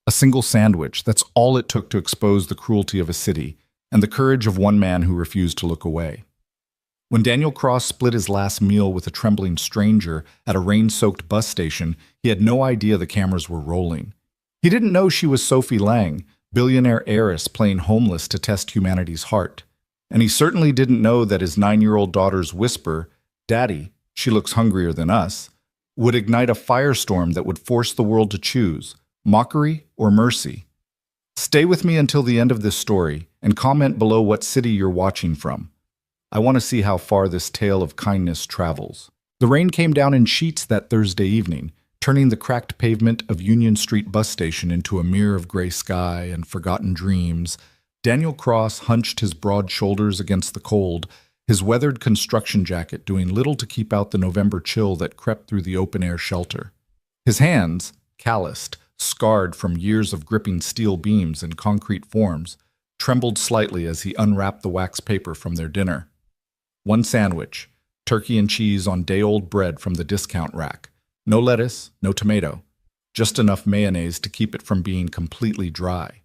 A single sandwich, that's all it took to expose the cruelty of a city and the courage of one man who refused to look away. When Daniel Cross split his last meal with a trembling stranger at a rain-soaked bus station, he had no idea the cameras were rolling. He didn't know she was Sophie Lang, billionaire heiress playing homeless to test humanity's heart. And he certainly didn't know that his 9-year-old daughter's whisper, "Daddy, she looks hungrier than us," would ignite a firestorm that would force the world to choose mockery or mercy. Stay with me until the end of this story and comment below what city you're watching from. I want to see how far this tale of kindness travels. The rain came down in sheets that Thursday evening, turning the cracked pavement of Union Street bus station into a mirror of gray sky and forgotten dreams. Daniel Cross hunched his broad shoulders against the cold, his weathered construction jacket doing little to keep out the November chill that crept through the open-air shelter. His hands, calloused, scarred from years of gripping steel beams and concrete forms, trembled slightly as he unwrapped the wax paper from their dinner. One sandwich, turkey and cheese on day-old bread from the discount rack. No lettuce, no tomato, just enough mayonnaise to keep it from being completely dry.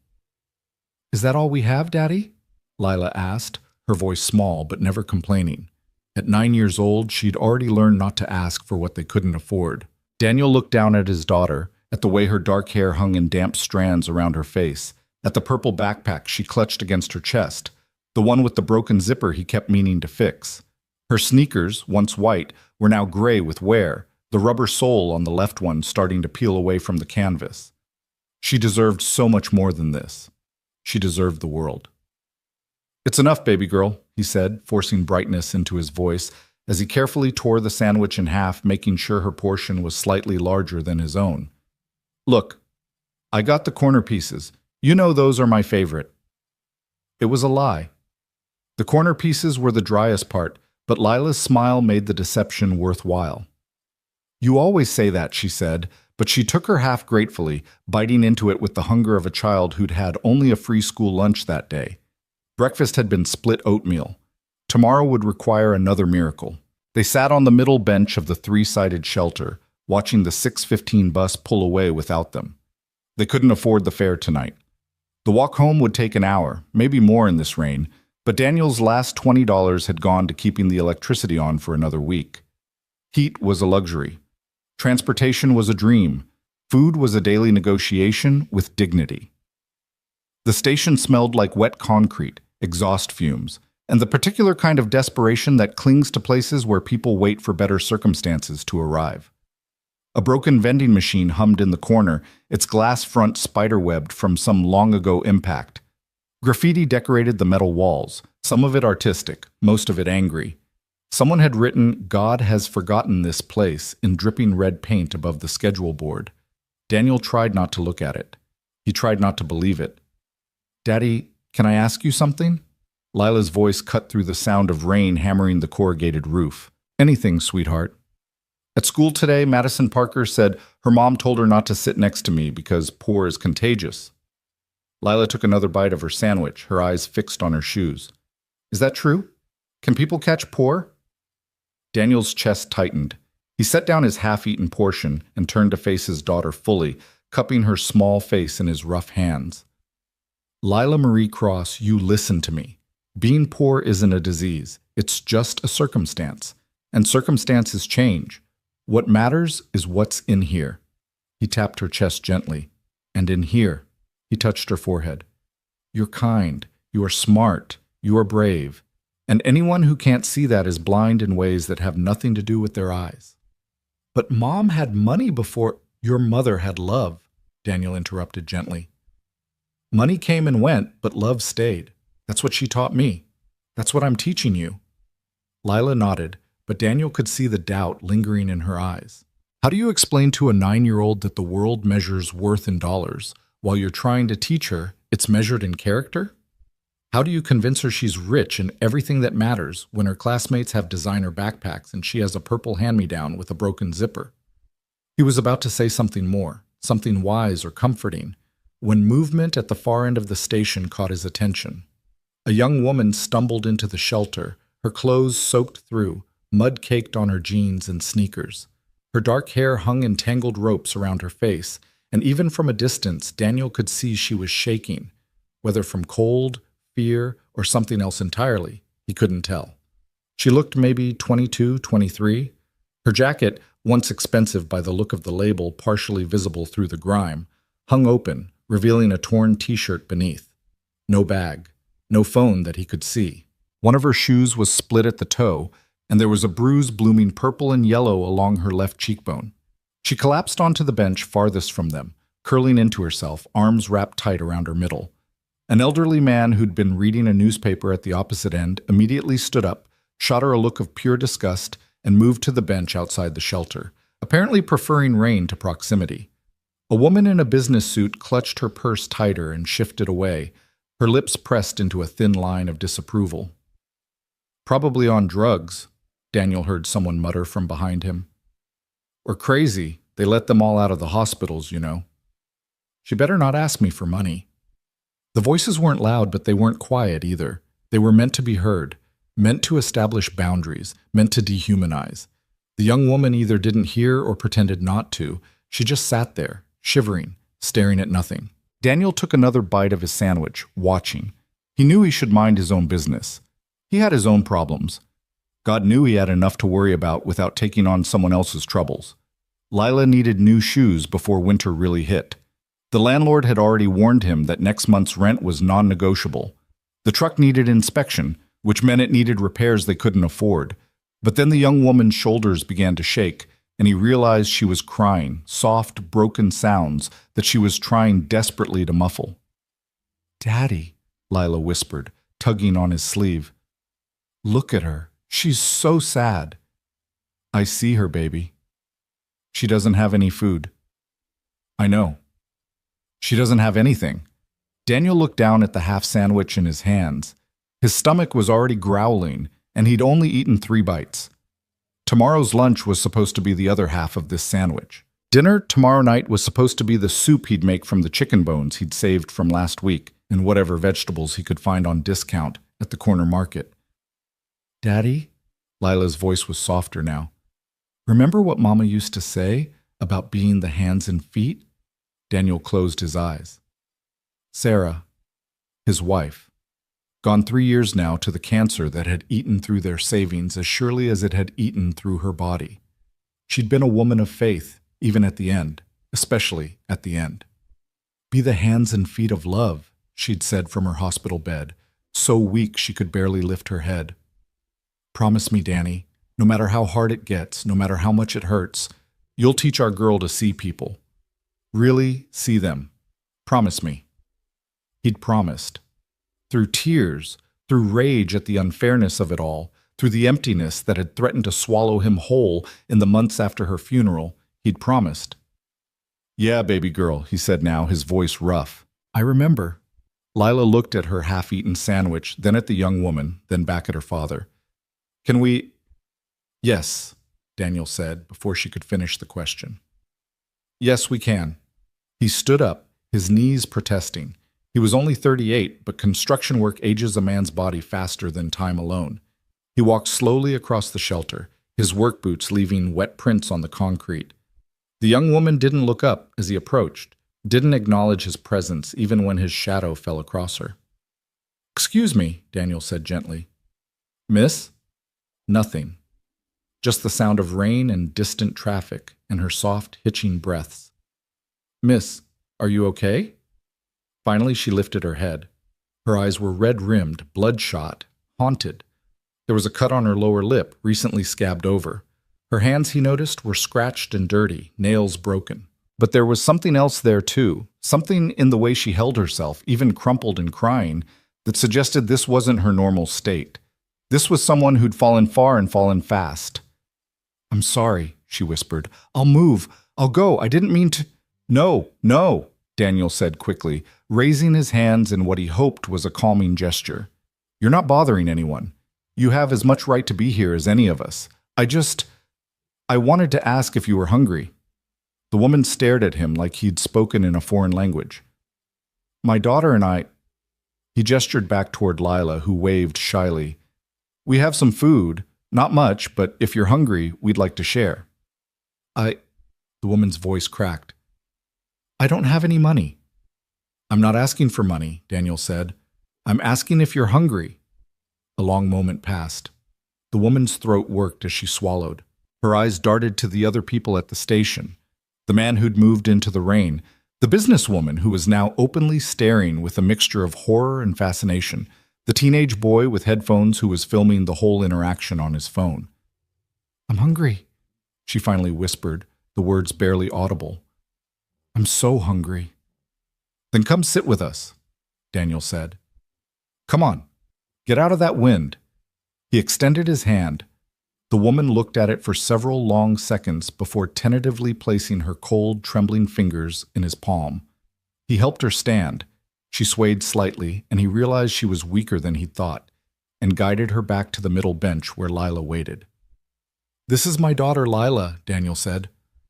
"Is that all we have, Daddy?" Lila asked, her voice small but never complaining. At 9 years old, she'd already learned not to ask for what they couldn't afford. Daniel looked down at his daughter, at the way her dark hair hung in damp strands around her face, at the purple backpack she clutched against her chest, the one with the broken zipper he kept meaning to fix. Her sneakers, once white, were now gray with wear, the rubber sole on the left one starting to peel away from the canvas. She deserved so much more than this. She deserved the world. "It's enough, baby girl," he said, forcing brightness into his voice as he carefully tore the sandwich in half, making sure her portion was slightly larger than his own. "Look, I got the corner pieces. You know those are my favorite." It was a lie. The corner pieces were the driest part, but Lila's smile made the deception worthwhile. "You always say that," she said, but she took her half gratefully, biting into it with the hunger of a child who'd had only a free school lunch that day. Breakfast had been split oatmeal. Tomorrow would require another miracle. They sat on the middle bench of the three-sided shelter, watching the 6:15 bus pull away without them. They couldn't afford the fare tonight. The walk home would take an hour, maybe more in this rain, but Daniel's last $20 had gone to keeping the electricity on for another week. Heat was a luxury. Transportation was a dream. Food was a daily negotiation with dignity. The station smelled like wet concrete, exhaust fumes, and the particular kind of desperation that clings to places where people wait for better circumstances to arrive. A broken vending machine hummed in the corner, its glass front spiderwebbed from some long-ago impact. Graffiti decorated the metal walls, some of it artistic, most of it angry. Someone had written, "God has forgotten this place," in dripping red paint above the schedule board. Daniel tried not to look at it. He tried not to believe it. "Daddy, can I ask you something?" Lila's voice cut through the sound of rain hammering the corrugated roof. "Anything, sweetheart." At school today, Madison Parker said her mom told her not to sit next to me because poor is contagious. Lila took another bite of her sandwich, her eyes fixed on her shoes. "Is that true? Can people catch poor?" Daniel's chest tightened. He set down his half-eaten portion and turned to face his daughter fully, cupping her small face in his rough hands. "Lila Marie Cross, you listen to me. Being poor isn't a disease. It's just a circumstance. And circumstances change. What matters is what's in here." He tapped her chest gently. "And in here." He touched her forehead. "You're kind. You are smart. You are brave. And anyone who can't see that is blind in ways that have nothing to do with their eyes." "But Mom had money before—" "Your mother had love," Daniel interrupted gently. "Money came and went, but love stayed. That's what she taught me. That's what I'm teaching you." Lila nodded, but Daniel could see the doubt lingering in her eyes. "How do you explain to a 9-year-old that the world measures worth in dollars, while you're trying to teach her it's measured in character? How do you convince her she's rich in everything that matters when her classmates have designer backpacks and she has a purple hand-me-down with a broken zipper?" He was about to say something more, something wise or comforting, when movement at the far end of the station caught his attention. A young woman stumbled into the shelter, her clothes soaked through, mud caked on her jeans and sneakers. Her dark hair hung in tangled ropes around her face, and even from a distance, Daniel could see she was shaking, whether from cold, fear, or something else entirely. He couldn't tell. She looked maybe 22, 23. Her jacket, once expensive by the look of the label partially visible through the grime, hung open, revealing a torn t-shirt beneath. No bag, no phone that he could see. One of her shoes was split at the toe, and there was a bruise blooming purple and yellow along her left cheekbone. She collapsed onto the bench farthest from them, curling into herself, arms wrapped tight around her middle. An elderly man who'd been reading a newspaper at the opposite end immediately stood up, shot her a look of pure disgust, and moved to the bench outside the shelter, apparently preferring Rain to proximity. A woman in a business suit clutched her purse tighter and shifted away, her lips pressed into a thin line of disapproval. "Probably on drugs," Daniel heard someone mutter from behind him. "Or crazy. They let them all out of the hospitals, you know. She better not ask me for money." The voices weren't loud, but they weren't quiet either. They were meant to be heard, meant to establish boundaries, meant to dehumanize. The young woman either didn't hear or pretended not to. She just sat there, shivering, staring at nothing. Daniel took another bite of his sandwich, watching. He knew he should mind his own business. He had his own problems. God knew he had enough to worry about without taking on someone else's troubles. Lila needed new shoes before winter really hit. The landlord had already warned him that next month's rent was non-negotiable. The truck needed inspection, which meant it needed repairs they couldn't afford. But then the young woman's shoulders began to shake, and he realized she was crying, soft, broken sounds that she was trying desperately to muffle. "Daddy," Lila whispered, tugging on his sleeve. "Look at her. She's so sad." "I see her, baby. She doesn't have any food." "I know. She doesn't have anything." Daniel looked down at the half sandwich in his hands. His stomach was already growling, and he'd only eaten 3 bites. Tomorrow's lunch was supposed to be the other half of this sandwich. Dinner tomorrow night was supposed to be the soup he'd make from the chicken bones he'd saved from last week and whatever vegetables he could find on discount at the corner market. "Daddy?" Lila's voice was softer now. "Remember what Mama used to say about being the hands and feet?" Daniel closed his eyes. Sarah, his wife, gone 3 years now to the cancer that had eaten through their savings as surely as it had eaten through her body. She'd been a woman of faith, even at the end, especially at the end. "Be the hands and feet of love," she'd said from her hospital bed, so weak she could barely lift her head. "Promise me, Danny, no matter how hard it gets, no matter how much it hurts, you'll teach our girl to see people. Really see them. Promise me." He'd promised. Through tears, through rage at the unfairness of it all, through the emptiness that had threatened to swallow him whole in the months after her funeral, he'd promised. "Yeah, baby girl," he said now, his voice rough. "I remember." Lila looked at her half-eaten sandwich, then at the young woman, then back at her father. "Can we—" "Yes," Daniel said, before she could finish the question. "Yes, we can." He stood up, his knees protesting. He was only 38, but construction work ages a man's body faster than time alone. He walked slowly across the shelter, his work boots leaving wet prints on the concrete. The young woman didn't look up as he approached, didn't acknowledge his presence even when his shadow fell across her. "Excuse me," Daniel said gently. "Miss?" Nothing. Just the sound of rain and distant traffic and her soft, hitching breaths. "Miss, are you okay?" Finally, she lifted her head. Her eyes were red-rimmed, bloodshot, haunted. There was a cut on her lower lip, recently scabbed over. Her hands, he noticed, were scratched and dirty, nails broken. But there was something else there, too, something in the way she held herself, even crumpled and crying, that suggested this wasn't her normal state. This was someone who'd fallen far and fallen fast. "I'm sorry," she whispered. "I'll move. I'll go. I didn't mean to—" "No, no," Daniel said quickly, raising his hands in what he hoped was a calming gesture. "You're not bothering anyone. You have as much right to be here as any of us. I wanted to ask if you were hungry." The woman stared at him like he'd spoken in a foreign language. "My daughter and I—" He gestured back toward Lila, who waved shyly. "We have some food. Not much, but if you're hungry, we'd like to share." The woman's voice cracked. I don't have any money. I'm not asking for money, Daniel said. I'm asking if you're hungry. A long moment passed. The woman's throat worked as she swallowed. Her eyes darted to the other people at the station. The man who'd moved into the rain, the businesswoman who was now openly staring with a mixture of horror and fascination, the teenage boy with headphones who was filming the whole interaction on his phone. I'm hungry, she finally whispered, the words barely audible. I'm so hungry. Then come sit with us, Daniel said. Come on, get out of that wind. He extended his hand. The woman looked at it for several long seconds before tentatively placing her cold, trembling fingers in his palm. He helped her stand. She swayed slightly, and he realized she was weaker than he'd thought, and guided her back to the middle bench where Lila waited. This is my daughter Lila, Daniel said.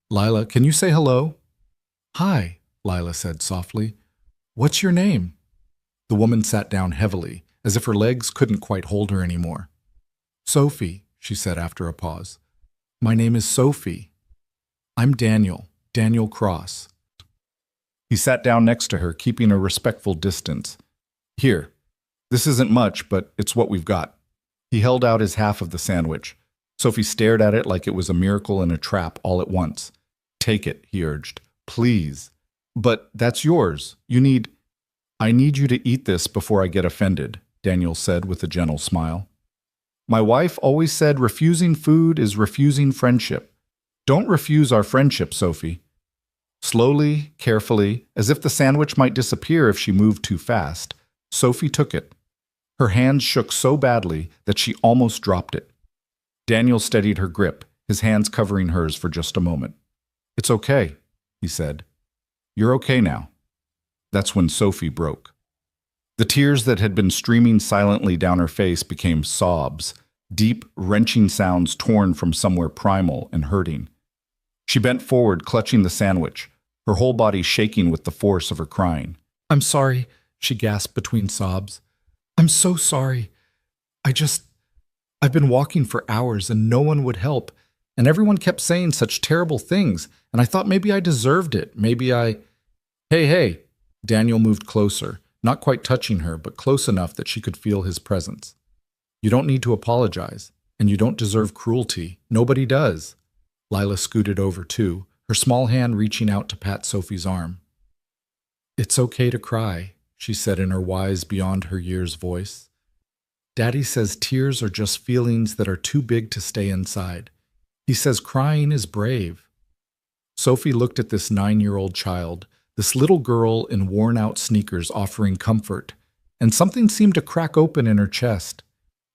Lila, can you say hello? Hi, Lila said softly. What's your name? The woman sat down heavily, as if her legs couldn't quite hold her anymore. Sophie, she said after a pause. My name is Sophie. I'm Daniel Cross. He sat down next to her, keeping a respectful distance. Here, this isn't much, but it's what we've got. He held out his half of the sandwich. Sophie stared at it like it was a miracle in a trap all at once. Take it, he urged. Please. But that's yours. I need you to eat this before I get offended, Daniel said with a gentle smile. My wife always said refusing food is refusing friendship. Don't refuse our friendship, Sophie. Slowly, carefully, as if the sandwich might disappear if she moved too fast, Sophie took it. Her hands shook so badly that she almost dropped it. Daniel steadied her grip, his hands covering hers for just a moment. It's okay, he said. You're okay now. That's when Sophie broke. The tears that had been streaming silently down her face became sobs, deep, wrenching sounds torn from somewhere primal and hurting. She bent forward, clutching the sandwich, her whole body shaking with the force of her crying. I'm sorry, she gasped between sobs. I'm so sorry. I've been walking for hours and no one would help, and everyone kept saying such terrible things, and I thought maybe I deserved it. Hey, Daniel moved closer, not quite touching her, but close enough that she could feel his presence. You don't need to apologize, and you don't deserve cruelty. Nobody does. Lila scooted over too, her small hand reaching out to pat Sophie's arm. It's okay to cry, she said in her wise beyond her years voice. Daddy says tears are just feelings that are too big to stay inside. He says crying is brave. Sophie looked at this 9-year-old child, this little girl in worn-out sneakers offering comfort, and something seemed to crack open in her chest.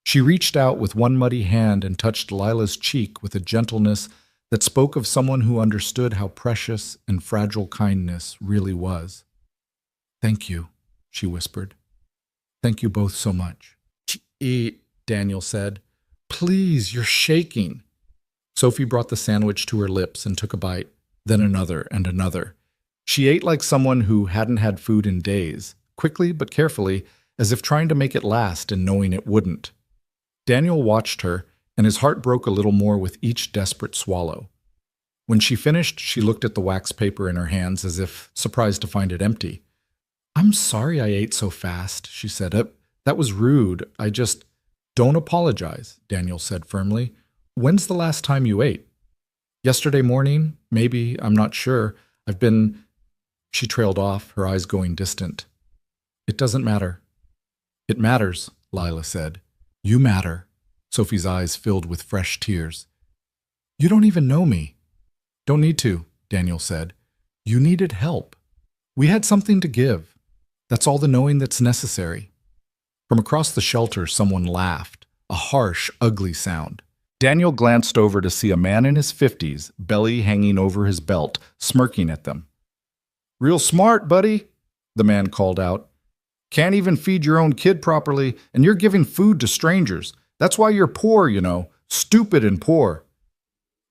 She reached out with one muddy hand and touched Lila's cheek with a gentleness that spoke of someone who understood how precious and fragile kindness really was. Thank you, she whispered. Thank you both so much. Eat, Daniel said. Please, you're shaking. Sophie brought the sandwich to her lips and took a bite, then another and another. She ate like someone who hadn't had food in days, quickly but carefully, as if trying to make it last and knowing it wouldn't. Daniel watched her, and his heart broke a little more with each desperate swallow. When she finished, she looked at the wax paper in her hands as if surprised to find it empty. I'm sorry I ate so fast, she said. That was rude. Don't apologize, Daniel said firmly. When's the last time you ate? Yesterday morning? Maybe, I'm not sure. She trailed off, her eyes going distant. It doesn't matter. It matters, Lila said. You matter. Sophie's eyes filled with fresh tears. You don't even know me. Don't need to, Daniel said. You needed help. We had something to give. That's all the knowing that's necessary. From across the shelter, someone laughed, a harsh, ugly sound. Daniel glanced over to see a man in his 50s, belly hanging over his belt, smirking at them. Real smart, buddy, the man called out. Can't even feed your own kid properly, and you're giving food to strangers. That's why you're poor, you know, stupid and poor.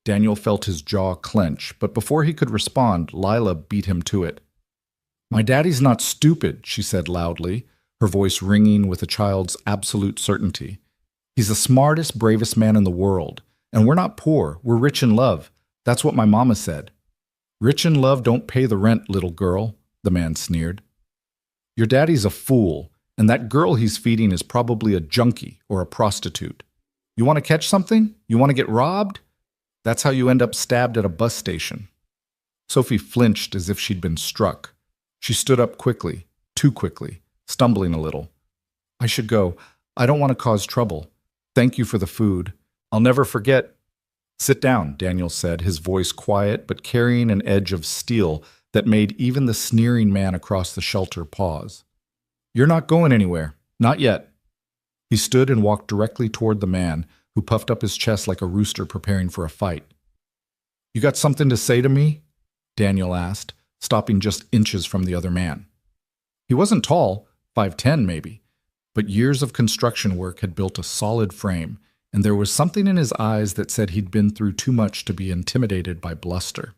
Daniel felt his jaw clench, but before he could respond, Lila beat him to it. My daddy's not stupid, she said loudly, her voice ringing with a child's absolute certainty. He's the smartest, bravest man in the world, and we're not poor, we're rich in love. That's what my mama said. Rich and love don't pay the rent, little girl, the man sneered. Your daddy's a fool, and that girl he's feeding is probably a junkie or a prostitute. You want to catch something? You want to get robbed? That's how you end up stabbed at a bus station. Sophie flinched as if she'd been struck. She stood up quickly, too quickly, stumbling a little. I should go. I don't want to cause trouble. Thank you for the food. I'll never forget. Sit down, Daniel said, his voice quiet but carrying an edge of steel that made even the sneering man across the shelter pause. You're not going anywhere. Not yet. He stood and walked directly toward the man, who puffed up his chest like a rooster preparing for a fight. You got something to say to me? Daniel asked, stopping just inches from the other man. He wasn't tall, 5'10" maybe, but years of construction work had built a solid frame, and there was something in his eyes that said he'd been through too much to be intimidated by bluster.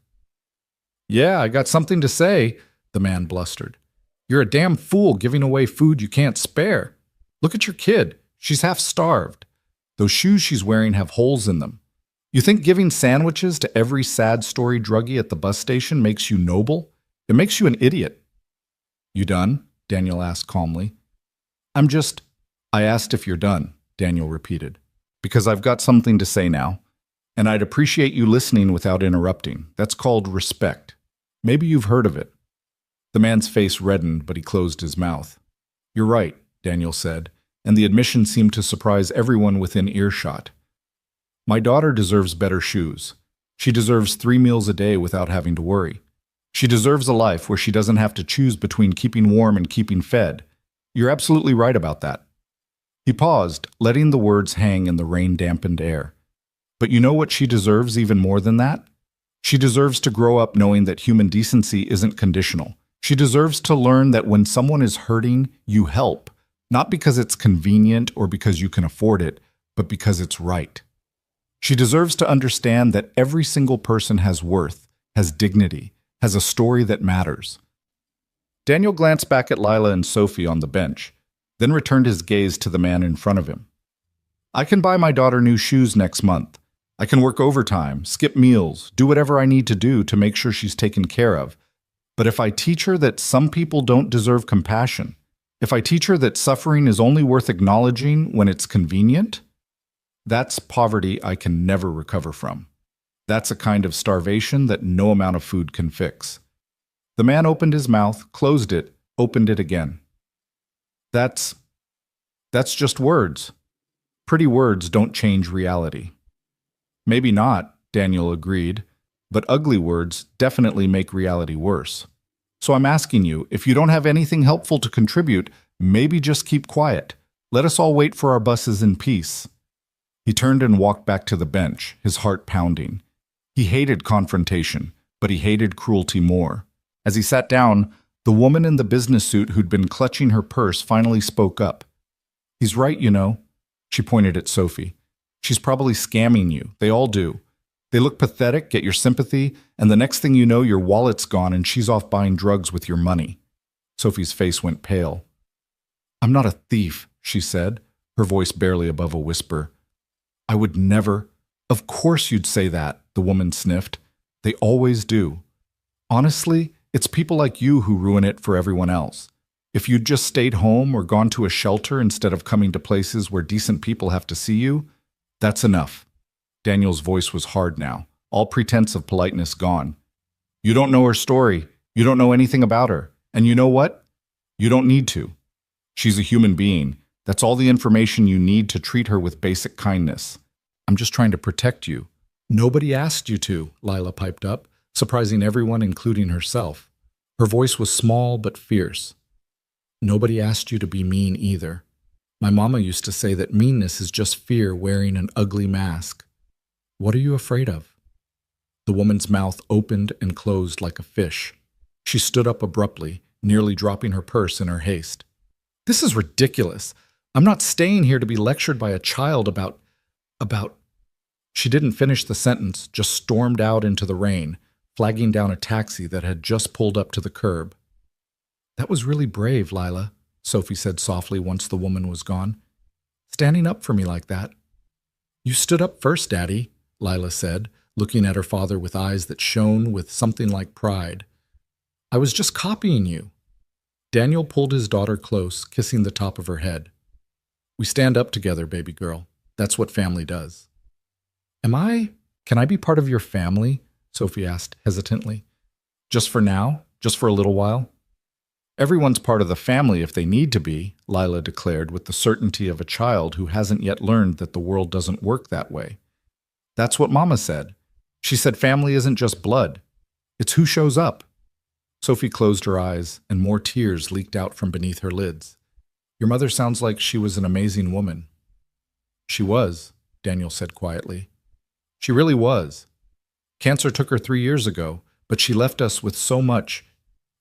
Yeah, I got something to say, the man blustered. You're a damn fool giving away food you can't spare. Look at your kid. She's half starved. Those shoes she's wearing have holes in them. You think giving sandwiches to every sad story druggie at the bus station makes you noble? It makes you an idiot. You done? Daniel asked calmly. I asked if you're done, Daniel repeated, because I've got something to say now, and I'd appreciate you listening without interrupting. That's called respect. Maybe you've heard of it. The man's face reddened, but he closed his mouth. You're right, Daniel said, and the admission seemed to surprise everyone within earshot. My daughter deserves better shoes. She deserves 3 meals a day without having to worry. She deserves a life where she doesn't have to choose between keeping warm and keeping fed. You're absolutely right about that. He paused, letting the words hang in the rain-dampened air. But you know what she deserves even more than that? She deserves to grow up knowing that human decency isn't conditional. She deserves to learn that when someone is hurting, you help, not because it's convenient or because you can afford it, but because it's right. She deserves to understand that every single person has worth, has dignity, has a story that matters. Daniel glanced back at Lila and Sophie on the bench, then returned his gaze to the man in front of him. I can buy my daughter new shoes next month. I can work overtime, skip meals, do whatever I need to do to make sure she's taken care of. But if I teach her that some people don't deserve compassion, if I teach her that suffering is only worth acknowledging when it's convenient, that's poverty I can never recover from. That's a kind of starvation that no amount of food can fix. The man opened his mouth, closed it, opened it again. That's just words. Pretty words don't change reality. Maybe not, Daniel agreed, but ugly words definitely make reality worse. So I'm asking you, if you don't have anything helpful to contribute, maybe just keep quiet. Let us all wait for our buses in peace. He turned and walked back to the bench, his heart pounding. He hated confrontation, but he hated cruelty more. As he sat down, the woman in the business suit who'd been clutching her purse finally spoke up. He's right, you know. She pointed at Sophie. She's probably scamming you. They all do. They look pathetic, get your sympathy, and the next thing you know, your wallet's gone and she's off buying drugs with your money. Sophie's face went pale. I'm not a thief, she said, her voice barely above a whisper. I would never. Of course you'd say that, the woman sniffed. They always do. Honestly, it's people like you who ruin it for everyone else. If you'd just stayed home or gone to a shelter instead of coming to places where decent people have to see you, that's enough. Daniel's voice was hard now, all pretense of politeness gone. You don't know her story. You don't know anything about her. And you know what? You don't need to. She's a human being. That's all the information you need to treat her with basic kindness. I'm just trying to protect you. Nobody asked you to, Lila piped up, surprising everyone, including herself. Her voice was small but fierce. Nobody asked you to be mean either. My mama used to say that meanness is just fear wearing an ugly mask. What are you afraid of? The woman's mouth opened and closed like a fish. She stood up abruptly, nearly dropping her purse in her haste. This is ridiculous. I'm not staying here to be lectured by a child about... She didn't finish the sentence, just stormed out into the rain, flagging down a taxi that had just pulled up to the curb. That was really brave, Lila, Sophie said softly once the woman was gone. Standing up for me like that. You stood up first, Daddy, Lila said, looking at her father with eyes that shone with something like pride. I was just copying you. Daniel pulled his daughter close, kissing the top of her head. We stand up together, baby girl. That's what family does. Can I be part of your family? Sophie asked hesitantly. Just for now? Just for a little while? Everyone's part of the family if they need to be, Lila declared with the certainty of a child who hasn't yet learned that the world doesn't work that way. That's what Mama said. She said family isn't just blood. It's who shows up. Sophie closed her eyes, and more tears leaked out from beneath her lids. Your mother sounds like she was an amazing woman. She was, Daniel said quietly. She really was. Cancer took her 3 years ago, but she left us with so much.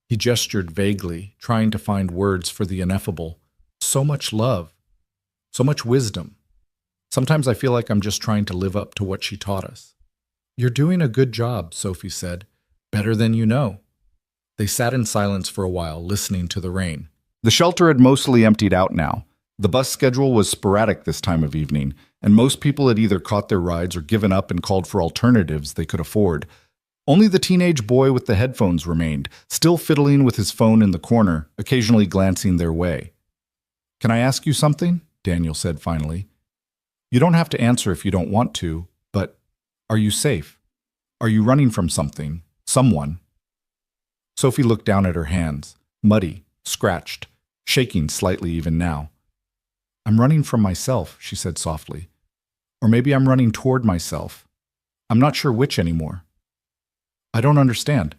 He gestured vaguely, trying to find words for the ineffable. So much love. So much wisdom. Sometimes I feel like I'm just trying to live up to what she taught us. You're doing a good job, Sophie said. Better than you know. They sat in silence for a while, listening to the rain. The shelter had mostly emptied out now. The bus schedule was sporadic this time of evening, and most people had either caught their rides or given up and called for alternatives they could afford. Only the teenage boy with the headphones remained, still fiddling with his phone in the corner, occasionally glancing their way. Can I ask you something? Daniel said finally. You don't have to answer if you don't want to, but are you safe? Are you running from something? Someone? Sophie looked down at her hands, muddy, scratched, shaking slightly even now. I'm running from myself, she said softly. Or maybe I'm running toward myself. I'm not sure which anymore. I don't understand.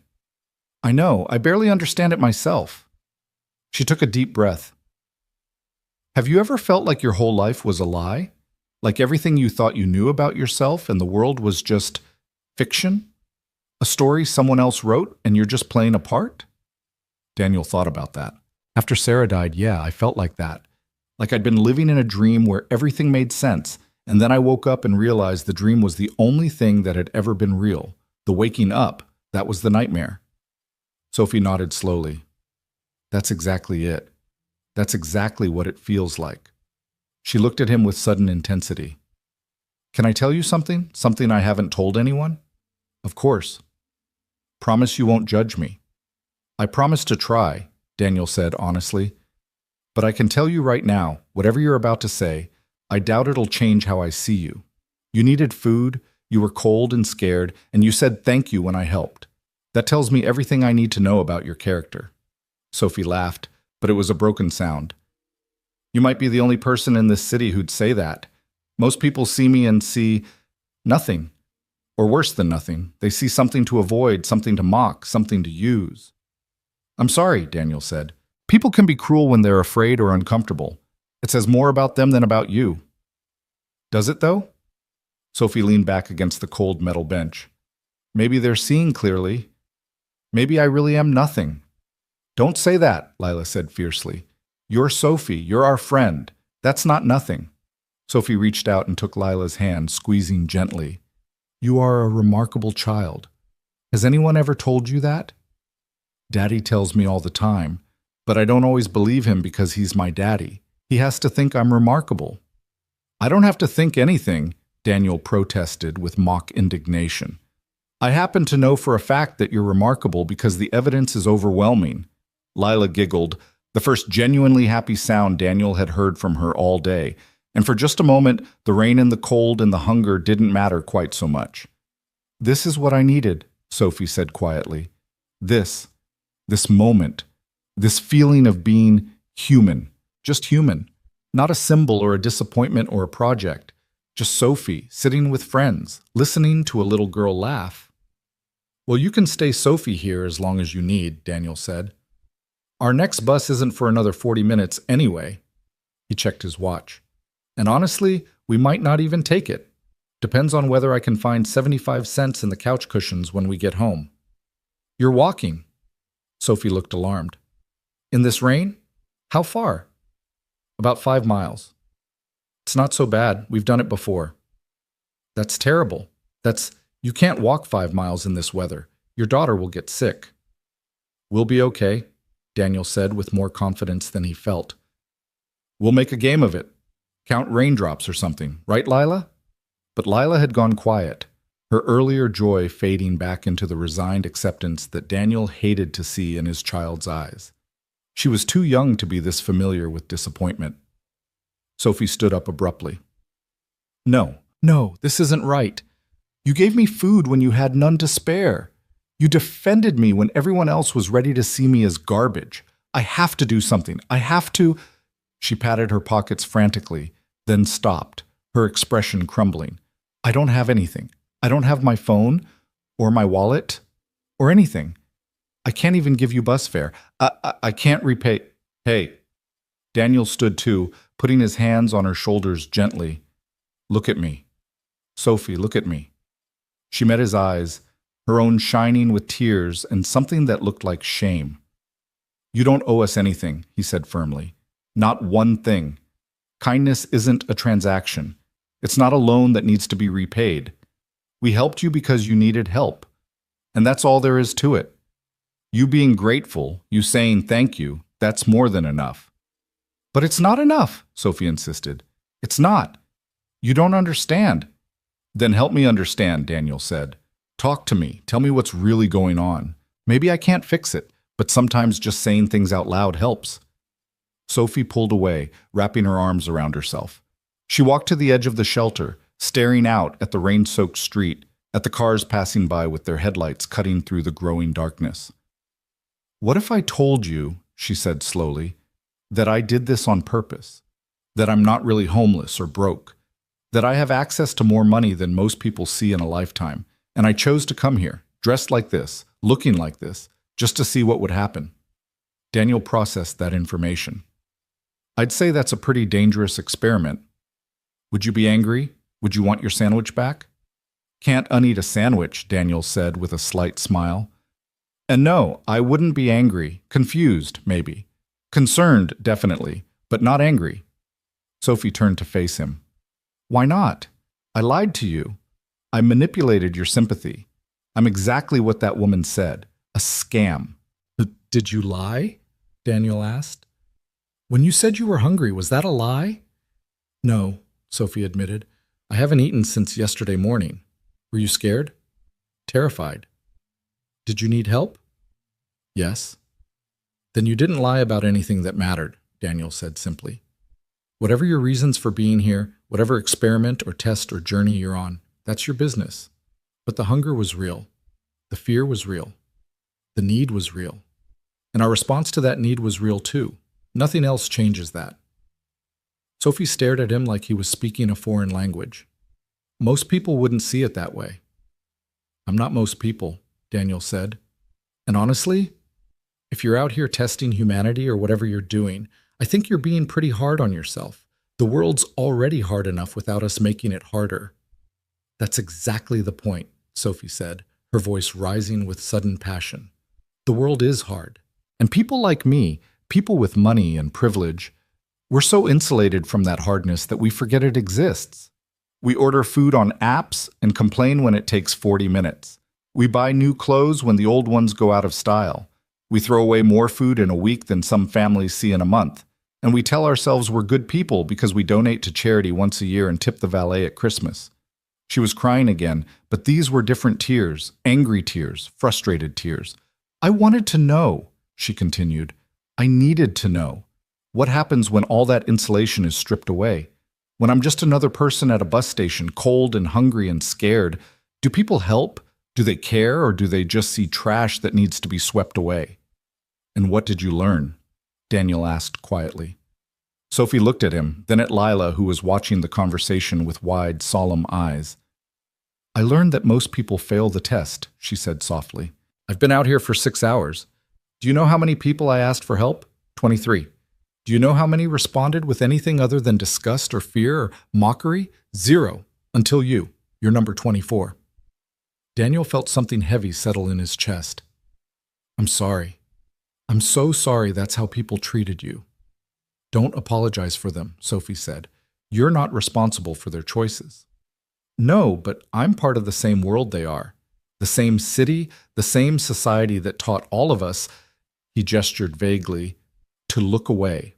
I know, I barely understand it myself. She took a deep breath. Have you ever felt like your whole life was a lie? Like everything you thought you knew about yourself and the world was just fiction? A story someone else wrote and you're just playing a part? Daniel thought about that. After Sarah died, yeah, I felt like that. Like I'd been living in a dream where everything made sense, and then I woke up and realized the dream was the only thing that had ever been real. The waking up, that was the nightmare. Sophie nodded slowly. That's exactly it. That's exactly what it feels like. She looked at him with sudden intensity. Can I tell you something? Something I haven't told anyone? Of course. Promise you won't judge me. I promise to try, Daniel said honestly. But I can tell you right now, whatever you're about to say, I doubt it'll change how I see you. You needed food, you were cold and scared, and you said thank you when I helped. That tells me everything I need to know about your character. Sophie laughed, but it was a broken sound. You might be the only person in this city who'd say that. Most people see me and see nothing. Or worse than nothing, they see something to avoid, something to mock, something to use. I'm sorry, Daniel said. People can be cruel when they're afraid or uncomfortable. It says more about them than about you. Does it, though? Sophie leaned back against the cold metal bench. Maybe they're seeing clearly. Maybe I really am nothing. Don't say that, Lila said fiercely. You're Sophie. You're our friend. That's not nothing. Sophie reached out and took Lila's hand, squeezing gently. You are a remarkable child. Has anyone ever told you that? Daddy tells me all the time, but I don't always believe him because he's my daddy. He has to think I'm remarkable. I don't have to think anything, Daniel protested with mock indignation. I happen to know for a fact that you're remarkable because the evidence is overwhelming. Lila giggled, the first genuinely happy sound Daniel had heard from her all day, and for just a moment, the rain and the cold and the hunger didn't matter quite so much. This is what I needed, Sophie said quietly. This moment, this feeling of being human, just human, not a symbol or a disappointment or a project, just Sophie sitting with friends, listening to a little girl laugh. Well, you can stay Sophie here as long as you need, Daniel said. Our next bus isn't for another 40 minutes anyway. He checked his watch. And honestly, we might not even take it. Depends on whether I can find 75 cents in the couch cushions when we get home. You're walking. Sophie looked alarmed. In this rain? How far? About 5 miles. It's not so bad. We've done it before. That's terrible. You can't walk 5 miles in this weather. Your daughter will get sick. We'll be okay, Daniel said with more confidence than he felt. We'll make a game of it. Count raindrops or something, right, Lila? But Lila had gone quiet. her earlier joy fading back into the resigned acceptance that Daniel hated to see in his child's eyes. She was too young to be this familiar with disappointment. Sophie stood up abruptly. No, this isn't right. You gave me food when you had none to spare. You defended me when everyone else was ready to see me as garbage. I have to do something. I have to. She patted her pockets frantically, then stopped, her expression crumbling. I don't have anything. I don't have my phone, or my wallet, or anything. I can't even give you bus fare. I can't repay. Hey. Daniel stood too, putting his hands on her shoulders gently. Look at me. Sophie, look at me. She met his eyes, her own shining with tears and something that looked like shame. You don't owe us anything, he said firmly. Not one thing. Kindness isn't a transaction. It's not a loan that needs to be repaid. We helped you because you needed help. And that's all there is to it. You being grateful, you saying thank you, that's more than enough. But it's not enough, Sophie insisted. It's not. You don't understand. Then help me understand, Daniel said. Talk to me. Tell me what's really going on. Maybe I can't fix it, but sometimes just saying things out loud helps. Sophie pulled away, wrapping her arms around herself. She walked to the edge of the shelter, staring out at the rain-soaked street, at the cars passing by with their headlights cutting through the growing darkness. What if I told you, she said slowly, that I did this on purpose, that I'm not really homeless or broke, that I have access to more money than most people see in a lifetime, and I chose to come here, dressed like this, looking like this, just to see what would happen. Daniel processed that information. I'd say that's a pretty dangerous experiment. Would you be angry? Would you want your sandwich back? Can't uneat a sandwich, Daniel said with a slight smile. And no, I wouldn't be angry, confused, maybe. Concerned, definitely, but not angry. Sophie turned to face him. Why not? I lied to you. I manipulated your sympathy. I'm exactly what that woman said, a scam. Did you lie? Daniel asked. When you said you were hungry, was that a lie? No, Sophie admitted. I haven't eaten since yesterday morning. Were you scared? Terrified. Did you need help? Yes. Then you didn't lie about anything that mattered, Daniel said simply. Whatever your reasons for being here, whatever experiment or test or journey you're on, that's your business. But the hunger was real. The fear was real. The need was real. And our response to that need was real too. Nothing else changes that. Sophie stared at him like he was speaking a foreign language. Most people wouldn't see it that way. I'm not most people, Daniel said. And honestly, if you're out here testing humanity or whatever you're doing, I think you're being pretty hard on yourself. The world's already hard enough without us making it harder. That's exactly the point, Sophie said, her voice rising with sudden passion. The world is hard. And people like me, people with money and privilege, we're so insulated from that hardness that we forget it exists. We order food on apps and complain when it takes 40 minutes. We buy new clothes when the old ones go out of style. We throw away more food in a week than some families see in a month. And we tell ourselves we're good people because we donate to charity once a year and tip the valet at Christmas. She was crying again, but these were different tears, angry tears, frustrated tears. I wanted to know, she continued. I needed to know. What happens when all that insulation is stripped away? When I'm just another person at a bus station, cold and hungry and scared, do people help? Do they care, or do they just see trash that needs to be swept away? And what did you learn? Daniel asked quietly. Sophie looked at him, then at Lila, who was watching the conversation with wide, solemn eyes. I learned that most people fail the test, she said softly. I've been out here for 6 hours. Do you know how many people I asked for help? 23. Do you know how many responded with anything other than disgust or fear or mockery? 0. Until you. You're number 24. Daniel felt something heavy settle in his chest. I'm sorry. I'm so sorry that's how people treated you. Don't apologize for them, Sophie said. You're not responsible for their choices. No, but I'm part of the same world they are. The same city, the same society that taught all of us, he gestured vaguely, to look away,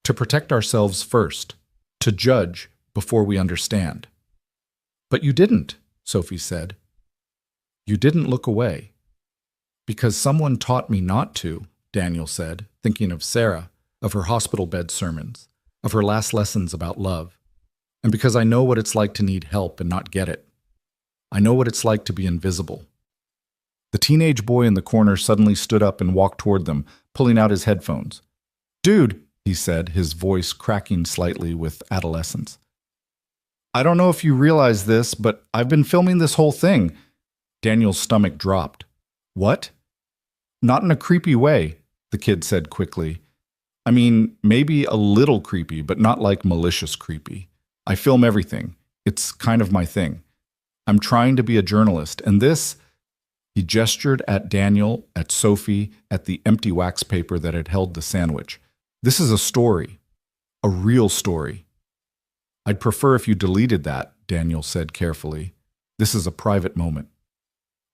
to protect ourselves first, to judge before we understand. But you didn't, Sophie said. You didn't look away. Because someone taught me not to, Daniel said, thinking of Sarah, of her hospital bed sermons, of her last lessons about love. And because I know what it's like to need help and not get it. I know what it's like to be invisible. The teenage boy in the corner suddenly stood up and walked toward them, pulling out his headphones. "Dude," he said, his voice cracking slightly with adolescence. "I don't know if you realize this, but I've been filming this whole thing." Daniel's stomach dropped. "What?" "Not in a creepy way," the kid said quickly. "I mean, maybe a little creepy, but not like malicious creepy. I film everything. It's kind of my thing. I'm trying to be a journalist, and this..." He gestured at Daniel, at Sophie, at the empty wax paper that had held the sandwich. "This is a story. A real story." "I'd prefer if you deleted that," Daniel said carefully. "This is a private moment."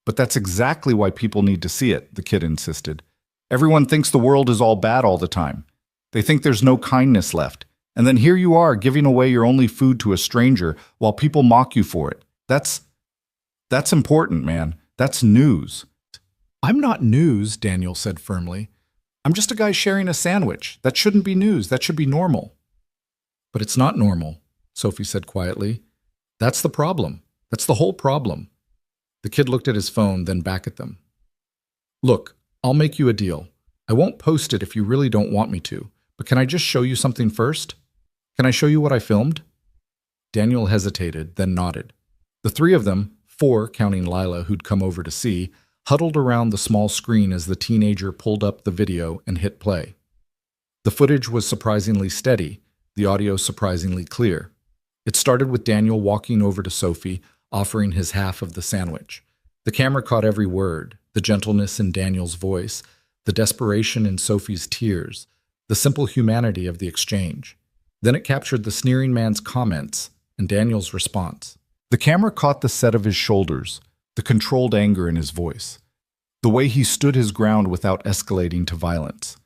"But that's exactly why people need to see it," the kid insisted. "Everyone thinks the world is all bad all the time. They think there's no kindness left. And then here you are giving away your only food to a stranger while people mock you for it. That's important, man. That's news." "I'm not news," Daniel said firmly. "I'm just a guy sharing a sandwich. That shouldn't be news. That should be normal." "But it's not normal," Sophie said quietly. "That's the problem. That's the whole problem." The kid looked at his phone, then back at them. "Look, I'll make you a deal. I won't post it if you really don't want me to, but can I just show you something first? Can I show you what I filmed?" Daniel hesitated, then nodded. The three of them, 4 counting Lila who'd come over to see, huddled around the small screen as the teenager pulled up the video and hit play. The footage was surprisingly steady, the audio surprisingly clear. It started with Daniel walking over to Sophie, offering his half of the sandwich. The camera caught every word, the gentleness in Daniel's voice, the desperation in Sophie's tears, the simple humanity of the exchange. Then it captured the sneering man's comments and Daniel's response. The camera caught the set of his shoulders, the controlled anger in his voice, the way he stood his ground without escalating to violence.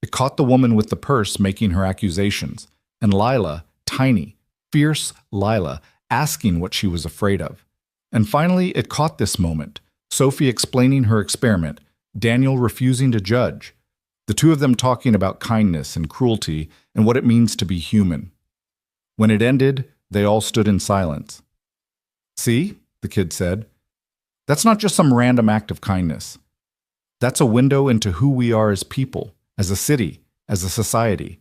It caught the woman with the purse making her accusations, and Lila, tiny, fierce Lila, asking what she was afraid of. And finally, it caught this moment, Sophie explaining her experiment, Daniel refusing to judge, the two of them talking about kindness and cruelty and what it means to be human. When it ended, they all stood in silence. "See," the kid said, "that's not just some random act of kindness. That's a window into who we are as people, as a city, as a society.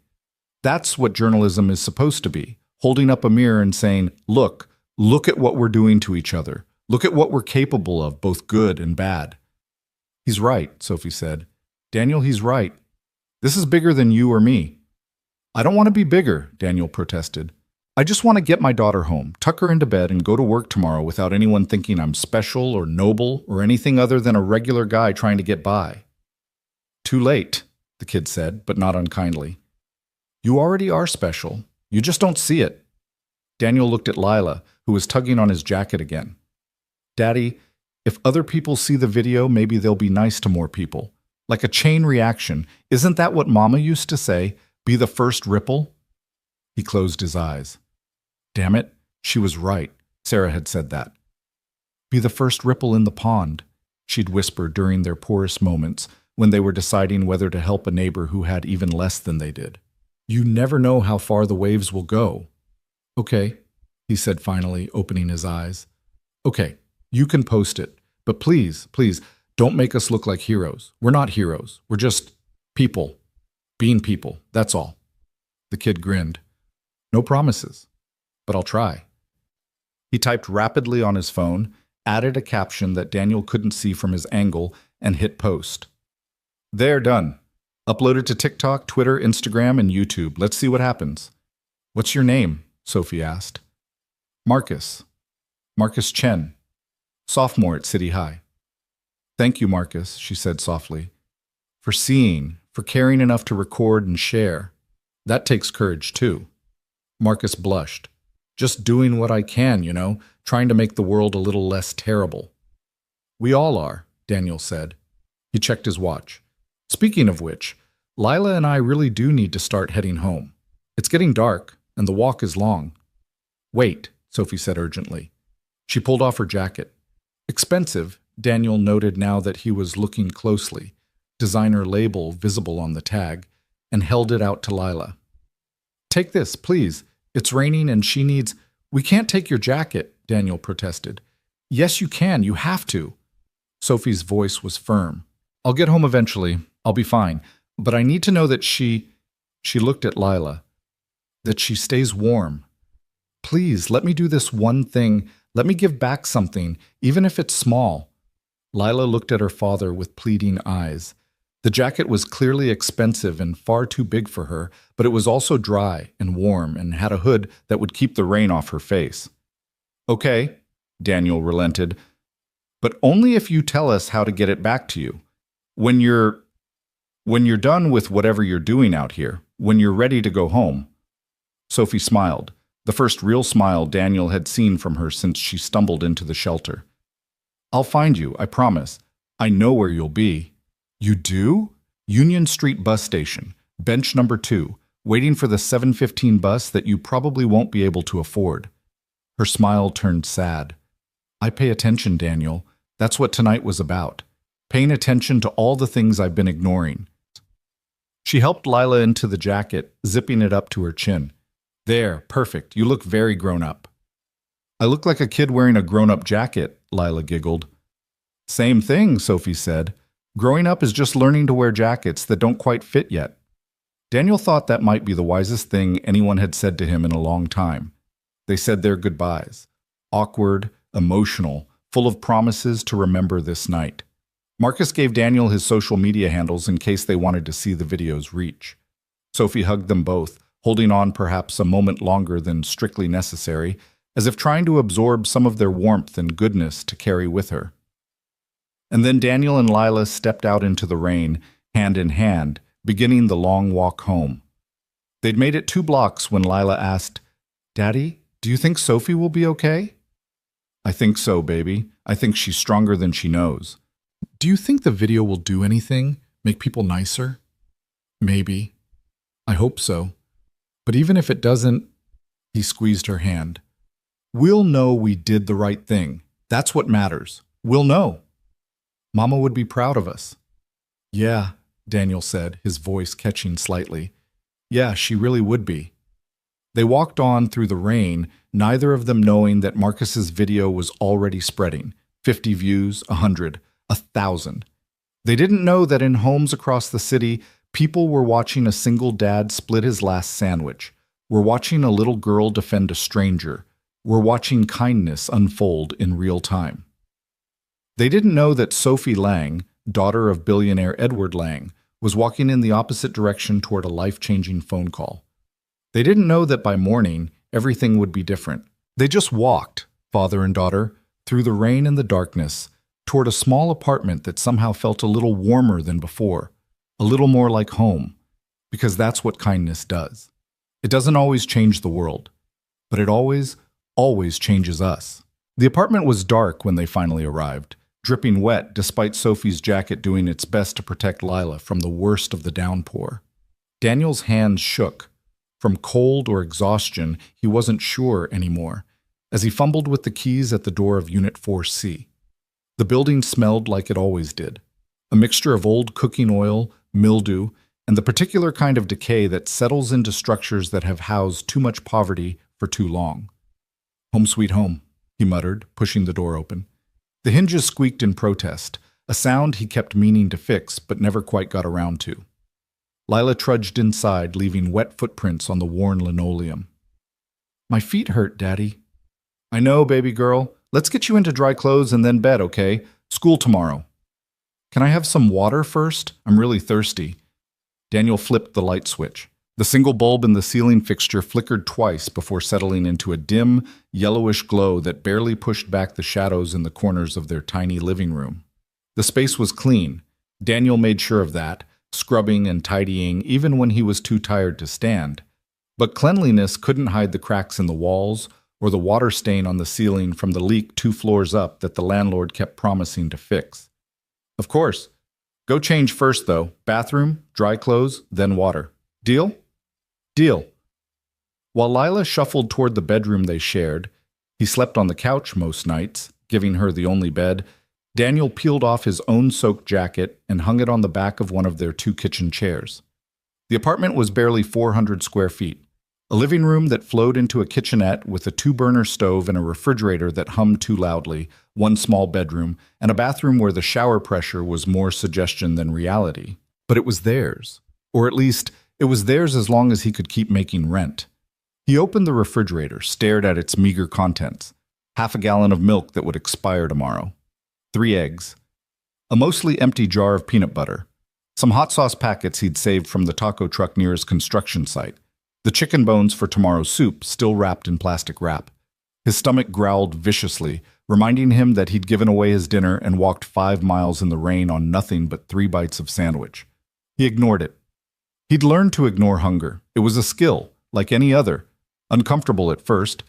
That's what journalism is supposed to be, holding up a mirror and saying, look at what we're doing to each other. Look at what we're capable of, both good and bad." "He's right," Sophie said. "Daniel, he's right. This is bigger than you or me." "I don't want to be bigger," Daniel protested. "I just want to get my daughter home, tuck her into bed, and go to work tomorrow without anyone thinking I'm special or noble or anything other than a regular guy trying to get by." "Too late," the kid said, but not unkindly. "You already are special. You just don't see it." Daniel looked at Lila, who was tugging on his jacket again. "Daddy, if other people see the video, maybe they'll be nice to more people. Like a chain reaction. Isn't that what Mama used to say? Be the first ripple?" He closed his eyes. Damn it, she was right. Sarah had said that. "Be the first ripple in the pond," she'd whispered during their poorest moments when they were deciding whether to help a neighbor who had even less than they did. "You never know how far the waves will go." "Okay," he said finally, opening his eyes. "Okay, you can post it, but please, don't make us look like heroes. We're not heroes. We're just people. Being people, that's all." The kid grinned. "No promises, but I'll try." He typed rapidly on his phone, added a caption that Daniel couldn't see from his angle, and hit post. "There, done. Uploaded to TikTok, Twitter, Instagram, and YouTube. Let's see what happens." "What's your name?" Sophie asked. "Marcus. Marcus Chen. Sophomore at City High." "Thank you, Marcus," she said softly. "For seeing, for caring enough to record and share. That takes courage, too." Marcus blushed. "Just doing what I can, trying to make the world a little less terrible." "We all are," Daniel said. He checked his watch. "Speaking of which, Lila and I really do need to start heading home. It's getting dark, and the walk is long." "Wait," Sophie said urgently. She pulled off her jacket. "Expensive," Daniel noted now that he was looking closely, designer label visible on the tag, and held it out to Lila. "Take this, please. It's raining and she needs—" "We can't take your jacket," Daniel protested. "Yes, you can. You have to." Sophie's voice was firm. "I'll get home eventually. I'll be fine. But I need to know that she looked at Lila. "That she stays warm. Please, let me do this one thing. Let me give back something, even if it's small." Lila looked at her father with pleading eyes. The jacket was clearly expensive and far too big for her, but it was also dry and warm and had a hood that would keep the rain off her face. "Okay," Daniel relented, "but only if you tell us how to get it back to you. When you're done with whatever you're doing out here, when you're ready to go home." Sophie smiled, the first real smile Daniel had seen from her since she stumbled into the shelter. "I'll find you, I promise. I know where you'll be." "You do?" "Union Street bus station, bench number 2, waiting for the 7:15 bus that you probably won't be able to afford." Her smile turned sad. "I pay attention, Daniel. That's what tonight was about. Paying attention to all the things I've been ignoring." She helped Lila into the jacket, zipping it up to her chin. "There, perfect. You look very grown up." "I look like a kid wearing a grown-up jacket," Lila giggled. "Same thing," Sophie said. "Growing up is just learning to wear jackets that don't quite fit yet." Daniel thought that might be the wisest thing anyone had said to him in a long time. They said their goodbyes. Awkward, emotional, full of promises to remember this night. Marcus gave Daniel his social media handles in case they wanted to see the video's reach. Sophie hugged them both, holding on perhaps a moment longer than strictly necessary, as if trying to absorb some of their warmth and goodness to carry with her. And then Daniel and Lila stepped out into the rain, hand in hand, beginning the long walk home. They'd made it 2 blocks when Lila asked, "Daddy, do you think Sophie will be okay?" "I think so, baby. I think she's stronger than she knows." "Do you think the video will do anything? Make people nicer?" "Maybe. I hope so. But even if it doesn't—" He squeezed her hand. "We'll know we did the right thing. That's what matters. We'll know. Mama would be proud of us." "Yeah," Daniel said, his voice catching slightly. "Yeah, she really would be." They walked on through the rain, neither of them knowing that Marcus's video was already spreading. 50 views, 100, 1,000. They didn't know that in homes across the city, people were watching a single dad split his last sandwich, were watching a little girl defend a stranger, were watching kindness unfold in real time. They didn't know that Sophie Lang, daughter of billionaire Edward Lang, was walking in the opposite direction toward a life-changing phone call. They didn't know that by morning, everything would be different. They just walked, father and daughter, through the rain and the darkness, toward a small apartment that somehow felt a little warmer than before, a little more like home, because that's what kindness does. It doesn't always change the world, but it always, always changes us. The apartment was dark when they finally arrived, dripping wet despite Sophie's jacket doing its best to protect Lila from the worst of the downpour. Daniel's hands shook. From cold or exhaustion, he wasn't sure anymore, as he fumbled with the keys at the door of Unit 4C. The building smelled like it always did, a mixture of old cooking oil, mildew, and the particular kind of decay that settles into structures that have housed too much poverty for too long. "Home sweet home," he muttered, pushing the door open. The hinges squeaked in protest, a sound he kept meaning to fix but never quite got around to. Lila trudged inside, leaving wet footprints on the worn linoleum. "My feet hurt, Daddy." "I know, baby girl. Let's get you into dry clothes and then bed, okay? School tomorrow." "Can I have some water first? I'm really thirsty." Daniel flipped the light switch. The single bulb in the ceiling fixture flickered twice before settling into a dim, yellowish glow that barely pushed back the shadows in the corners of their tiny living room. The space was clean. Daniel made sure of that, scrubbing and tidying even when he was too tired to stand. But cleanliness couldn't hide the cracks in the walls or the water stain on the ceiling from the leak 2 floors up that the landlord kept promising to fix. "Of course. Go change first, though. Bathroom, dry clothes, then water. Deal?" "Deal." While Lila shuffled toward the bedroom they shared, he slept on the couch most nights, giving her the only bed, Daniel peeled off his own soaked jacket and hung it on the back of one of their two kitchen chairs. The apartment was barely 400 square feet. A living room that flowed into a kitchenette with a two-burner stove and a refrigerator that hummed too loudly, one small bedroom, and a bathroom where the shower pressure was more suggestion than reality. But it was theirs. Or at least, it was theirs as long as he could keep making rent. He opened the refrigerator, stared at its meager contents. Half a gallon of milk that would expire tomorrow. 3 eggs. A mostly empty jar of peanut butter. Some hot sauce packets he'd saved from the taco truck near his construction site. The chicken bones for tomorrow's soup still wrapped in plastic wrap. His stomach growled viciously, reminding him that he'd given away his dinner and walked 5 miles in the rain on nothing but 3 bites of sandwich. He ignored it. He'd learned to ignore hunger. It was a skill, like any other. Uncomfortable at first,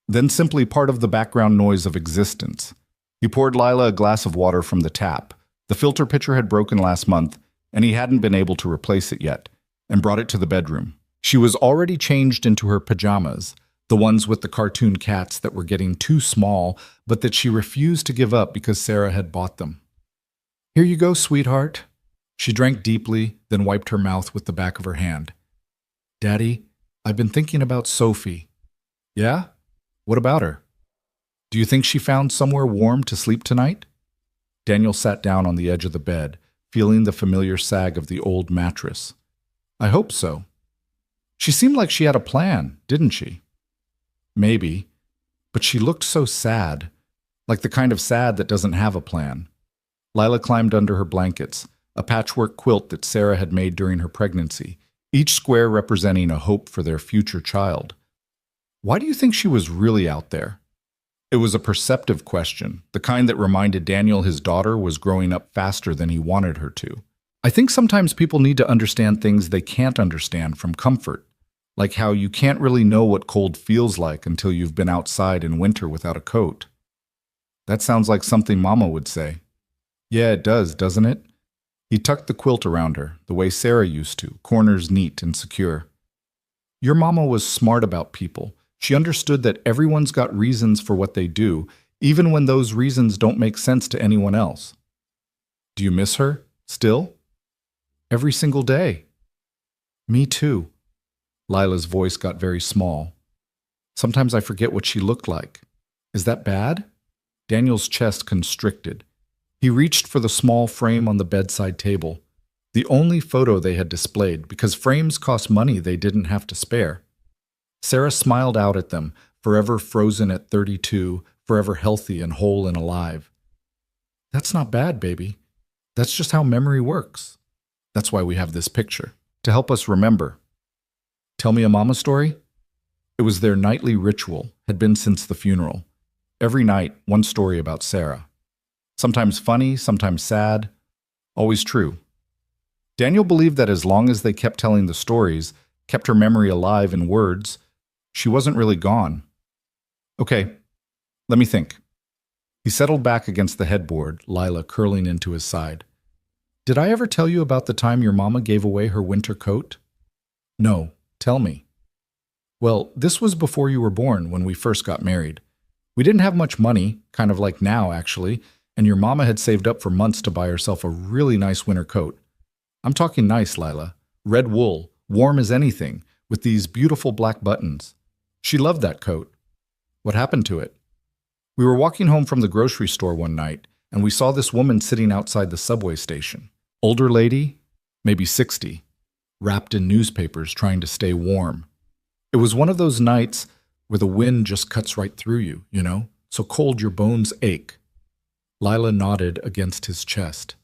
then simply part of the background noise of existence. He poured Lila a glass of water from the tap. The filter pitcher had broken last month, and he hadn't been able to replace it yet, and brought it to the bedroom. She was already changed into her pajamas, the ones with the cartoon cats that were getting too small, but that she refused to give up because Sarah had bought them. "Here you go, sweetheart." She drank deeply, then wiped her mouth with the back of her hand. "Daddy, I've been thinking about Sophie." "Yeah? What about her? Do you think she found somewhere warm to sleep tonight?" Daniel sat down on the edge of the bed, feeling the familiar sag of the old mattress. "I hope so. She seemed like she had a plan, didn't she?" "Maybe, but she looked so sad, like the kind of sad that doesn't have a plan." Lila climbed under her blankets, a patchwork quilt that Sarah had made during her pregnancy, each square representing a hope for their future child. "Why do you think she was really out there?" It was a perceptive question, the kind that reminded Daniel his daughter was growing up faster than he wanted her to. "I think sometimes people need to understand things they can't understand from comfort, like how you can't really know what cold feels like until you've been outside in winter without a coat." "That sounds like something Mama would say." "Yeah, it does, doesn't it?" He tucked the quilt around her, the way Sarah used to, corners neat and secure. "Your Mama was smart about people. She understood that everyone's got reasons for what they do, even when those reasons don't make sense to anyone else." "Do you miss her, still?" "Every single day." "Me too." Lila's voice got very small. "Sometimes I forget what she looked like." "Is that bad?" Daniel's chest constricted. He reached for the small frame on the bedside table, the only photo they had displayed, because frames cost money they didn't have to spare. Sarah smiled out at them, forever frozen at 32, forever healthy and whole and alive. "That's not bad, baby. That's just how memory works. That's why we have this picture, to help us remember." "Tell me a mama story?" It was their nightly ritual, had been since the funeral. Every night, one story about Sarah. Sometimes funny, sometimes sad, always true. Daniel believed that as long as they kept telling the stories, kept her memory alive in words, she wasn't really gone. "Okay, let me think." He settled back against the headboard, Lila curling into his side. "Did I ever tell you about the time your mama gave away her winter coat?" "No, tell me." "Well, this was before you were born, when we first got married. We didn't have much money, kind of like now, actually, and your mama had saved up for months to buy herself a really nice winter coat. I'm talking nice, Lila. Red wool, warm as anything, with these beautiful black buttons. She loved that coat. What happened to it? We were walking home from the grocery store one night, and we saw this woman sitting outside the subway station. Older lady, maybe 60, wrapped in newspapers trying to stay warm. It was one of those nights where the wind just cuts right through you, so cold your bones ache. Lila nodded against his chest.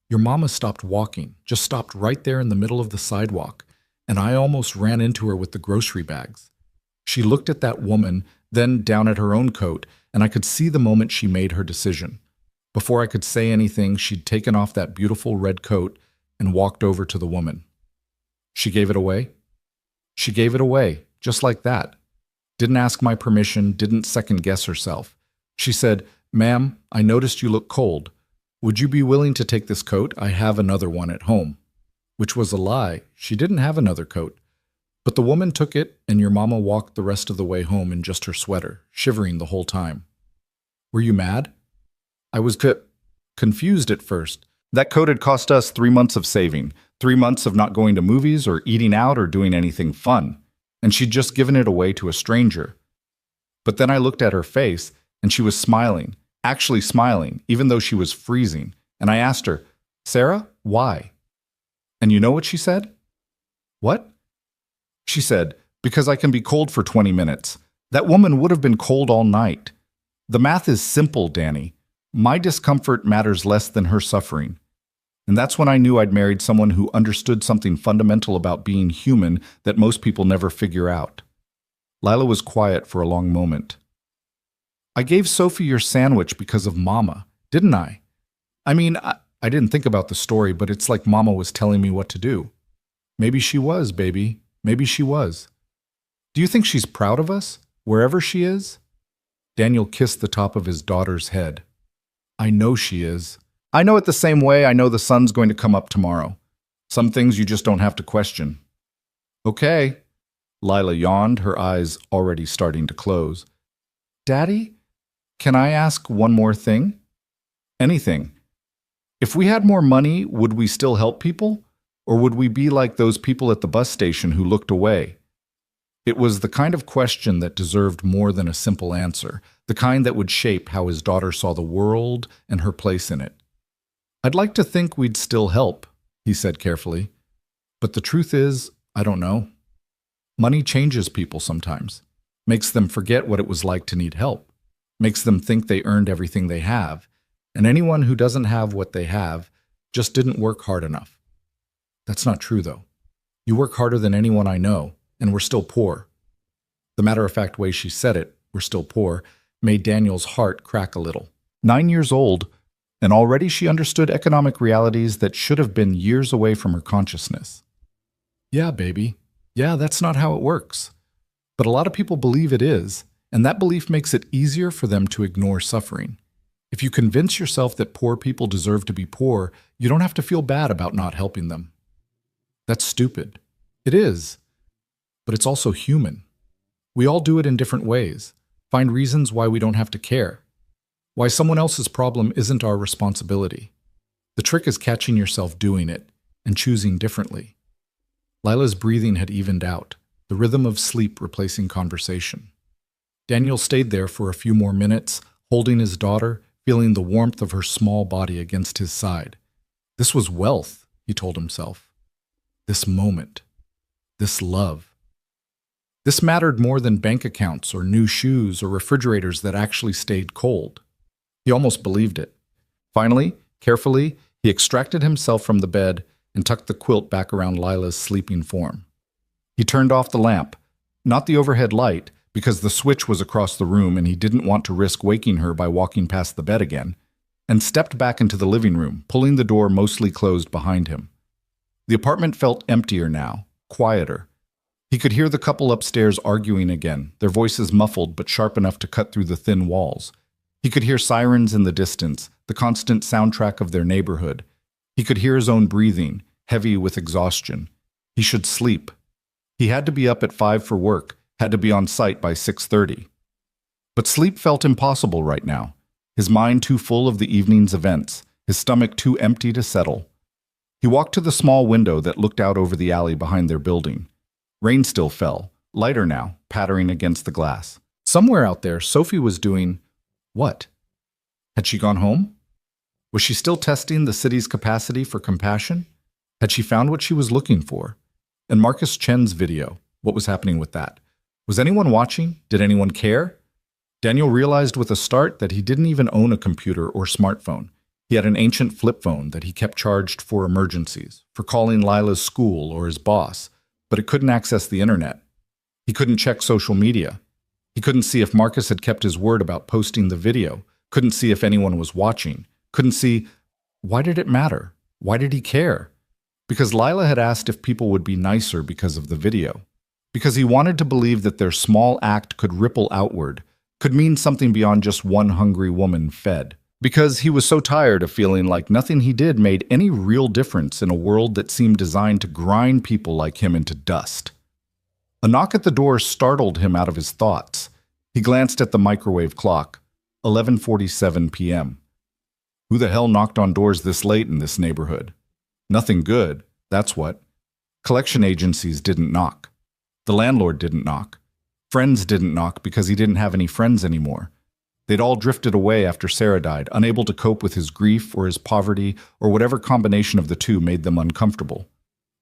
Your mama stopped walking, just stopped right there in the middle of the sidewalk, and I almost ran into her with the grocery bags. She looked at that woman, then down at her own coat, and I could see the moment she made her decision. Before I could say anything, she'd taken off that beautiful red coat and walked over to the woman. She gave it away? She gave it away, just like that. Didn't ask my permission, didn't second-guess herself. She said, "Ma'am, I noticed you look cold. Would you be willing to take this coat? I have another one at home." Which was a lie. She didn't have another coat. But the woman took it, and your mama walked the rest of the way home in just her sweater, shivering the whole time. Were you mad? I was confused at first. That code had cost us 3 months of saving, 3 months of not going to movies or eating out or doing anything fun. And she'd just given it away to a stranger. But then I looked at her face, and she was smiling, actually smiling, even though she was freezing. And I asked her, "Sarah, why?" And you know what she said? "What?" She said, "Because I can be cold for 20 minutes. That woman would have been cold all night. The math is simple, Danny. My discomfort matters less than her suffering." And that's when I knew I'd married someone who understood something fundamental about being human that most people never figure out. Lila was quiet for a long moment. "I gave Sophie your sandwich because of Mama, didn't I? I mean, I didn't think about the story, but it's like Mama was telling me what to do." "Maybe she was, baby. Maybe she was. Do you think she's proud of us, wherever she is?" Daniel kissed the top of his daughter's head. "I know she is. I know it the same way I know the sun's going to come up tomorrow. Some things you just don't have to question." "Okay." Lila yawned, her eyes already starting to close. "Daddy, can I ask one more thing?" "Anything. If we had more money, would we still help people? Or would we be like those people at the bus station who looked away?" It was the kind of question that deserved more than a simple answer, the kind that would shape how his daughter saw the world and her place in it. "I'd like to think we'd still help," he said carefully. "But the truth is, I don't know. Money changes people sometimes, makes them forget what it was like to need help, makes them think they earned everything they have, and anyone who doesn't have what they have just didn't work hard enough. That's not true, though. You work harder than anyone I know, and we're still poor." The matter-of-fact way she said it, "we're still poor," made Daniel's heart crack a little. 9 years old, and already she understood economic realities that should have been years away from her consciousness. "Yeah, baby. Yeah, that's not how it works. But a lot of people believe it is, and that belief makes it easier for them to ignore suffering. If you convince yourself that poor people deserve to be poor, you don't have to feel bad about not helping them. That's stupid. It is. But it's also human. We all do it in different ways, find reasons why we don't have to care, why someone else's problem isn't our responsibility. The trick is catching yourself doing it and choosing differently." Lila's breathing had evened out, the rhythm of sleep replacing conversation. Daniel stayed there for a few more minutes, holding his daughter, feeling the warmth of her small body against his side. This was wealth, he told himself. This moment. This love. This mattered more than bank accounts or new shoes or refrigerators that actually stayed cold. He almost believed it. Finally, carefully, he extracted himself from the bed and tucked the quilt back around Lila's sleeping form. He turned off the lamp, not the overhead light, because the switch was across the room and he didn't want to risk waking her by walking past the bed again, and stepped back into the living room, pulling the door mostly closed behind him. The apartment felt emptier now, quieter. He could hear the couple upstairs arguing again, their voices muffled but sharp enough to cut through the thin walls. He could hear sirens in the distance, the constant soundtrack of their neighborhood. He could hear his own breathing, heavy with exhaustion. He should sleep. He had to be up at 5 for work, had to be on site by 6:30. But sleep felt impossible right now, his mind too full of the evening's events, his stomach too empty to settle. He walked to the small window that looked out over the alley behind their building. Rain still fell, lighter now, pattering against the glass. Somewhere out there, Sophie was doing what? Had she gone home? Was she still testing the city's capacity for compassion? Had she found what she was looking for? And Marcus Chen's video, what was happening with that? Was anyone watching? Did anyone care? Daniel realized with a start that he didn't even own a computer or smartphone. He had an ancient flip phone that he kept charged for emergencies, for calling Lila's school or his boss, but it couldn't access the internet. He couldn't check social media. He couldn't see if Marcus had kept his word about posting the video, couldn't see if anyone was watching, couldn't see. Why did it matter? Why did he care? Because Lila had asked if people would be nicer because of the video. Because he wanted to believe that their small act could ripple outward, could mean something beyond just one hungry woman fed. Because he was so tired of feeling like nothing he did made any real difference in a world that seemed designed to grind people like him into dust. A knock at the door startled him out of his thoughts. He glanced at the microwave clock, 11:47 p.m. Who the hell knocked on doors this late in this neighborhood? Nothing good, that's what. Collection agencies didn't knock. The landlord didn't knock. Friends didn't knock because he didn't have any friends anymore. They'd all drifted away after Sarah died, unable to cope with his grief or his poverty or whatever combination of the two made them uncomfortable.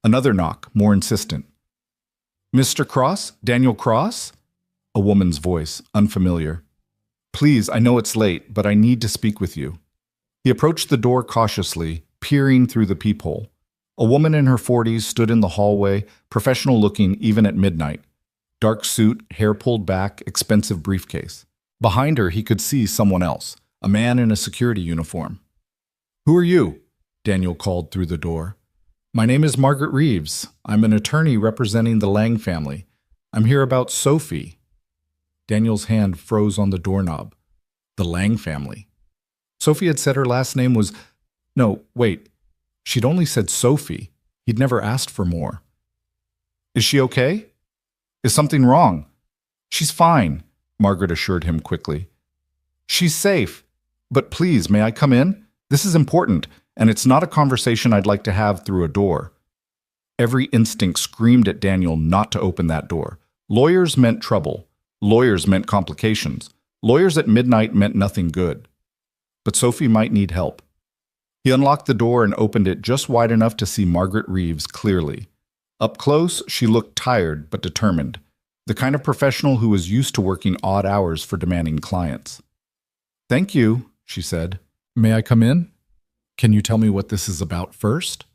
Another knock, more insistent. Mr. Cross? Daniel Cross? A woman's voice, unfamiliar. Please, I know it's late, but I need to speak with you. He approached the door cautiously, peering through the peephole. A woman in her 40s stood in the hallway, professional-looking even at midnight. Dark suit, hair pulled back, expensive briefcase. Behind her, he could see someone else, a man in a security uniform. Who are you? Daniel called through the door. My name is Margaret Reeves. I'm an attorney representing the Lang family. I'm here about Sophie. Daniel's hand froze on the doorknob. The Lang family. Sophie had said her last name was... No, wait. She'd only said Sophie. He'd never asked for more. Is she okay? Is something wrong? She's fine, Margaret assured him quickly. She's safe. But please, may I come in? This is important, and it's not a conversation I'd like to have through a door. Every instinct screamed at Daniel not to open that door. Lawyers meant trouble. Lawyers meant complications. Lawyers at midnight meant nothing good. But Sophie might need help. He unlocked the door and opened it just wide enough to see Margaret Reeves clearly. Up close, she looked tired but determined, the kind of professional who was used to working odd hours for demanding clients. Thank you, she said. May I come in? Can you tell me what this is about first?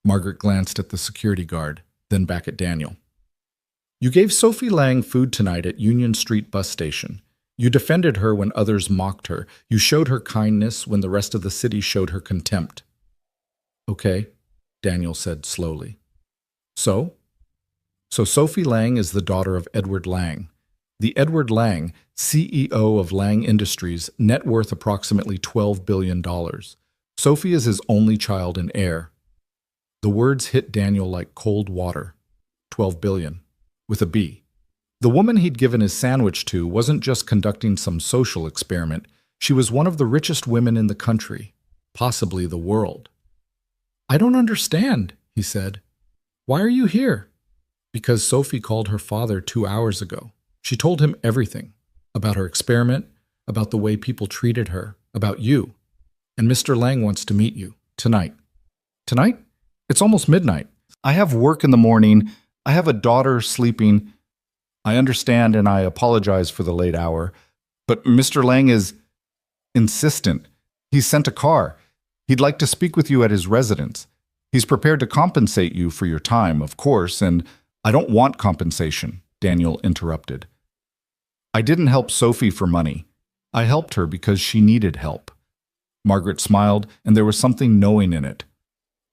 Margaret glanced at the security guard, then back at Daniel. You gave Sophie Lang food tonight at Union Street bus station. You defended her when others mocked her. You showed her kindness when the rest of the city showed her contempt. Okay, Daniel said slowly. So Sophie Lang is the daughter of Edward Lang. The Edward Lang, CEO of Lang Industries, net worth approximately $12 billion. Sophie is his only child and heir. The words hit Daniel like cold water. 12 billion, with a B. The woman he'd given his sandwich to wasn't just conducting some social experiment. She was one of the richest women in the country, possibly the world. I don't understand, he said. Why are you here? Because Sophie called her father 2 hours ago. She told him everything, about her experiment, about the way people treated her, about you. And Mr. Lang wants to meet you, tonight. Tonight? It's almost midnight. I have work in the morning. I have a daughter sleeping. I understand and I apologize for the late hour, but Mr. Lang is insistent. He's sent a car. He'd like to speak with you at his residence. He's prepared to compensate you for your time, of course, and I don't want compensation, Daniel interrupted. I didn't help Sophie for money. I helped her because she needed help. Margaret smiled, and there was something knowing in it.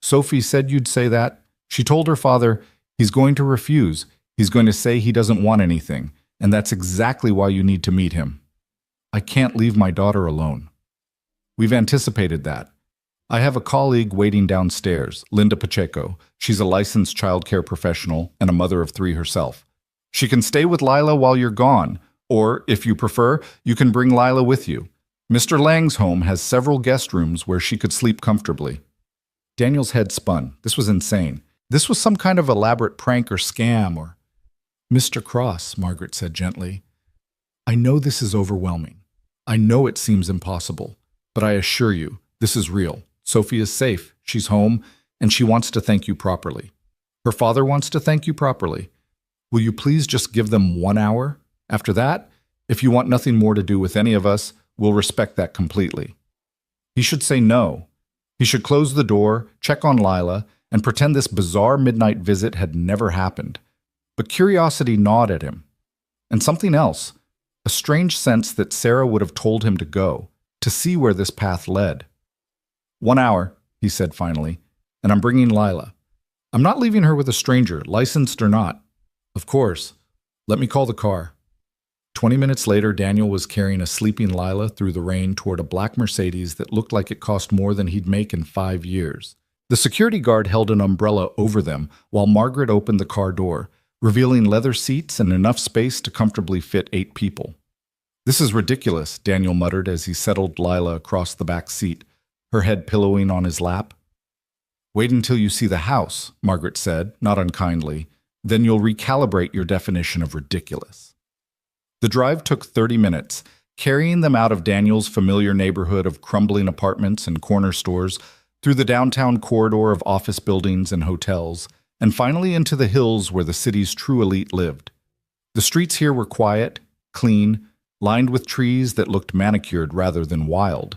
Sophie said you'd say that. She told her father, he's going to refuse. He's going to say he doesn't want anything, and that's exactly why you need to meet him. I can't leave my daughter alone. We've anticipated that. I have a colleague waiting downstairs, Linda Pacheco. She's a licensed childcare professional and a mother of 3 herself. She can stay with Lila while you're gone, or, if you prefer, you can bring Lila with you. Mr. Lang's home has several guest rooms where she could sleep comfortably. Daniel's head spun. This was insane. This was some kind of elaborate prank or scam or... Mr. Cross, Margaret said gently, I know this is overwhelming. I know it seems impossible, but I assure you, this is real. Sophie is safe, she's home, and she wants to thank you properly. Her father wants to thank you properly. Will you please just give them 1 hour? After that, if you want nothing more to do with any of us, we'll respect that completely. He should say no. He should close the door, check on Lila, and pretend this bizarre midnight visit had never happened. But curiosity gnawed at him. And something else, a strange sense that Sarah would have told him to go, to see where this path led. 1 hour, he said finally, and I'm bringing Lila. I'm not leaving her with a stranger, licensed or not. Of course. Let me call the car. 20 minutes later, Daniel was carrying a sleeping Lila through the rain toward a black Mercedes that looked like it cost more than he'd make in 5 years. The security guard held an umbrella over them while Margaret opened the car door, revealing leather seats and enough space to comfortably fit 8 people. This is ridiculous, Daniel muttered as he settled Lila across the back seat. her head pillowing on his lap. Wait until you see the house, Margaret said, not unkindly. Then you'll recalibrate your definition of ridiculous. The drive took 30 minutes, carrying them out of Daniel's familiar neighborhood of crumbling apartments and corner stores, through the downtown corridor of office buildings and hotels, and finally into the hills where the city's true elite lived. The streets here were quiet, clean, lined with trees that looked manicured rather than wild.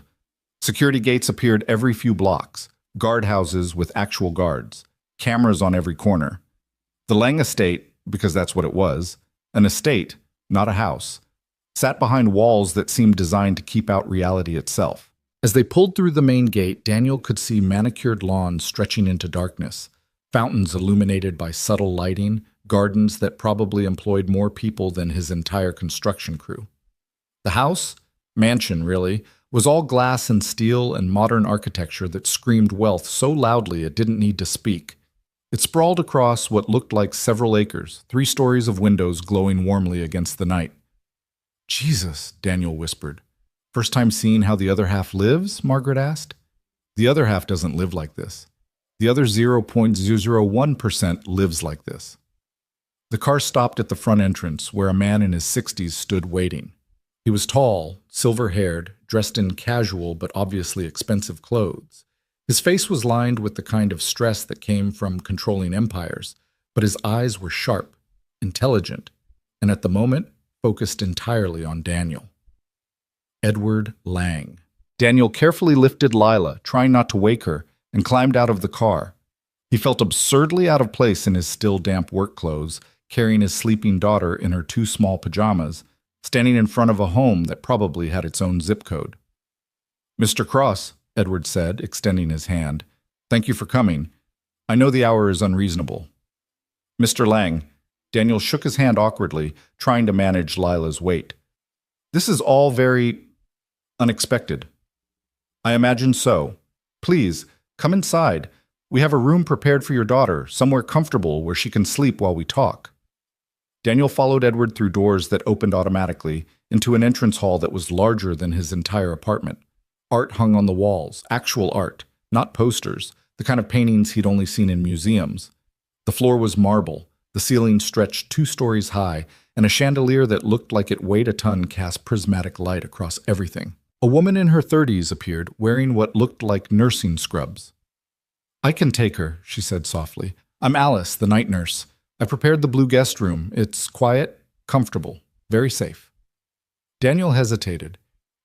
Security gates appeared every few blocks, guardhouses with actual guards, cameras on every corner. The Lang estate, because that's what it was, an estate, not a house, sat behind walls that seemed designed to keep out reality itself. As they pulled through the main gate, Daniel could see manicured lawns stretching into darkness, fountains illuminated by subtle lighting, gardens that probably employed more people than his entire construction crew. The house, mansion really, was all glass and steel and modern architecture that screamed wealth so loudly it didn't need to speak. It sprawled across what looked like several acres, 3 stories of windows glowing warmly against the night. Jesus, Daniel whispered. First time seeing how the other half lives? Margaret asked. The other half doesn't live like this. The other 0.001% lives like this. The car stopped at the front entrance, where a man in his 60s stood waiting. He was tall, silver-haired, dressed in casual but obviously expensive clothes. His face was lined with the kind of stress that came from controlling empires, but his eyes were sharp, intelligent, and at the moment, focused entirely on Daniel. Edward Lang. Daniel carefully lifted Lila, trying not to wake her, and climbed out of the car. He felt absurdly out of place in his still damp work clothes, carrying his sleeping daughter in her 2 small pajamas, standing in front of a home that probably had its own zip code. Mr. Cross, Edward said, extending his hand. Thank you for coming. I know the hour is unreasonable. Mr. Lang. Daniel shook his hand awkwardly, trying to manage Lila's weight. This is all very unexpected. I imagine so. Please, come inside. We have a room prepared for your daughter, somewhere comfortable where she can sleep while we talk. Daniel followed Edward through doors that opened automatically into an entrance hall that was larger than his entire apartment. Art hung on the walls, actual art, not posters, the kind of paintings he'd only seen in museums. The floor was marble, the ceiling stretched 2 stories high, and a chandelier that looked like it weighed a ton cast prismatic light across everything. A woman in her 30s appeared, wearing what looked like nursing scrubs. I can take her, she said softly. I'm Alice, the night nurse. I prepared the blue guest room. It's quiet, comfortable, very safe. Daniel hesitated.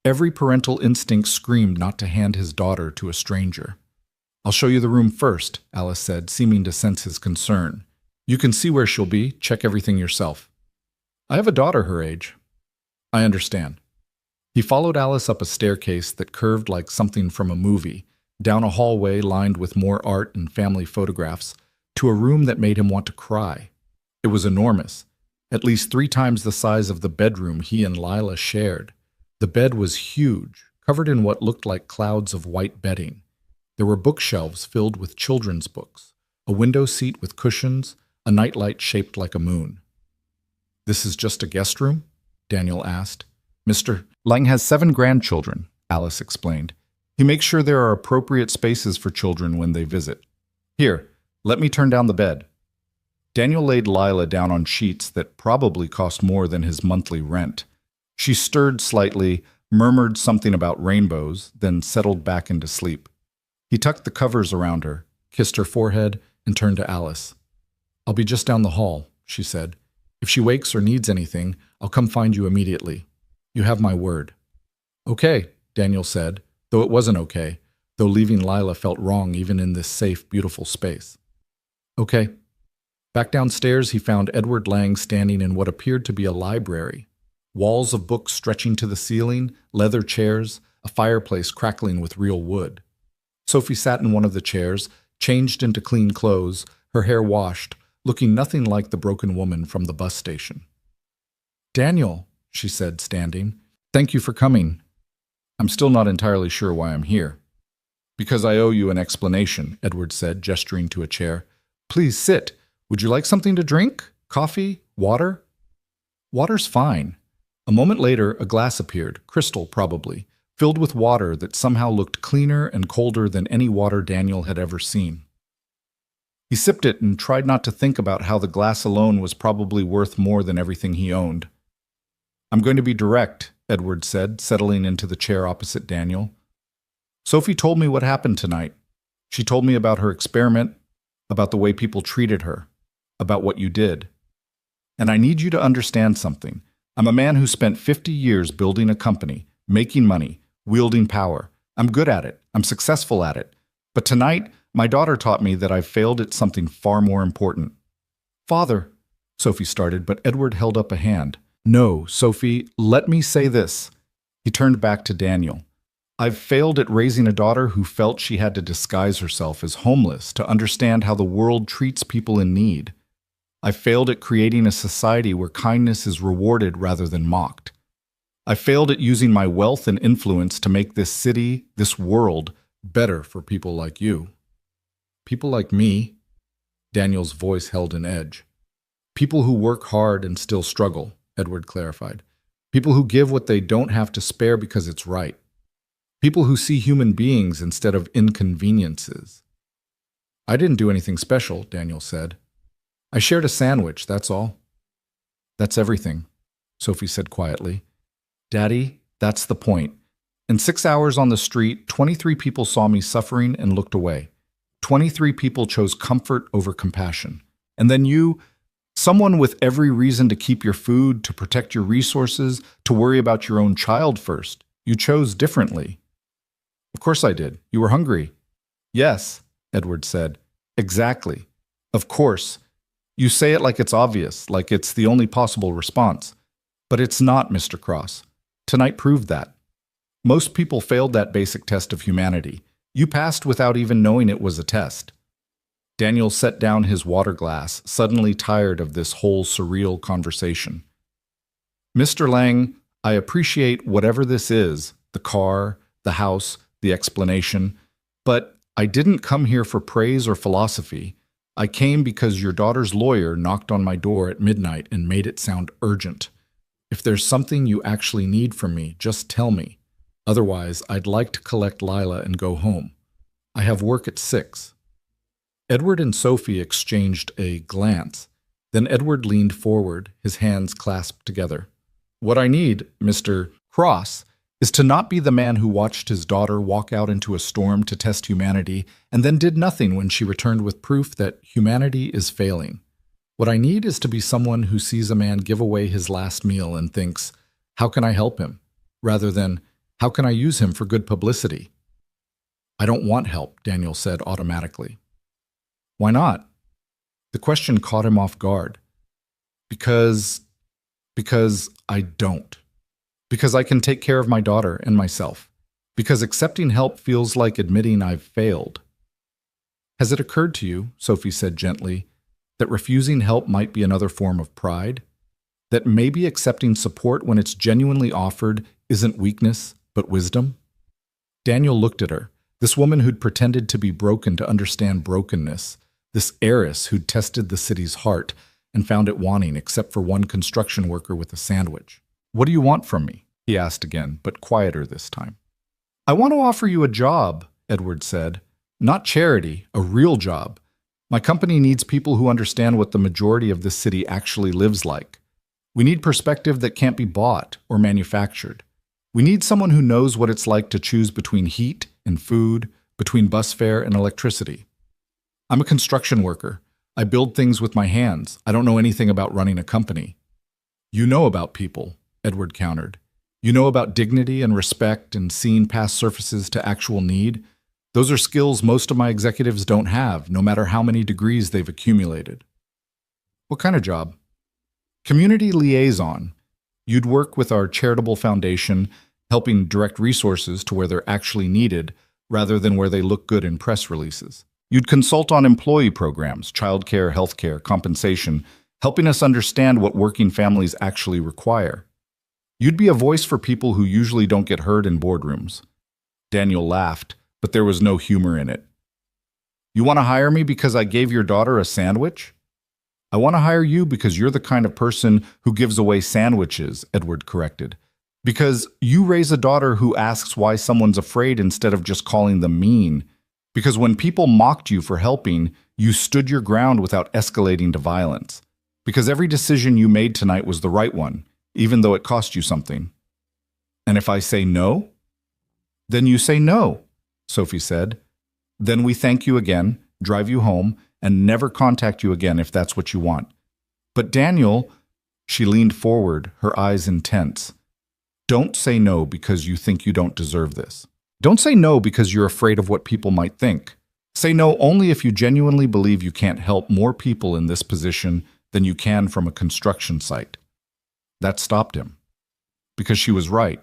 Every parental instinct screamed not to hand his daughter to a stranger. I'll show you the room first, Alice said, seeming to sense his concern. You can see where she'll be, check everything yourself. I have a daughter her age. I understand. He followed Alice up a staircase that curved like something from a movie, down a hallway lined with more art and family photographs, to a room that made him want to cry. It was enormous, at least 3 times the size of the bedroom he and Lila shared. The bed was huge, covered in what looked like clouds of white bedding. There were bookshelves filled with children's books, a window seat with cushions, a nightlight shaped like a moon. This is just a guest room? Daniel asked. Mr. Lang has 7 grandchildren, Alice explained. He makes sure there are appropriate spaces for children when they visit. Here, let me turn down the bed. Daniel laid Lila down on sheets that probably cost more than his monthly rent. She stirred slightly, murmured something about rainbows, then settled back into sleep. He tucked the covers around her, kissed her forehead, and turned to Alice. I'll be just down the hall, she said. If she wakes or needs anything, I'll come find you immediately. You have my word. Okay, Daniel said, though it wasn't okay, though leaving Lila felt wrong even in this safe, beautiful space. Okay. Back downstairs, he found Edward Lang standing in what appeared to be a library. Walls of books stretching to the ceiling, leather chairs, a fireplace crackling with real wood. Sophie sat in one of the chairs, changed into clean clothes, her hair washed, looking nothing like the broken woman from the bus station. Daniel, she said, standing, thank you for coming. I'm still not entirely sure why I'm here. Because I owe you an explanation, Edward said, gesturing to a chair. Please sit. Would you like something to drink? Coffee? Water? Water's fine. A moment later, a glass appeared, crystal probably, filled with water that somehow looked cleaner and colder than any water Daniel had ever seen. He sipped it and tried not to think about how the glass alone was probably worth more than everything he owned. "I'm going to be direct," Edward said, settling into the chair opposite Daniel. "Sophie told me what happened tonight. She told me about her experiment, about the way people treated her, about what you did. And I need you to understand something. I'm a man who spent 50 years building a company, making money, wielding power. I'm good at it. I'm successful at it. But tonight, my daughter taught me that I've failed at something far more important." "Father," Sophie started, but Edward held up a hand. "No, Sophie, let me say this." He turned back to Daniel. "I've failed at raising a daughter who felt she had to disguise herself as homeless to understand how the world treats people in need. I failed at creating a society where kindness is rewarded rather than mocked. I failed at using my wealth and influence to make this city, this world, better for people like you." "People like me?" Daniel's voice held an edge. "People who work hard and still struggle," Edward clarified. "People who give what they don't have to spare because it's right. People who see human beings instead of inconveniences." "I didn't do anything special," Daniel said. "I shared a sandwich, that's all." "That's everything," Sophie said quietly. "Daddy, that's the point. In 6 hours on the street, 23 people saw me suffering and looked away. 23 people chose comfort over compassion. And then you, someone with every reason to keep your food, to protect your resources, to worry about your own child first, you chose differently." "Of course I did. You were hungry." "Yes," Edward said. "Exactly. Of course. You say it like it's obvious, like it's the only possible response. But it's not, Mr. Cross. Tonight proved that. Most people failed that basic test of humanity. You passed without even knowing it was a test." Daniel set down his water glass, suddenly tired of this whole surreal conversation. "Mr. Lang, I appreciate whatever this is, the car, the house, the explanation, but I didn't come here for praise or philosophy. I came because your daughter's lawyer knocked on my door at midnight and made it sound urgent. If there's something you actually need from me, just tell me. Otherwise, I'd like to collect Lila and go home. I have work at 6. Edward and Sophie exchanged a glance. Then Edward leaned forward, his hands clasped together. "What I need, Mr. Cross, is to not be the man who watched his daughter walk out into a storm to test humanity and then did nothing when she returned with proof that humanity is failing. What I need is to be someone who sees a man give away his last meal and thinks, 'How can I help him?' rather than, 'How can I use him for good publicity?'" "I don't want help," Daniel said automatically. "Why not?" The question caught him off guard. Because I don't. Because I can take care of my daughter and myself. Because accepting help feels like admitting I've failed." "Has it occurred to you," Sophie said gently, "that refusing help might be another form of pride? That maybe accepting support when it's genuinely offered isn't weakness, but wisdom?" Daniel looked at her, this woman who'd pretended to be broken to understand brokenness, this heiress who'd tested the city's heart and found it wanting except for one construction worker with a sandwich. "What do you want from me?" he asked again, but quieter this time. "I want to offer you a job," Edward said. "Not charity, a real job. My company needs people who understand what the majority of this city actually lives like. We need perspective that can't be bought or manufactured. We need someone who knows what it's like to choose between heat and food, between bus fare and electricity. I'm a construction worker. I build things with my hands. I don't know anything about running a company." "You know about people," Edward countered. "You know about dignity and respect and seeing past surfaces to actual need. Those are skills most of my executives don't have, no matter how many degrees they've accumulated." "What kind of job?" "Community liaison. You'd work with our charitable foundation, helping direct resources to where they're actually needed, rather than where they look good in press releases. You'd consult on employee programs, childcare, healthcare, compensation, helping us understand what working families actually require. You'd be a voice for people who usually don't get heard in boardrooms." Daniel laughed, but there was no humor in it. "You want to hire me because I gave your daughter a sandwich?" "I want to hire you because you're the kind of person who gives away sandwiches," Edward corrected. Because you raise a daughter who asks why someone's afraid instead of just calling them mean. Because when people mocked you for helping, you stood your ground without escalating to violence. Because every decision you made tonight was the right one, even though it cost you something. And if I say no? Then you say no, Sophie said. Then we thank you again, drive you home, and never contact you again if that's what you want. But Daniel, she leaned forward, her eyes intense. Don't say no because you think you don't deserve this. Don't say no because you're afraid of what people might think. Say no only if you genuinely believe you can't help more people in this position than you can from a construction site. That stopped him. Because she was right.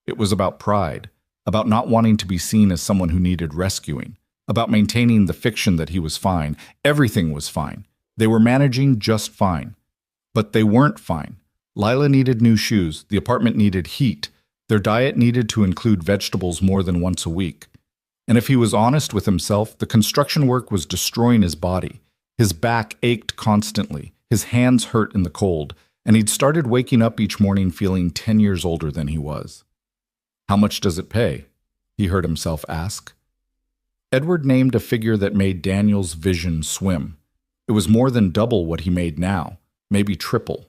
It was about pride, about not wanting to be seen as someone who needed rescuing, about maintaining the fiction that he was fine. Everything was fine. They were managing just fine. But they weren't fine. Lila needed new shoes, the apartment needed heat, their diet needed to include vegetables more than once a week. And if he was honest with himself, the construction work was destroying his body. His back ached constantly, his hands hurt in the cold, and he'd started waking up each morning feeling 10 years older than he was. How much does it pay? He heard himself ask. Edward named a figure that made Daniel's vision swim. It was more than double what he made now, maybe triple.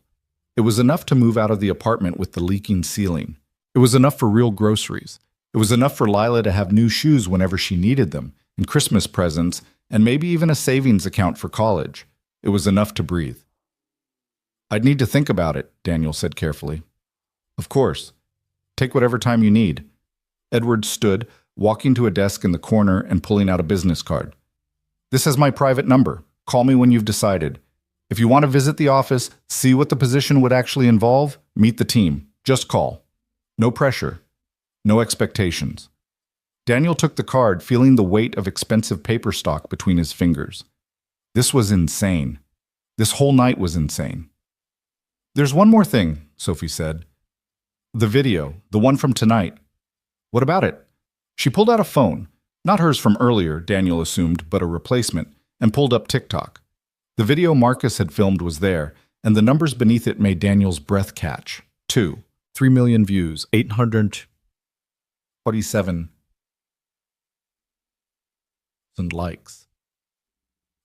It was enough to move out of the apartment with the leaking ceiling. It was enough for real groceries. It was enough for Lila to have new shoes whenever she needed them, and Christmas presents, and maybe even a savings account for college. It was enough to breathe. I'd need to think about it, Daniel said carefully. Of course. Take whatever time you need. Edward stood, walking to a desk in the corner and pulling out a business card. This is my private number. Call me when you've decided. If you want to visit the office, see what the position would actually involve, meet the team. Just call. No pressure. No expectations. Daniel took the card, feeling the weight of expensive paper stock between his fingers. This was insane. This whole night was insane. There's one more thing, Sophie said. The video, the one from tonight. What about it? She pulled out a phone, not hers from earlier, Daniel assumed, but a replacement, and pulled up TikTok. The video Marcus had filmed was there, and the numbers beneath it made Daniel's breath catch. 3 million views, 847,000 likes,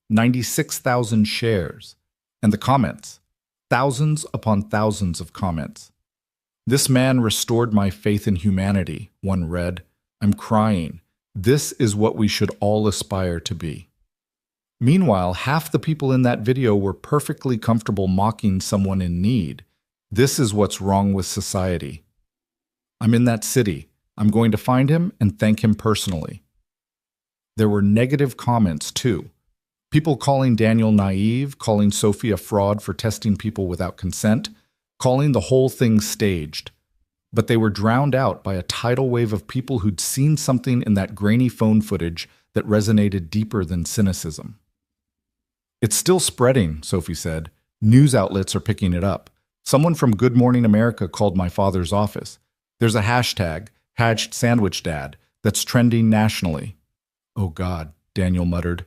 96,000 shares, and the comments, thousands upon thousands of comments. This man restored my faith in humanity, one read. I'm crying. This is what we should all aspire to be. Meanwhile, half the people in that video were perfectly comfortable mocking someone in need. This is what's wrong with society. I'm in that city. I'm going to find him and thank him personally. There were negative comments, too. People calling Daniel naive, calling Sophie a fraud for testing people without consent, calling the whole thing staged. But they were drowned out by a tidal wave of people who'd seen something in that grainy phone footage that resonated deeper than cynicism. It's still spreading, Sophie said. News outlets are picking it up. Someone from Good Morning America called my father's office. There's a hashtag, #SandwichDad, that's trending nationally. Oh God, Daniel muttered.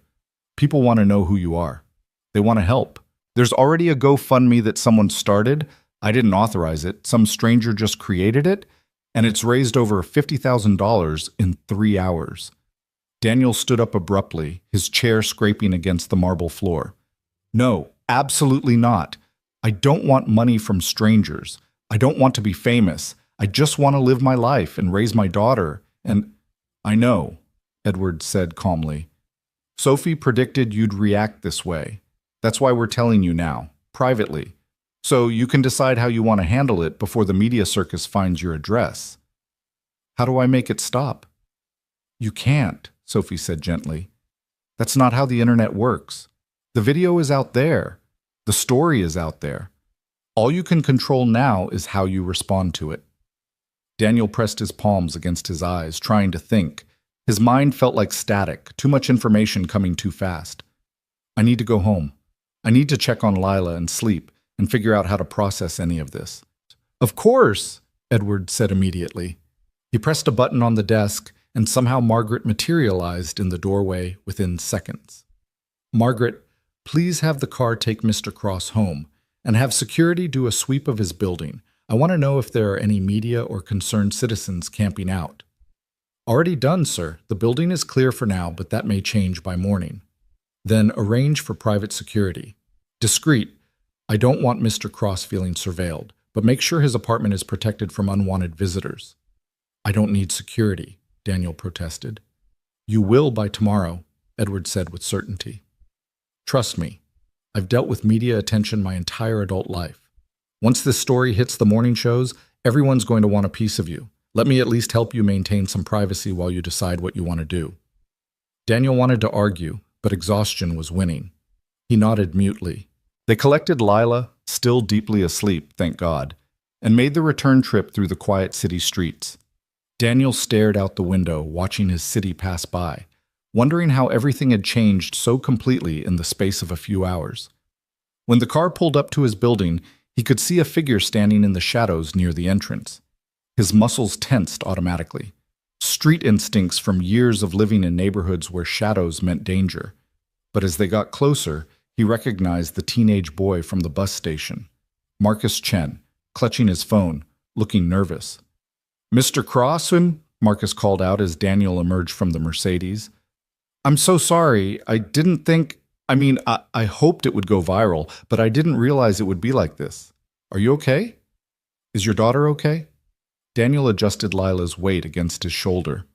People want to know who you are. They want to help. There's already a GoFundMe that someone started. I didn't authorize it. Some stranger just created it, and it's raised over $50,000 in 3 hours. Daniel stood up abruptly, his chair scraping against the marble floor. No, absolutely not. I don't want money from strangers. I don't want to be famous. I just want to live my life and raise my daughter. And I know, Edward said calmly. Sophie predicted you'd react this way. That's why we're telling you now, privately. So you can decide how you want to handle it before the media circus finds your address. How do I make it stop? You can't, Sophie said gently. That's not how the internet works. The video is out there. The story is out there. All you can control now is how you respond to it. Daniel pressed his palms against his eyes, trying to think. His mind felt like static, too much information coming too fast. I need to go home. I need to check on Lila and sleep and figure out how to process any of this. Of course, Edward said immediately. He pressed a button on the desk, and somehow Margaret materialized in the doorway within seconds. Margaret, please have the car take Mr. Cross home, and have security do a sweep of his building. I want to know if there are any media or concerned citizens camping out. Already done, sir. The building is clear for now, but that may change by morning. Then arrange for private security. Discreet. I don't want Mr. Cross feeling surveilled, but make sure his apartment is protected from unwanted visitors. I don't need security, Daniel protested. You will by tomorrow, Edward said with certainty. Trust me. I've dealt with media attention my entire adult life. Once this story hits the morning shows, everyone's going to want a piece of you. Let me at least help you maintain some privacy while you decide what you want to do. Daniel wanted to argue, but exhaustion was winning. He nodded mutely. They collected Lila, still deeply asleep, thank God, and made the return trip through the quiet city streets. Daniel stared out the window, watching his city pass by, wondering how everything had changed so completely in the space of a few hours. When the car pulled up to his building, he could see a figure standing in the shadows near the entrance. His muscles tensed automatically. Street instincts from years of living in neighborhoods where shadows meant danger. But as they got closer, he recognized the teenage boy from the bus station, Marcus Chen, clutching his phone, looking nervous. Mr. Crossman, Marcus called out as Daniel emerged from the Mercedes. I'm so sorry. I didn't think... I hoped it would go viral, but I didn't realize it would be like this. Are you okay? Is your daughter okay? Daniel adjusted Lila's weight against his shoulder.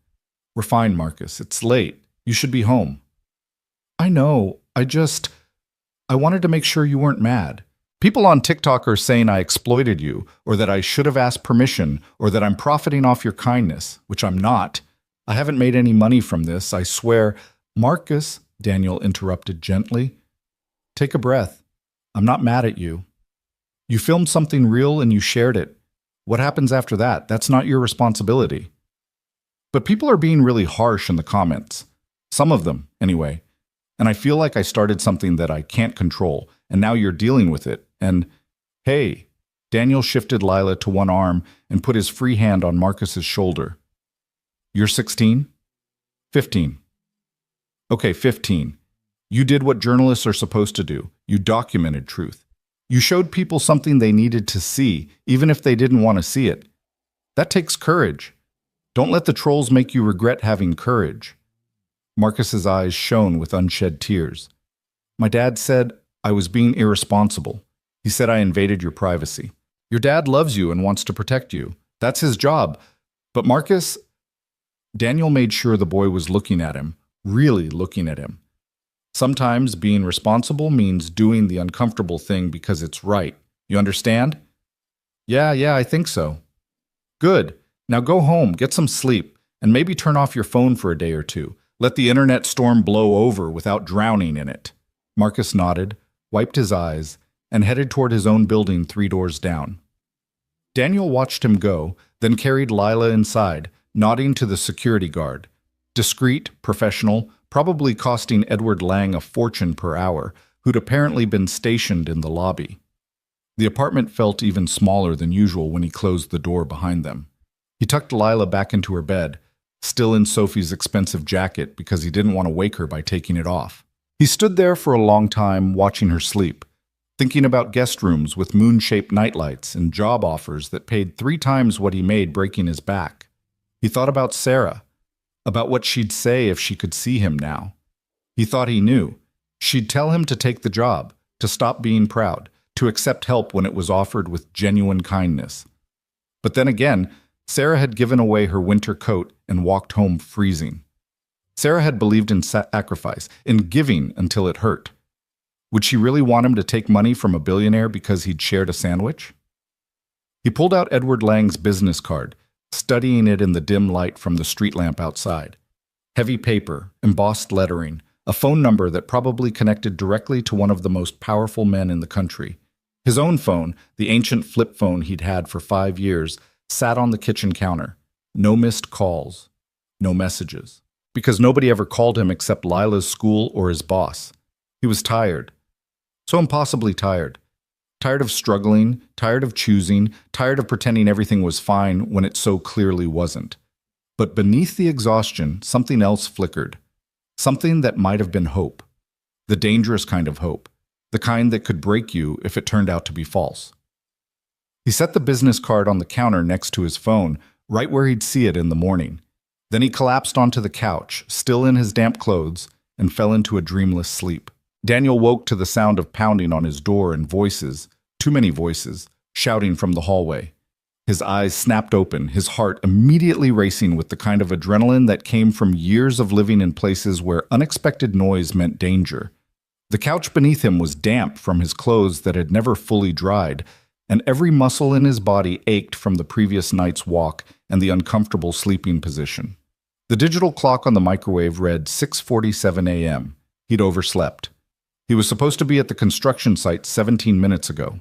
We're fine, Marcus. It's late. You should be home. I know. I wanted to make sure you weren't mad. People on TikTok are saying I exploited you, or that I should have asked permission, or that I'm profiting off your kindness, which I'm not. I haven't made any money from this, I swear. Marcus, Daniel interrupted gently. Take a breath. I'm not mad at you. You filmed something real and you shared it. What happens after that? That's not your responsibility. But people are being really harsh in the comments. Some of them, anyway. And I feel like I started something that I can't control, and now you're dealing with it. And, hey, Daniel shifted Lila to one arm and put his free hand on Marcus's shoulder. You're 16? 15. Okay, 15. You did what journalists are supposed to do. You documented truth. You showed people something they needed to see, even if they didn't want to see it. That takes courage. Don't let the trolls make you regret having courage. Marcus's eyes shone with unshed tears. My dad said I was being irresponsible. He said I invaded your privacy. Your dad loves you and wants to protect you. That's his job. But Marcus... Daniel made sure the boy was looking at him, really looking at him. Sometimes being responsible means doing the uncomfortable thing because it's right. You understand? Yeah, I think so. Good. Now go home, get some sleep, and maybe turn off your phone for a day or two. Let the internet storm blow over without drowning in it. Marcus nodded, wiped his eyes, and headed toward his own building 3 doors down. Daniel watched him go, then carried Lila inside, nodding to the security guard. Discreet, professional, probably costing Edward Lang a fortune per hour, who'd apparently been stationed in the lobby. The apartment felt even smaller than usual when he closed the door behind them. He tucked Lila back into her bed, still in Sophie's expensive jacket because he didn't want to wake her by taking it off. He stood there for a long time watching her sleep, thinking about guest rooms with moon-shaped nightlights and job offers that paid 3 times what he made breaking his back. He thought about Sarah, about what she'd say if she could see him now. He thought he knew. She'd tell him to take the job, to stop being proud, to accept help when it was offered with genuine kindness. But then again, Sarah had given away her winter coat and walked home freezing. Sarah had believed in sacrifice, in giving until it hurt. Would she really want him to take money from a billionaire because he'd shared a sandwich? He pulled out Edward Lang's business card, studying it in the dim light from the street lamp outside. Heavy paper, embossed lettering, a phone number that probably connected directly to one of the most powerful men in the country. His own phone, the ancient flip phone he'd had for 5 years, sat on the kitchen counter. No missed calls, no messages. Because nobody ever called him except Lila's school or his boss. He was tired. So impossibly tired. Tired of struggling, tired of choosing, tired of pretending everything was fine when it so clearly wasn't. But beneath the exhaustion, something else flickered. Something that might have been hope. The dangerous kind of hope. The kind that could break you if it turned out to be false. He set the business card on the counter next to his phone, right where he'd see it in the morning. Then he collapsed onto the couch, still in his damp clothes, and fell into a dreamless sleep. Daniel woke to the sound of pounding on his door and voices, too many voices, shouting from the hallway. His eyes snapped open, his heart immediately racing with the kind of adrenaline that came from years of living in places where unexpected noise meant danger. The couch beneath him was damp from his clothes that had never fully dried, and every muscle in his body ached from the previous night's walk and the uncomfortable sleeping position. The digital clock on the microwave read 6:47 a.m. He'd overslept. He was supposed to be at the construction site 17 minutes ago.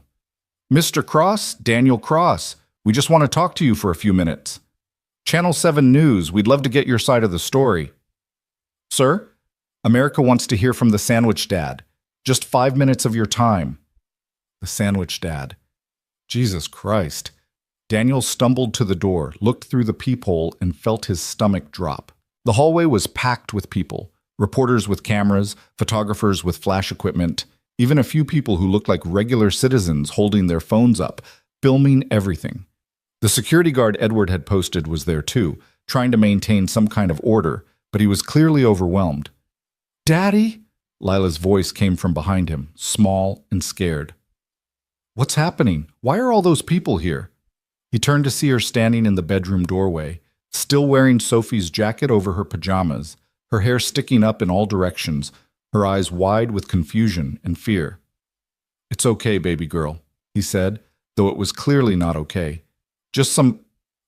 "Mr. Cross, Daniel Cross, we just want to talk to you for a few minutes. Channel 7 News, we'd love to get your side of the story." "Sir, America wants to hear from the Sandwich Dad. Just 5 minutes of your time." The Sandwich Dad. Jesus Christ. Daniel stumbled to the door, looked through the peephole, and felt his stomach drop. The hallway was packed with people, reporters with cameras, photographers with flash equipment, even a few people who looked like regular citizens holding their phones up, filming everything. The security guard Edward had posted was there too, trying to maintain some kind of order, but he was clearly overwhelmed. "Daddy?" Lila's voice came from behind him, small and scared. "What's happening? Why are all those people here?" He turned to see her standing in the bedroom doorway, still wearing Sophie's jacket over her pajamas, her hair sticking up in all directions, her eyes wide with confusion and fear. "It's okay, baby girl," he said, though it was clearly not okay. "Just some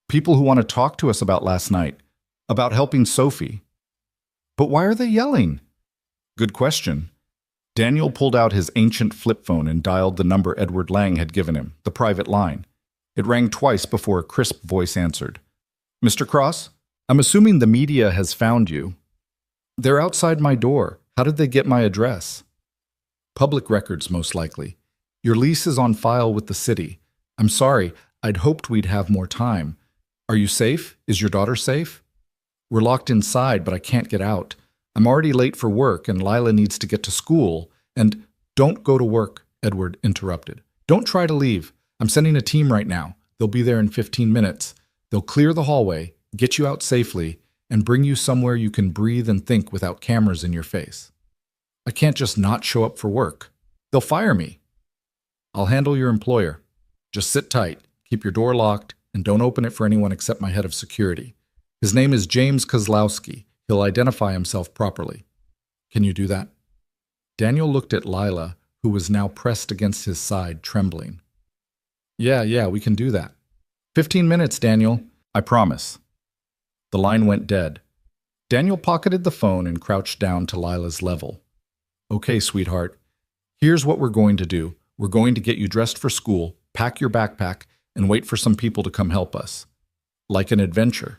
people who want to talk to us about last night, about helping Sophie." "But why are they yelling?" "Good question." Daniel pulled out his ancient flip phone and dialed the number Edward Lang had given him, the private line. It rang twice before a crisp voice answered. "Mr. Cross, I'm assuming the media has found you." "They're outside my door. How did they get my address?" "Public records, most likely. Your lease is on file with the city. I'm sorry, I'd hoped we'd have more time. Are you safe? Is your daughter safe?" "We're locked inside, but I can't get out. I'm already late for work, and Lila needs to get to school, and—" "Don't go to work," Edward interrupted. "Don't try to leave. I'm sending a team right now. They'll be there in 15 minutes. They'll clear the hallway, get you out safely, and bring you somewhere you can breathe and think without cameras in your face. I can't just not show up for work. They'll fire me." "I'll handle your employer. Just sit tight, keep your door locked, and don't open it for anyone except my head of security. His name is James Kozlowski. He'll identify himself properly. Can you do that?" Daniel looked at Lila, who was now pressed against his side, trembling. Yeah, we can do that. 15 minutes, Daniel. I promise." The line went dead. Daniel pocketed the phone and crouched down to Lila's level. "Okay, sweetheart. Here's what we're going to do. We're going to get you dressed for school, pack your backpack, and wait for some people to come help us. Like an adventure."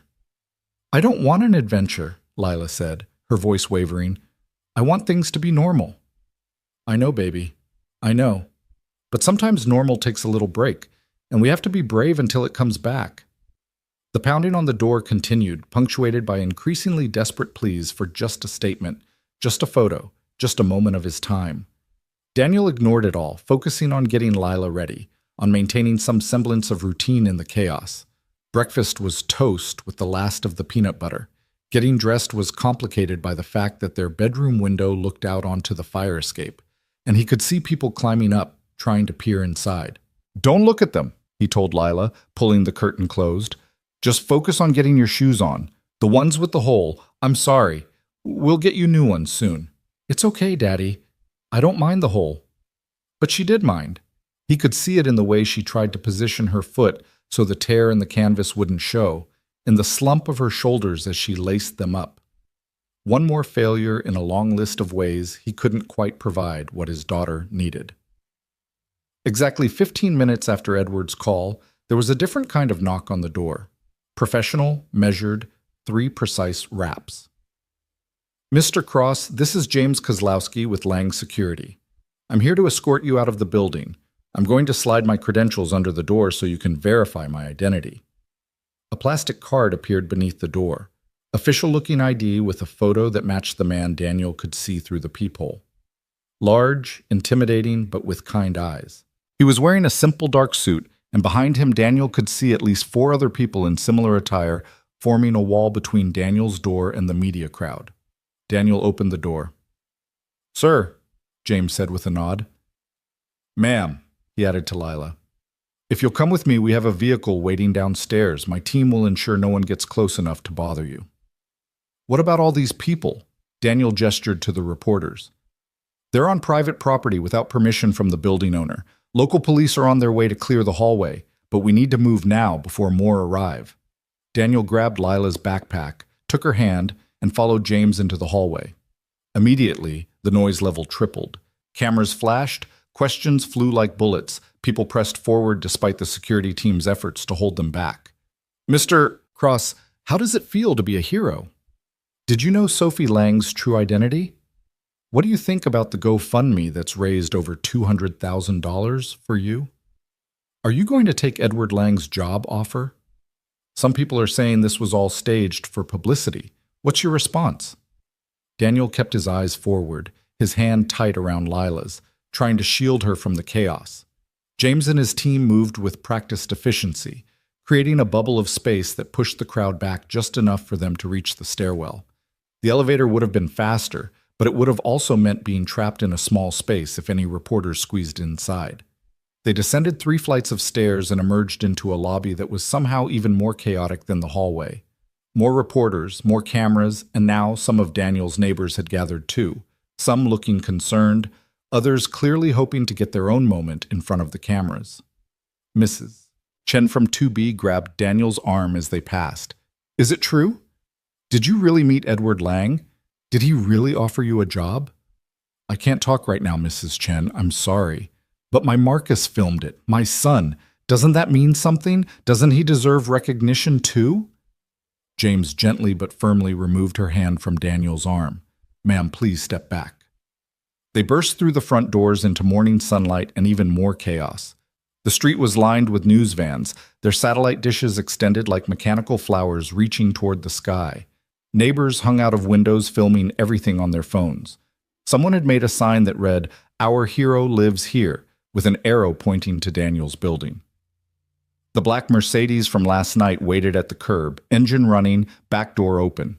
"I don't want an adventure," Lila said, her voice wavering. "I want things to be normal." "I know, baby. I know. But sometimes normal takes a little break, and we have to be brave until it comes back." The pounding on the door continued, punctuated by increasingly desperate pleas for just a statement, just a photo, just a moment of his time. Daniel ignored it all, focusing on getting Lila ready, on maintaining some semblance of routine in the chaos. Breakfast was toast with the last of the peanut butter. Getting dressed was complicated by the fact that their bedroom window looked out onto the fire escape, and he could see people climbing up, trying to peer inside. "Don't look at them," he told Lila, pulling the curtain closed. "Just focus on getting your shoes on. The ones with the hole. I'm sorry. We'll get you new ones soon." "It's okay, Daddy. I don't mind the hole." But she did mind. He could see it in the way she tried to position her foot so the tear in the canvas wouldn't show, in the slump of her shoulders as she laced them up. One more failure in a long list of ways he couldn't quite provide what his daughter needed. Exactly 15 minutes after Edward's call, there was a different kind of knock on the door. Professional, measured, 3 precise raps. "Mr. Cross, this is James Kozlowski with Lang Security. I'm here to escort you out of the building. I'm going to slide my credentials under the door so you can verify my identity." A plastic card appeared beneath the door. Official-looking ID with a photo that matched the man Daniel could see through the peephole. Large, intimidating, but with kind eyes. He was wearing a simple dark suit, and behind him Daniel could see at least 4 other people in similar attire forming a wall between Daniel's door and the media crowd. Daniel opened the door. "Sir," James said with a nod. "Ma'am," he added to Lila. "If you'll come with me, we have a vehicle waiting downstairs. My team will ensure no one gets close enough to bother you." "What about all these people?" Daniel gestured to the reporters. "They're on private property without permission from the building owner. Local police are on their way to clear the hallway, but we need to move now before more arrive." Daniel grabbed Lila's backpack, took her hand, and followed James into the hallway. Immediately, the noise level tripled. Cameras flashed, questions flew like bullets, people pressed forward despite the security team's efforts to hold them back. "Mr. Cross, how does it feel to be a hero? Did you know Sophie Lang's true identity? What do you think about the GoFundMe that's raised over $200,000 for you? Are you going to take Edward Lang's job offer? Some people are saying this was all staged for publicity. What's your response?" Daniel kept his eyes forward, his hand tight around Lila's, trying to shield her from the chaos. James and his team moved with practiced efficiency, creating a bubble of space that pushed the crowd back just enough for them to reach the stairwell. The elevator would have been faster, but it would have also meant being trapped in a small space if any reporters squeezed inside. They descended 3 flights of stairs and emerged into a lobby that was somehow even more chaotic than the hallway. More reporters, more cameras, and now some of Daniel's neighbors had gathered too, some looking concerned, others clearly hoping to get their own moment in front of the cameras. "Mrs. Chen from 2B grabbed Daniel's arm as they passed. "Is it true? Did you really meet Edward Lang? Did he really offer you a job?" "I can't talk right now, Mrs. Chen. I'm sorry. But my Marcus filmed it. My son. Doesn't that mean something? Doesn't he deserve recognition too?" James gently but firmly removed her hand from Daniel's arm. "Ma'am, please step back." They burst through the front doors into morning sunlight and even more chaos. The street was lined with news vans, their satellite dishes extended like mechanical flowers reaching toward the sky. Neighbors hung out of windows filming everything on their phones. Someone had made a sign that read, "Our hero lives here," with an arrow pointing to Daniel's building. The black Mercedes from last night waited at the curb, engine running, back door open.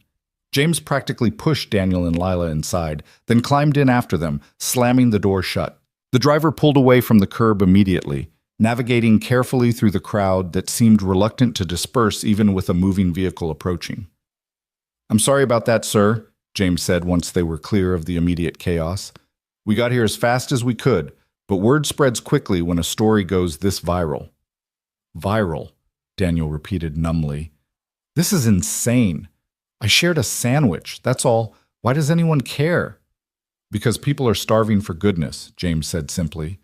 James practically pushed Daniel and Lila inside, then climbed in after them, slamming the door shut. The driver pulled away from the curb immediately, navigating carefully through the crowd that seemed reluctant to disperse even with a moving vehicle approaching. "I'm sorry about that, sir," James said once they were clear of the immediate chaos. "We got here as fast as we could, but word spreads quickly when a story goes this viral." "Viral," Daniel repeated numbly. "This is insane. I shared a sandwich, that's all. Why does anyone care?" "Because people are starving for goodness," James said simply.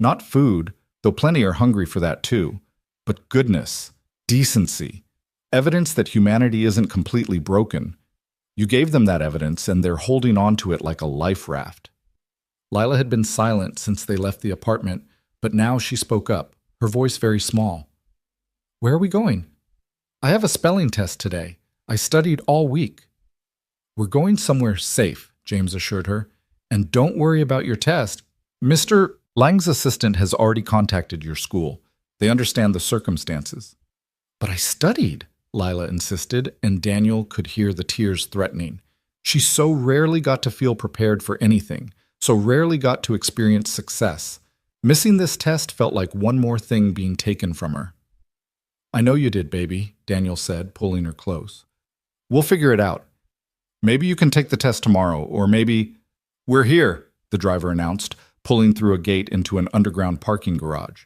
"Not food, though plenty are hungry for that too, but goodness, decency, evidence that humanity isn't completely broken. You gave them that evidence, and they're holding on to it like a life raft." Lila had been silent since they left the apartment, but now she spoke up, her voice very small. "Where are we going?" "I have a spelling test today. I studied all week." "We're going somewhere safe," James assured her. "And don't worry about your test. Mr. Lang's assistant has already contacted your school. They understand the circumstances." "But I studied," Lila insisted, and Daniel could hear the tears threatening. She so rarely got to feel prepared for anything, so rarely got to experience success. Missing this test felt like one more thing being taken from her. "I know you did, baby," Daniel said, pulling her close. "We'll figure it out. Maybe you can take the test tomorrow, or maybe—" "We're here," the driver announced, pulling through a gate into an underground parking garage.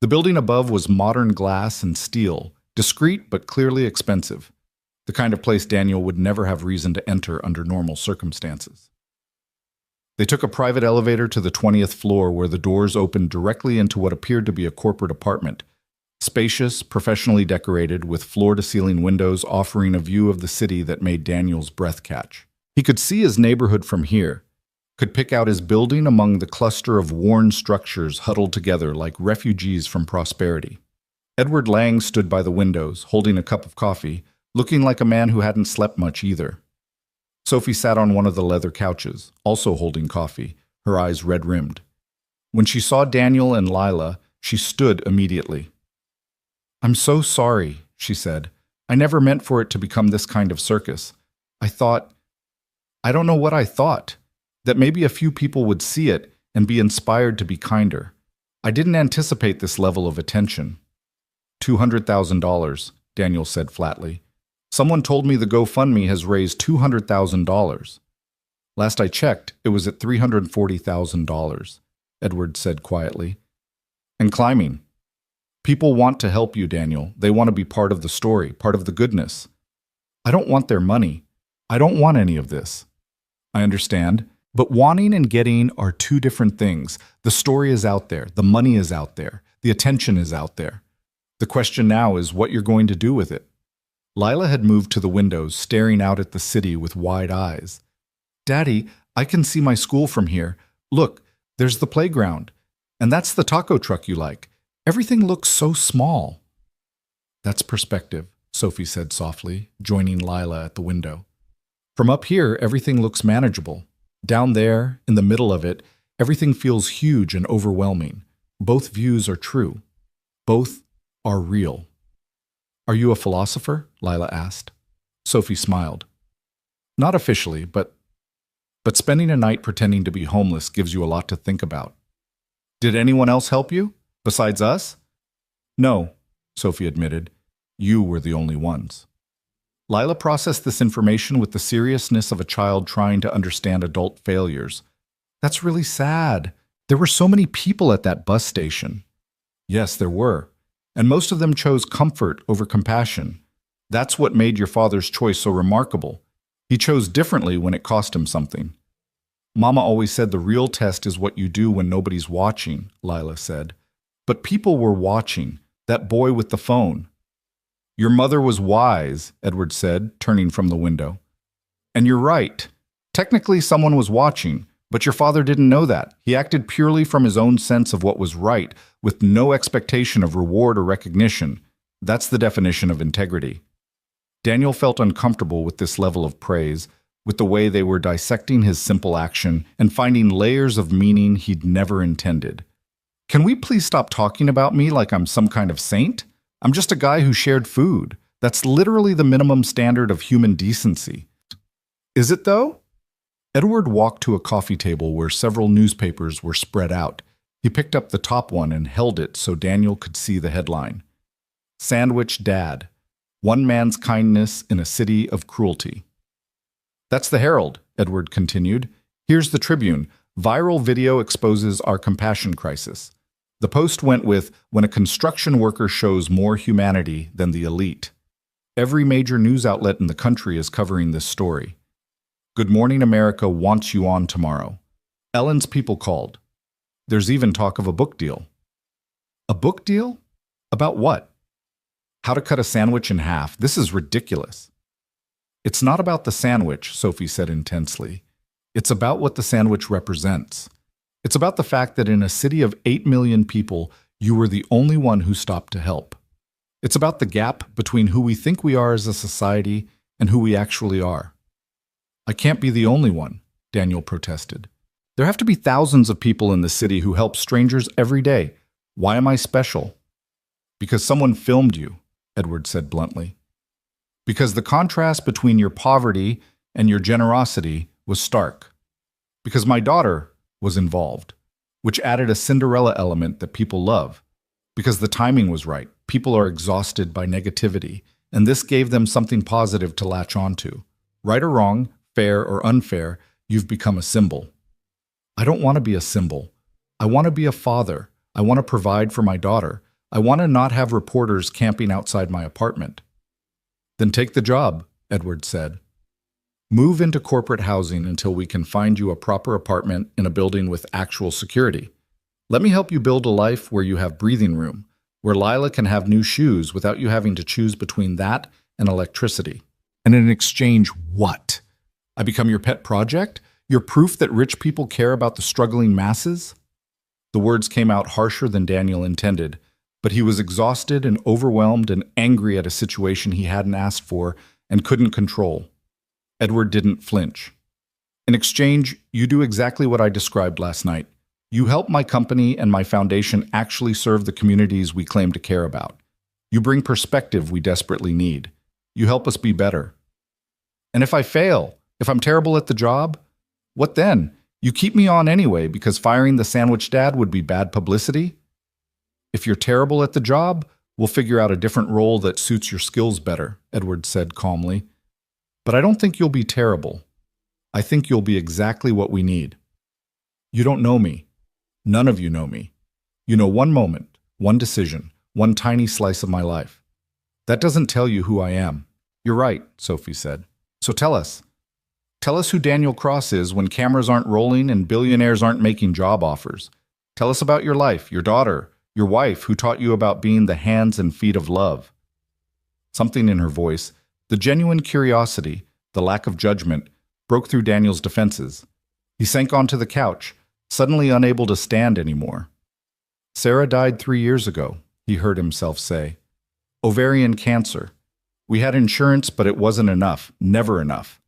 The building above was modern glass and steel, discreet but clearly expensive, the kind of place Daniel would never have reason to enter under normal circumstances. They took a private elevator to the 20th floor where the doors opened directly into what appeared to be a corporate apartment. Spacious, professionally decorated, with floor-to-ceiling windows offering a view of the city that made Daniel's breath catch. He could see his neighborhood from here, could pick out his building among the cluster of worn structures huddled together like refugees from prosperity. Edward Lang stood by the windows, holding a cup of coffee, looking like a man who hadn't slept much either. Sophie sat on one of the leather couches, also holding coffee, her eyes red-rimmed. When she saw Daniel and Lila, she stood immediately. I'm so sorry, she said. I never meant for it to become this kind of circus. I don't know what I thought, that maybe a few people would see it and be inspired to be kinder. I didn't anticipate this level of attention. $200,000, Daniel said flatly. Someone told me the GoFundMe has raised $200,000. Last I checked, it was at $340,000, Edward said quietly. And climbing. People want to help you, Daniel. They want to be part of the story, part of the goodness. I don't want their money. I don't want any of this. I understand. But wanting and getting are two different things. The story is out there. The money is out there. The attention is out there. The question now is what you're going to do with it. Lila had moved to the windows, staring out at the city with wide eyes. Daddy, I can see my school from here. Look, there's the playground. And that's the taco truck you like. Everything looks so small. That's perspective, Sophie said softly, joining Lila at the window. From up here, everything looks manageable. Down there, in the middle of it, everything feels huge and overwhelming. Both views are true. Both are real. Are you a philosopher? Lila asked. Sophie smiled. Not officially, but spending a night pretending to be homeless gives you a lot to think about. Did anyone else help you? Besides us? No, Sophie admitted. You were the only ones. Lila processed this information with the seriousness of a child trying to understand adult failures. That's really sad. There were so many people at that bus station. Yes, there were. And most of them chose comfort over compassion. That's what made your father's choice so remarkable. He chose differently when it cost him something. Mama always said the real test is what you do when nobody's watching, Lila said. But people were watching. That boy with the phone. Your mother was wise, Edward said, turning from the window. And you're right. Technically, someone was watching, but your father didn't know that. He acted purely from his own sense of what was right, with no expectation of reward or recognition. That's the definition of integrity. Daniel felt uncomfortable with this level of praise, with the way they were dissecting his simple action and finding layers of meaning he'd never intended. Can we please stop talking about me like I'm some kind of saint? I'm just a guy who shared food. That's literally the minimum standard of human decency. Is it, though? Edward walked to a coffee table where several newspapers were spread out. He picked up the top one and held it so Daniel could see the headline. Sandwich Dad. One man's kindness in a city of cruelty. That's the Herald, Edward continued. Here's the Tribune. Viral video exposes our compassion crisis. The Post went with, when a construction worker shows more humanity than the elite. Every major news outlet in the country is covering this story. Good Morning America wants you on tomorrow. Ellen's People called. There's even talk of a book deal. A book deal? About what? How to cut a sandwich in half. This is ridiculous. It's not about the sandwich, Sophie said intensely. It's about what the sandwich represents. It's about the fact that in a city of 8 million people, you were the only one who stopped to help. It's about the gap between who we think we are as a society and who we actually are. I can't be the only one, Daniel protested. There have to be thousands of people in the city who help strangers every day. Why am I special? Because someone filmed you, Edward said bluntly. Because the contrast between your poverty and your generosity was stark. Because my daughter was involved, which added a Cinderella element that people love. Because the timing was right. People are exhausted by negativity, and this gave them something positive to latch onto. Right or wrong, fair or unfair, you've become a symbol. I don't want to be a symbol. I want to be a father. I want to provide for my daughter. I want to not have reporters camping outside my apartment. Then take the job, Edward said. Move into corporate housing until we can find you a proper apartment in a building with actual security. Let me help you build a life where you have breathing room, where Lila can have new shoes without you having to choose between that and electricity. And in exchange, what? I become your pet project? Your proof that rich people care about the struggling masses? The words came out harsher than Daniel intended, but he was exhausted and overwhelmed and angry at a situation he hadn't asked for and couldn't control. Edward didn't flinch. In exchange, you do exactly what I described last night. You help my company and my foundation actually serve the communities we claim to care about. You bring perspective we desperately need. You help us be better. And if I fail, if I'm terrible at the job, what then? You keep me on anyway because firing the sandwich dad would be bad publicity? If you're terrible at the job, we'll figure out a different role that suits your skills better, Edward said calmly. But I don't think you'll be terrible. I think you'll be exactly what we need. You don't know me. None of you know me. You know one moment, one decision, one tiny slice of my life. That doesn't tell you who I am. You're right, Sophie said. So tell us. Tell us who Daniel Cross is when cameras aren't rolling and billionaires aren't making job offers. Tell us about your life, your daughter, your wife who taught you about being the hands and feet of love. Something in her voice, the genuine curiosity, the lack of judgment, broke through Daniel's defenses. He sank onto the couch, suddenly unable to stand anymore. Sarah died 3 years ago, he heard himself say. Ovarian cancer. We had insurance, but it wasn't enough, never enough.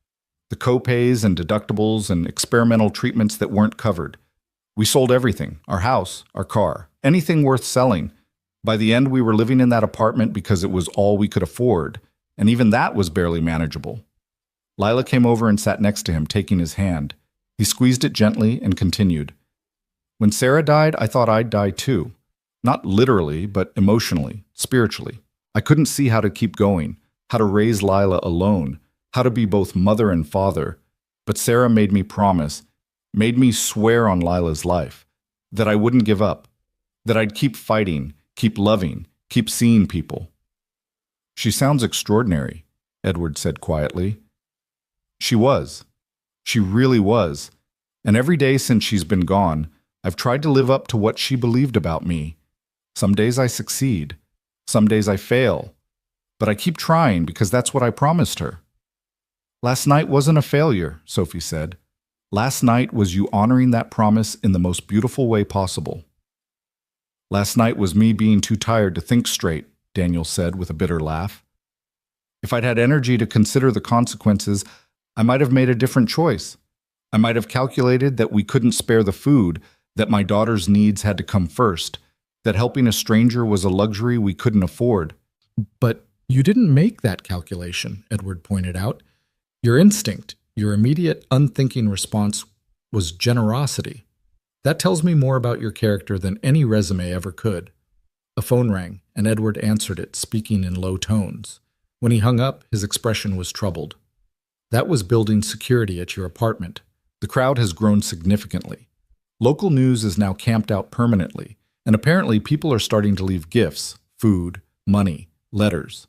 The co-pays and deductibles and experimental treatments that weren't covered. We sold everything, our house, our car, anything worth selling. By the end, we were living in that apartment because it was all we could afford, and even that was barely manageable. Lila came over and sat next to him, taking his hand. He squeezed it gently and continued. When Sarah died, I thought I'd die too. Not literally, but emotionally, spiritually. I couldn't see how to keep going, how to raise Lila alone, how to be both mother and father. But Sarah made me promise, made me swear on Lila's life, that I wouldn't give up, that I'd keep fighting, keep loving, keep seeing people. She sounds extraordinary, Edward said quietly. She was. She really was. And every day since she's been gone, I've tried to live up to what she believed about me. Some days I succeed. Some days I fail. But I keep trying because that's what I promised her. Last night wasn't a failure, Sophie said. Last night was you honoring that promise in the most beautiful way possible. Last night was me being too tired to think straight, Daniel said with a bitter laugh. If I'd had energy to consider the consequences, I might have made a different choice. I might have calculated that we couldn't spare the food, that my daughter's needs had to come first, that helping a stranger was a luxury we couldn't afford. But you didn't make that calculation, Edward pointed out. Your instinct, your immediate, unthinking response was generosity. That tells me more about your character than any resume ever could. A phone rang, and Edward answered it, speaking in low tones. When he hung up, his expression was troubled. That was building security at your apartment. The crowd has grown significantly. Local news is now camped out permanently, and apparently people are starting to leave gifts, food, money, letters.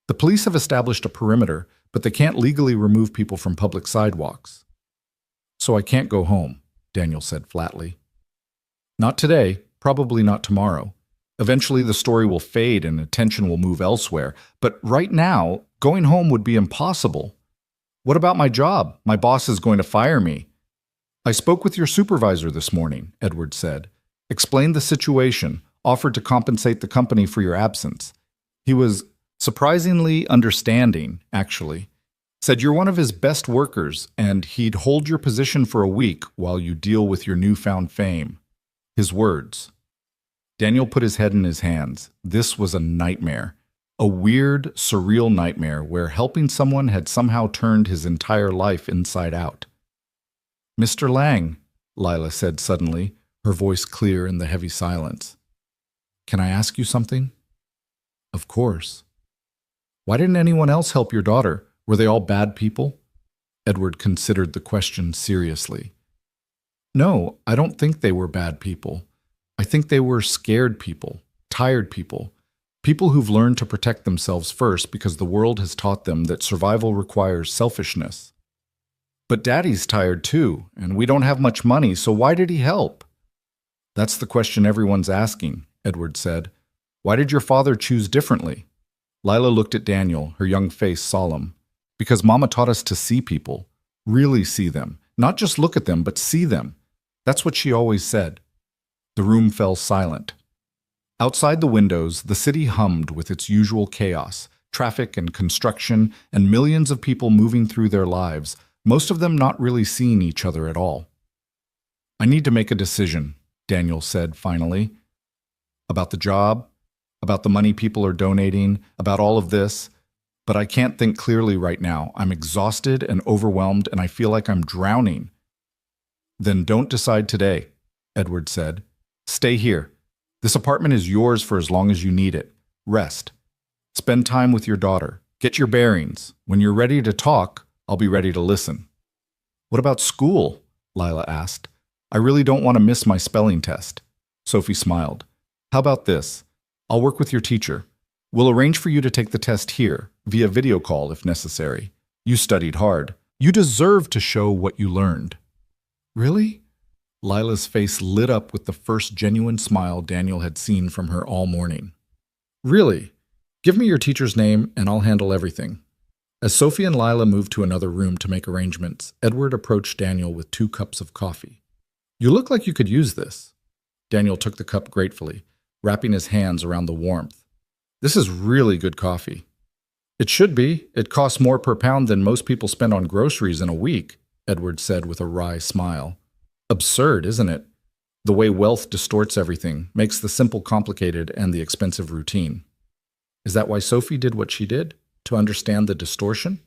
The police have established a perimeter, but they can't legally remove people from public sidewalks. So I can't go home, Daniel said flatly. Not today, probably not tomorrow. Eventually the story will fade and attention will move elsewhere, but right now, going home would be impossible. What about my job? My boss is going to fire me. I spoke with your supervisor this morning, Edward said. Explained the situation, offered to compensate the company for your absence. He was surprisingly understanding, actually. Said you're one of his best workers, and he'd hold your position for a week while you deal with your newfound fame. His words. Daniel put his head in his hands. This was a nightmare. A weird, surreal nightmare where helping someone had somehow turned his entire life inside out. Mr. Lang, Lila said suddenly, her voice clear in the heavy silence. Can I ask you something? Of course. Why didn't anyone else help your daughter? Were they all bad people? Edward considered the question seriously. No, I don't think they were bad people. I think they were scared people, tired people, people who've learned to protect themselves first because the world has taught them that survival requires selfishness. But Daddy's tired too, and we don't have much money, so why did he help? That's the question everyone's asking, Edward said. Why did your father choose differently? Lila looked at Daniel, her young face solemn. Because Mama taught us to see people, really see them, not just look at them, but see them. That's what she always said. The room fell silent. Outside the windows, the city hummed with its usual chaos, traffic and construction, and millions of people moving through their lives, most of them not really seeing each other at all. I need to make a decision, Daniel said finally. About the job, about the money people are donating, about all of this, but I can't think clearly right now. I'm exhausted and overwhelmed, and I feel like I'm drowning. Then don't decide today, Edward said. Stay here. This apartment is yours for as long as you need it. Rest. Spend time with your daughter. Get your bearings. When you're ready to talk, I'll be ready to listen. What about school? Lila asked. I really don't want to miss my spelling test. Sophie smiled. How about this? I'll work with your teacher. We'll arrange for you to take the test here, via video call if necessary. You studied hard. You deserve to show what you learned. Really? Lila's face lit up with the first genuine smile Daniel had seen from her all morning. Really? Give me your teacher's name and I'll handle everything. As Sophie and Lila moved to another room to make arrangements, Edward approached Daniel with 2 cups of coffee. You look like you could use this. Daniel took the cup gratefully, wrapping his hands around the warmth. This is really good coffee. It should be. It costs more per pound than most people spend on groceries in a week, Edward said with a wry smile. Absurd, isn't it? The way wealth distorts everything, makes the simple complicated and the expensive routine. Is that why Sophie did what she did? To understand the distortion?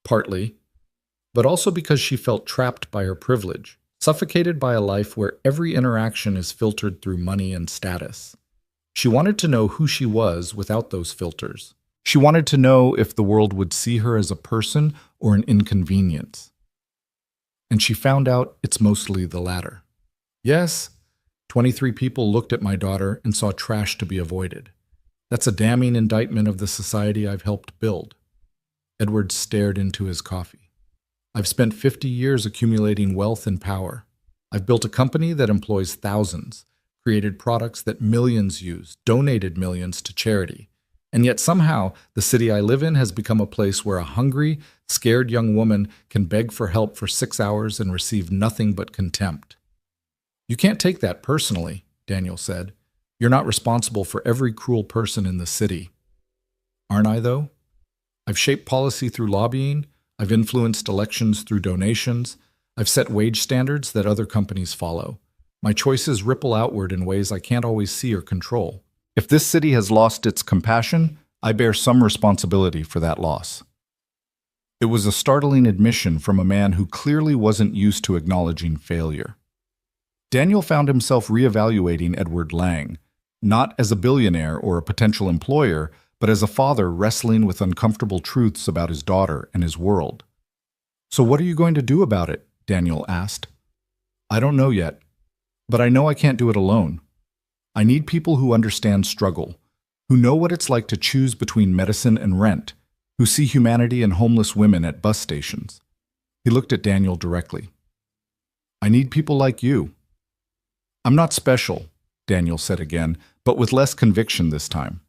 Partly, but also because she felt trapped by her privilege, suffocated by a life where every interaction is filtered through money and status. She wanted to know who she was without those filters. She wanted to know if the world would see her as a person or an inconvenience. And she found out it's mostly the latter. Yes, 23 people looked at my daughter and saw trash to be avoided. That's a damning indictment of the society I've helped build. Edward stared into his coffee. I've spent 50 years accumulating wealth and power. I've built a company that employs thousands, created products that millions use, donated millions to charity. And yet somehow, the city I live in has become a place where a hungry, scared young woman can beg for help for 6 hours and receive nothing but contempt. You can't take that personally, Daniel said. You're not responsible for every cruel person in the city. Aren't I, though? I've shaped policy through lobbying. I've influenced elections through donations. I've set wage standards that other companies follow. My choices ripple outward in ways I can't always see or control. If this city has lost its compassion, I bear some responsibility for that loss. It was a startling admission from a man who clearly wasn't used to acknowledging failure. Daniel found himself reevaluating Edward Lang, not as a billionaire or a potential employer, but as a father wrestling with uncomfortable truths about his daughter and his world. So what are you going to do about it? Daniel asked. I don't know yet, but I know I can't do it alone. I need people who understand struggle, who know what it's like to choose between medicine and rent, who see humanity in homeless women at bus stations. He looked at Daniel directly. I need people like you. I'm not special, Daniel said again, but with less conviction this time.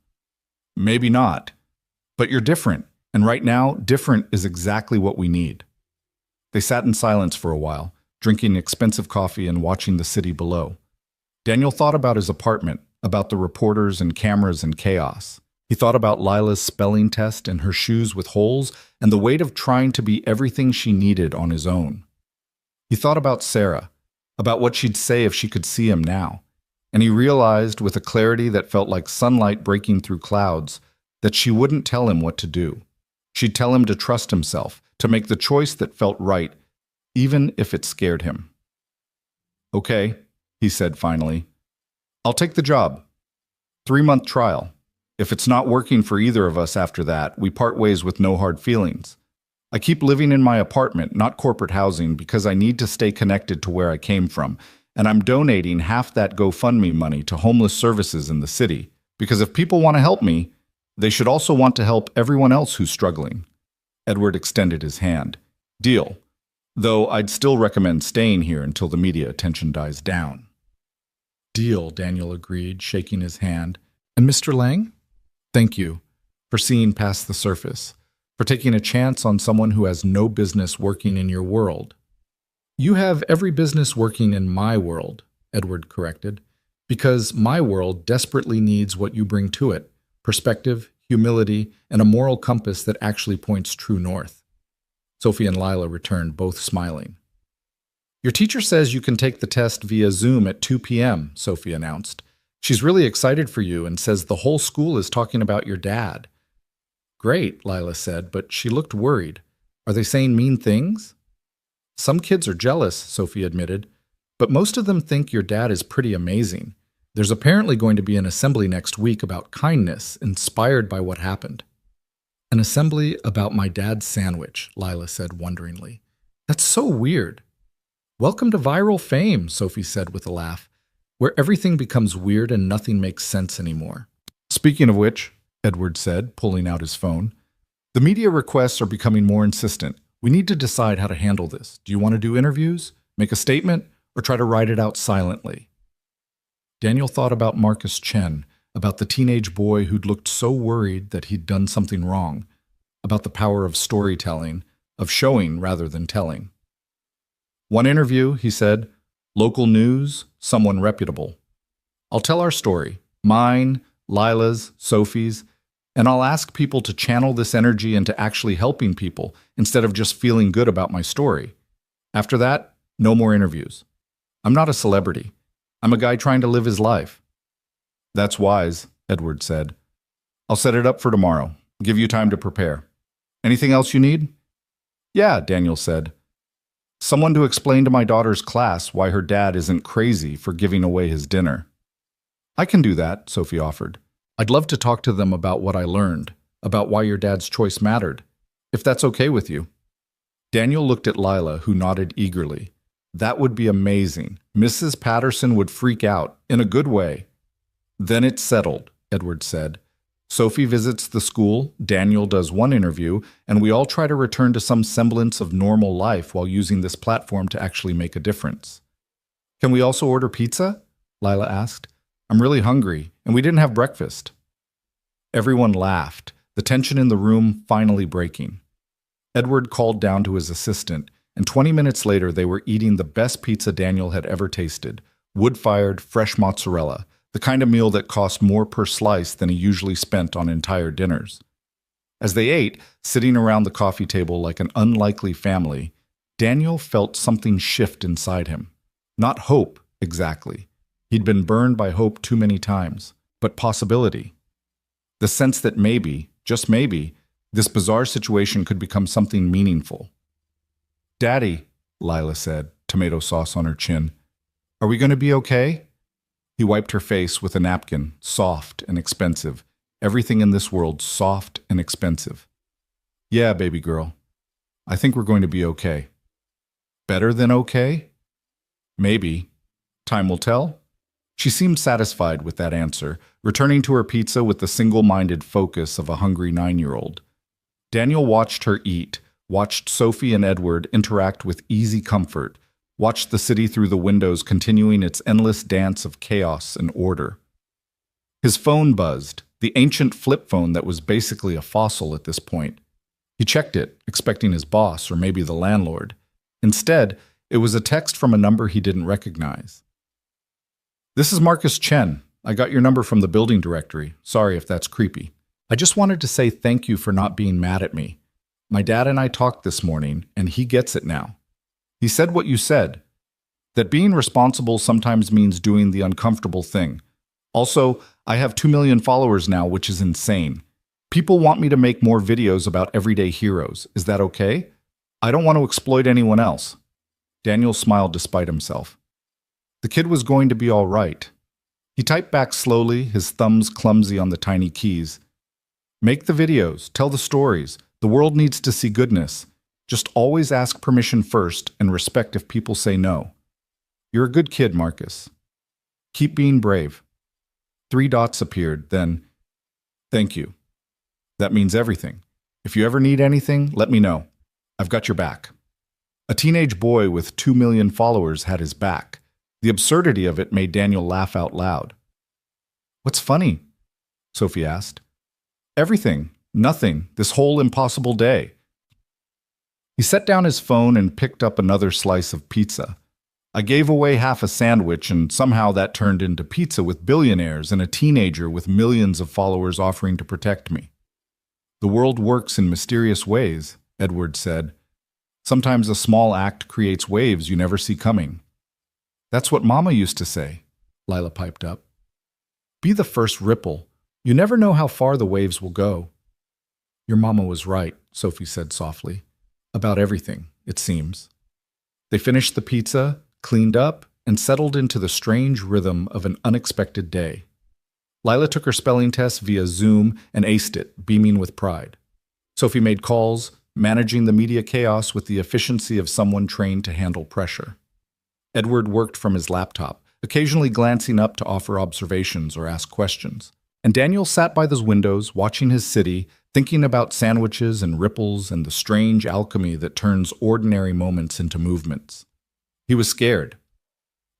Maybe not, but you're different, and right now, different is exactly what we need. They sat in silence for a while, drinking expensive coffee and watching the city below. Daniel thought about his apartment, about the reporters and cameras and chaos. He thought about Lila's spelling test and her shoes with holes and the weight of trying to be everything she needed on his own. He thought about Sarah, about what she'd say if she could see him now. And he realized, with a clarity that felt like sunlight breaking through clouds, that she wouldn't tell him what to do. She'd tell him to trust himself, to make the choice that felt right, even if it scared him. Okay, he said finally. I'll take the job. 3-month trial. If it's not working for either of us after that, we part ways with no hard feelings. I keep living in my apartment, not corporate housing, because I need to stay connected to where I came from, and I'm donating half that GoFundMe money to homeless services in the city, because if people want to help me, they should also want to help everyone else who's struggling. Edward extended his hand. Deal. Though I'd still recommend staying here until the media attention dies down. Deal, Daniel agreed, shaking his hand. And Mr. Lang? Thank you for seeing past the surface, for taking a chance on someone who has no business working in your world. You have every business working in my world, Edward corrected, because my world desperately needs what you bring to it, perspective, humility, and a moral compass that actually points true north. Sophie and Lila returned, both smiling. Your teacher says you can take the test via Zoom at 2 p.m., Sophie announced. She's really excited for you and says the whole school is talking about your dad. Great, Lila said, but she looked worried. Are they saying mean things? Some kids are jealous, Sophie admitted, but most of them think your dad is pretty amazing. There's apparently going to be an assembly next week about kindness, inspired by what happened. An assembly about my dad's sandwich, Lila said wonderingly. That's so weird. Welcome to viral fame, Sophie said with a laugh, where everything becomes weird and nothing makes sense anymore. Speaking of which, Edward said, pulling out his phone, the media requests are becoming more insistent. We need to decide how to handle this. Do you want to do interviews, make a statement, or try to write it out silently? Daniel thought about Marcus Chen, about the teenage boy who'd looked so worried that he'd done something wrong, about the power of storytelling, of showing rather than telling. One interview, he said, local news, someone reputable. I'll tell our story, mine, Lila's, Sophie's, and I'll ask people to channel this energy into actually helping people instead of just feeling good about my story. After that, no more interviews. I'm not a celebrity. I'm a guy trying to live his life. That's wise, Edward said. I'll set it up for tomorrow. Give you time to prepare. Anything else you need? Yeah, Daniel said. Someone to explain to my daughter's class why her dad isn't crazy for giving away his dinner. I can do that, Sophie offered. I'd love to talk to them about what I learned, about why your dad's choice mattered, if that's okay with you. Daniel looked at Lila, who nodded eagerly. That would be amazing. Mrs. Patterson would freak out, in a good way. Then it's settled, Edward said. Sophie visits the school, Daniel does one interview, and we all try to return to some semblance of normal life while using this platform to actually make a difference. Can we also order pizza? Lila asked. I'm really hungry, and we didn't have breakfast. Everyone laughed, the tension in the room finally breaking. Edward called down to his assistant, and 20 minutes later they were eating the best pizza Daniel had ever tasted, wood-fired, fresh mozzarella, the kind of meal that cost more per slice than he usually spent on entire dinners. As they ate, sitting around the coffee table like an unlikely family, Daniel felt something shift inside him. Not hope, exactly. He'd been burned by hope too many times, but possibility. The sense that maybe, just maybe, this bizarre situation could become something meaningful. Daddy, Lila said, tomato sauce on her chin, are we going to be okay? He wiped her face with a napkin, soft and expensive. Everything in this world soft and expensive. Yeah, baby girl. I think we're going to be okay. Better than okay? Maybe. Time will tell. She seemed satisfied with that answer, returning to her pizza with the single-minded focus of a hungry 9-year-old. Daniel watched her eat, watched Sophie and Edward interact with easy comfort, watched the city through the windows continuing its endless dance of chaos and order. His phone buzzed, the ancient flip phone that was basically a fossil at this point. He checked it, expecting his boss or maybe the landlord. Instead, it was a text from a number he didn't recognize. This is Marcus Chen. I got your number from the building directory. Sorry if that's creepy. I just wanted to say thank you for not being mad at me. My dad and I talked this morning, and he gets it now. He said what you said, that being responsible sometimes means doing the uncomfortable thing. Also, I have 2 million followers now, which is insane. People want me to make more videos about everyday heroes. Is that okay? I don't want to exploit anyone else. Daniel smiled despite himself. The kid was going to be all right. He typed back slowly, his thumbs clumsy on the tiny keys. Make the videos, tell the stories. The world needs to see goodness. Just always ask permission first and respect if people say no. You're a good kid, Marcus. Keep being brave. 3 dots appeared, then, thank you. That means everything. If you ever need anything, let me know. I've got your back. A teenage boy with 2 million followers had his back. The absurdity of it made Daniel laugh out loud. What's funny? Sophie asked. Everything. Nothing. This whole impossible day. He set down his phone and picked up another slice of pizza. I gave away half a sandwich, and somehow that turned into pizza with billionaires and a teenager with millions of followers offering to protect me. The world works in mysterious ways, Edward said. Sometimes a small act creates waves you never see coming. That's what Mama used to say, Lila piped up. Be the first ripple. You never know how far the waves will go. Your mama was right, Sophie said softly. About everything, it seems. They finished the pizza, cleaned up, and settled into the strange rhythm of an unexpected day. Lila took her spelling test via Zoom and aced it, beaming with pride. Sophie made calls, managing the media chaos with the efficiency of someone trained to handle pressure. Edward worked from his laptop, occasionally glancing up to offer observations or ask questions. And Daniel sat by those windows, watching his city, thinking about sandwiches and ripples and the strange alchemy that turns ordinary moments into movements. He was scared.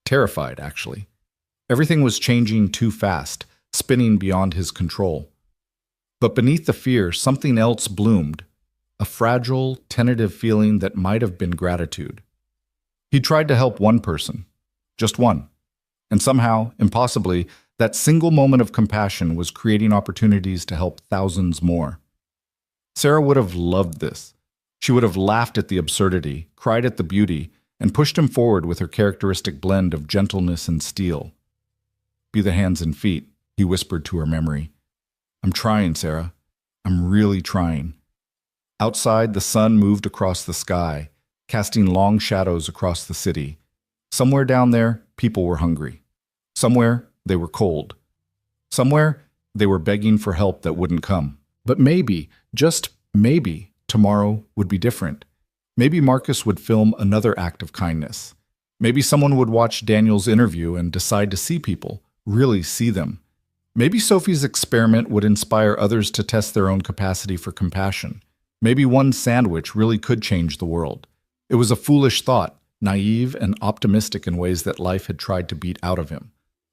Terrified, actually. Everything was changing too fast, spinning beyond his control. But beneath the fear, something else bloomed, a fragile, tentative feeling that might have been gratitude. He tried to help one person, just one. And somehow, impossibly, that single moment of compassion was creating opportunities to help thousands more. Sarah would have loved this. She would have laughed at the absurdity, cried at the beauty, and pushed him forward with her characteristic blend of gentleness and steel. Be the hands and feet, he whispered to her memory. I'm trying, Sarah. I'm really trying. Outside, the sun moved across the sky, casting long shadows across the city. Somewhere down there, people were hungry. Somewhere, they were cold. Somewhere, they were begging for help that wouldn't come. But maybe, just maybe, tomorrow would be different. Maybe Marcus would film another act of kindness. Maybe someone would watch Daniel's interview and decide to see people, really see them. Maybe Sophie's experiment would inspire others to test their own capacity for compassion. Maybe one sandwich really could change the world. It was a foolish thought, naive and optimistic in ways that life had tried to beat out of him.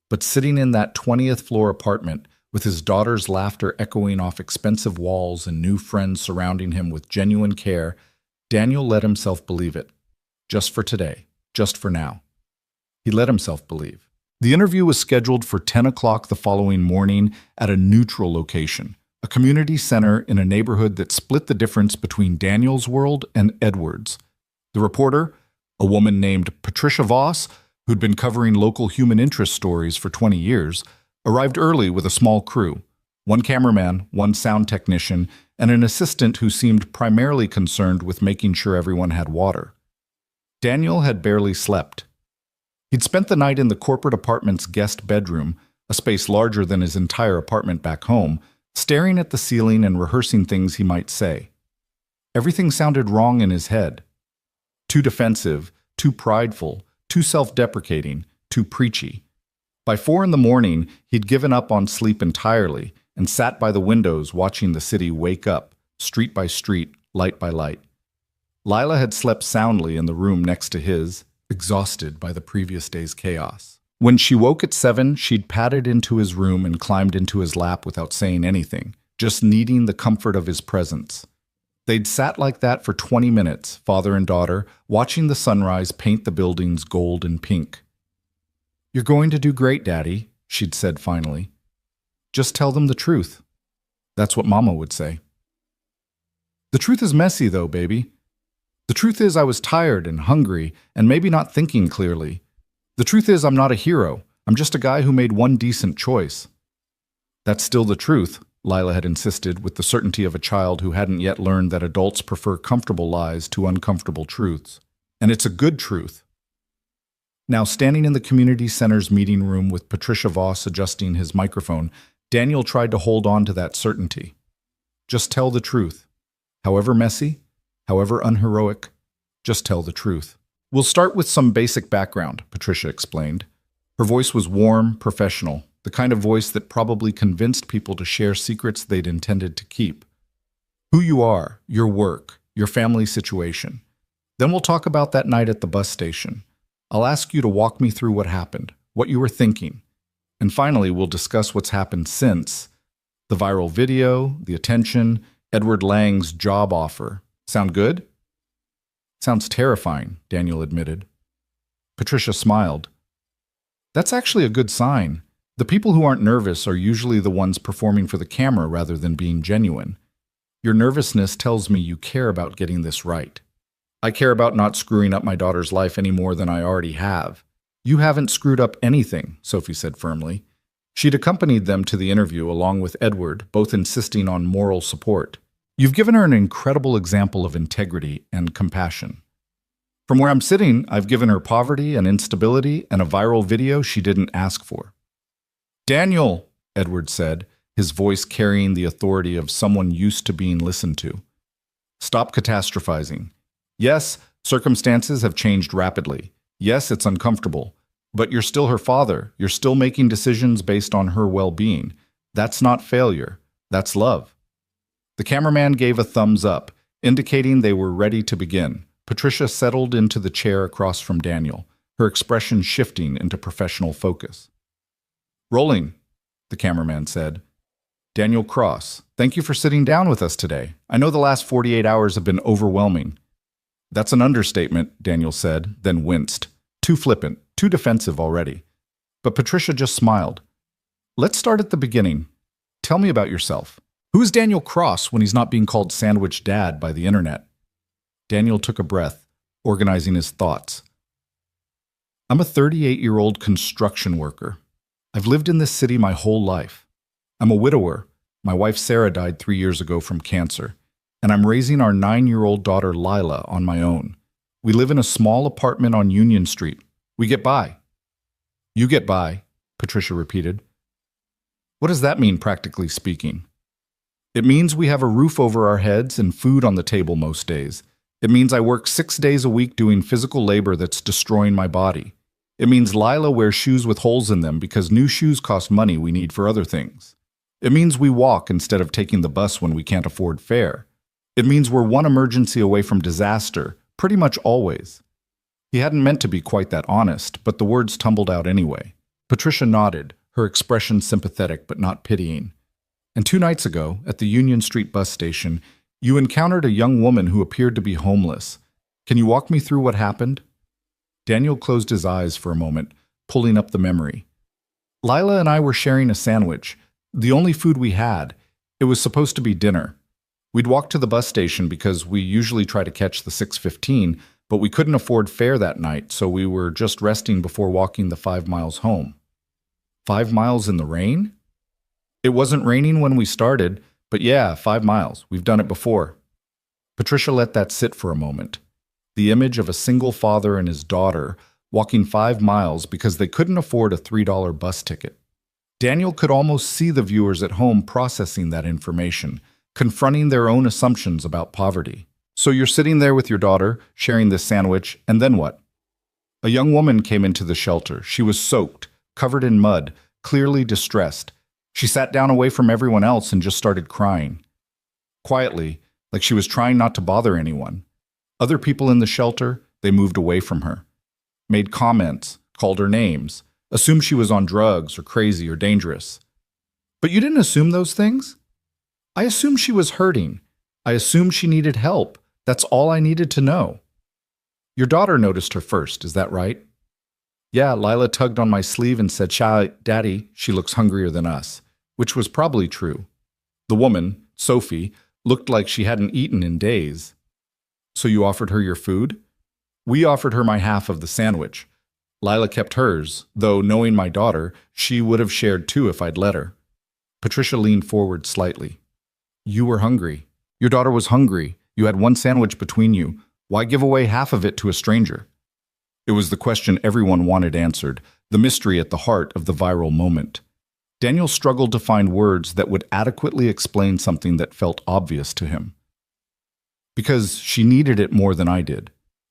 But sitting in that 20th floor apartment, with his daughter's laughter echoing off expensive walls and new friends surrounding him with genuine care, Daniel let himself believe it. Just for today, just for now. He let himself believe. The interview was scheduled for 10 o'clock the following morning at a neutral location, a community center in a neighborhood that split the difference between Daniel's world and Edward's. The reporter, a woman named Patricia Voss, who'd been covering local human interest stories for 20 years, arrived early with a small crew, one cameraman, one sound technician, and an assistant who seemed primarily concerned with making sure everyone had water. Daniel had barely slept. He'd spent the night in the corporate apartment's guest bedroom, a space larger than his entire apartment back home, staring at the ceiling and rehearsing things he might say. Everything sounded wrong in his head. Too defensive, too prideful, too self-deprecating, too preachy. By 4 a.m, he'd given up on sleep entirely and sat by the windows watching the city wake up, street by street, light by light. Lila had slept soundly in the room next to his, exhausted by the previous day's chaos. When she woke at 7, she'd padded into his room and climbed into his lap without saying anything, just needing the comfort of his presence. They'd sat like that for 20 minutes, father and daughter, watching the sunrise paint the buildings gold and pink. You're going to do great, Daddy, she'd said finally. Just tell them the truth. That's what Mama would say. The truth is messy, though, baby. The truth is I was tired and hungry and maybe not thinking clearly. The truth is I'm not a hero. I'm just a guy who made one decent choice. That's still the truth, Lila had insisted with the certainty of a child who hadn't yet learned that adults prefer comfortable lies to uncomfortable truths. And it's a good truth. Now, standing in the community center's meeting room with Patricia Voss adjusting his microphone, Daniel tried to hold on to that certainty. Just tell the truth. However messy, however unheroic, just tell the truth. We'll start with some basic background, Patricia explained. Her voice was warm, professional, the kind of voice that probably convinced people to share secrets they'd intended to keep. Who you are, your work, your family situation. Then we'll talk about that night at the bus station. I'll ask you to walk me through what happened, what you were thinking. And finally, we'll discuss what's happened since. The viral video, the attention, Edward Lang's job offer. Sound good? Sounds terrifying, Daniel admitted. Patricia smiled. That's actually a good sign. The people who aren't nervous are usually the ones performing for the camera rather than being genuine. Your nervousness tells me you care about getting this right. I care about not screwing up my daughter's life any more than I already have. You haven't screwed up anything, Sophie said firmly. She'd accompanied them to the interview along with Edward, both insisting on moral support. You've given her an incredible example of integrity and compassion. From where I'm sitting, I've given her poverty and instability and a viral video she didn't ask for. Daniel, Edward said, his voice carrying the authority of someone used to being listened to. Stop catastrophizing. Yes, circumstances have changed rapidly. Yes, it's uncomfortable. But you're still her father. You're still making decisions based on her well-being. That's not failure. That's love. The cameraman gave a thumbs up, indicating they were ready to begin. Patricia settled into the chair across from Daniel, her expression shifting into professional focus. Rolling, the cameraman said. Daniel Cross, thank you for sitting down with us today. I know the last 48 hours have been overwhelming. That's an understatement, Daniel said, then winced. Too flippant, too defensive already. But Patricia just smiled. Let's start at the beginning. Tell me about yourself. Who is Daniel Cross when he's not being called Sandwich Dad by the internet? Daniel took a breath, organizing his thoughts. I'm a 38-year-old construction worker. I've lived in this city my whole life. I'm a widower. My wife Sarah died 3 years ago from cancer, and I'm raising our 9-year-old daughter Lila on my own. We live in a small apartment on Union Street. We get by. You get by, Patricia repeated. What does that mean, practically speaking? It means we have a roof over our heads and food on the table most days. It means I work 6 days a week doing physical labor that's destroying my body. It means Lila wears shoes with holes in them because new shoes cost money we need for other things. It means we walk instead of taking the bus when we can't afford fare. It means we're one emergency away from disaster, pretty much always. He hadn't meant to be quite that honest, but the words tumbled out anyway. Patricia nodded, her expression sympathetic but not pitying. And 2 nights ago, at the Union Street bus station, you encountered a young woman who appeared to be homeless. Can you walk me through what happened? Daniel closed his eyes for a moment, pulling up the memory. Lila and I were sharing a sandwich, the only food we had. It was supposed to be dinner. We'd walked to the bus station because we usually try to catch the 6:15, but we couldn't afford fare that night, so we were just resting before walking the 5 miles home. 5 miles in the rain? It wasn't raining when we started, but yeah, 5 miles. We've done it before. Patricia let that sit for a moment. The image of a single father and his daughter walking 5 miles because they couldn't afford a $3 bus ticket. Daniel could almost see the viewers at home processing that information, confronting their own assumptions about poverty. So you're sitting there with your daughter, sharing this sandwich, and then what? A young woman came into the shelter. She was soaked, covered in mud, clearly distressed. She sat down away from everyone else and just started crying. Quietly, like she was trying not to bother anyone. Other people in the shelter, they moved away from her. Made comments, called her names, assumed she was on drugs or crazy or dangerous. But you didn't assume those things? I assumed she was hurting. I assumed she needed help. That's all I needed to know. Your daughter noticed her first, is that right? Yeah, Lila tugged on my sleeve and said, Daddy, she looks hungrier than us, which was probably true. The woman, Sophie, looked like she hadn't eaten in days. So you offered her your food? We offered her my half of the sandwich. Lila kept hers, though knowing my daughter, she would have shared too if I'd let her. Patricia leaned forward slightly. You were hungry. Your daughter was hungry. You had one sandwich between you. Why give away half of it to a stranger? It was the question everyone wanted answered, the mystery at the heart of the viral moment. Daniel struggled to find words that would adequately explain something that felt obvious to him. Because she needed it more than I did.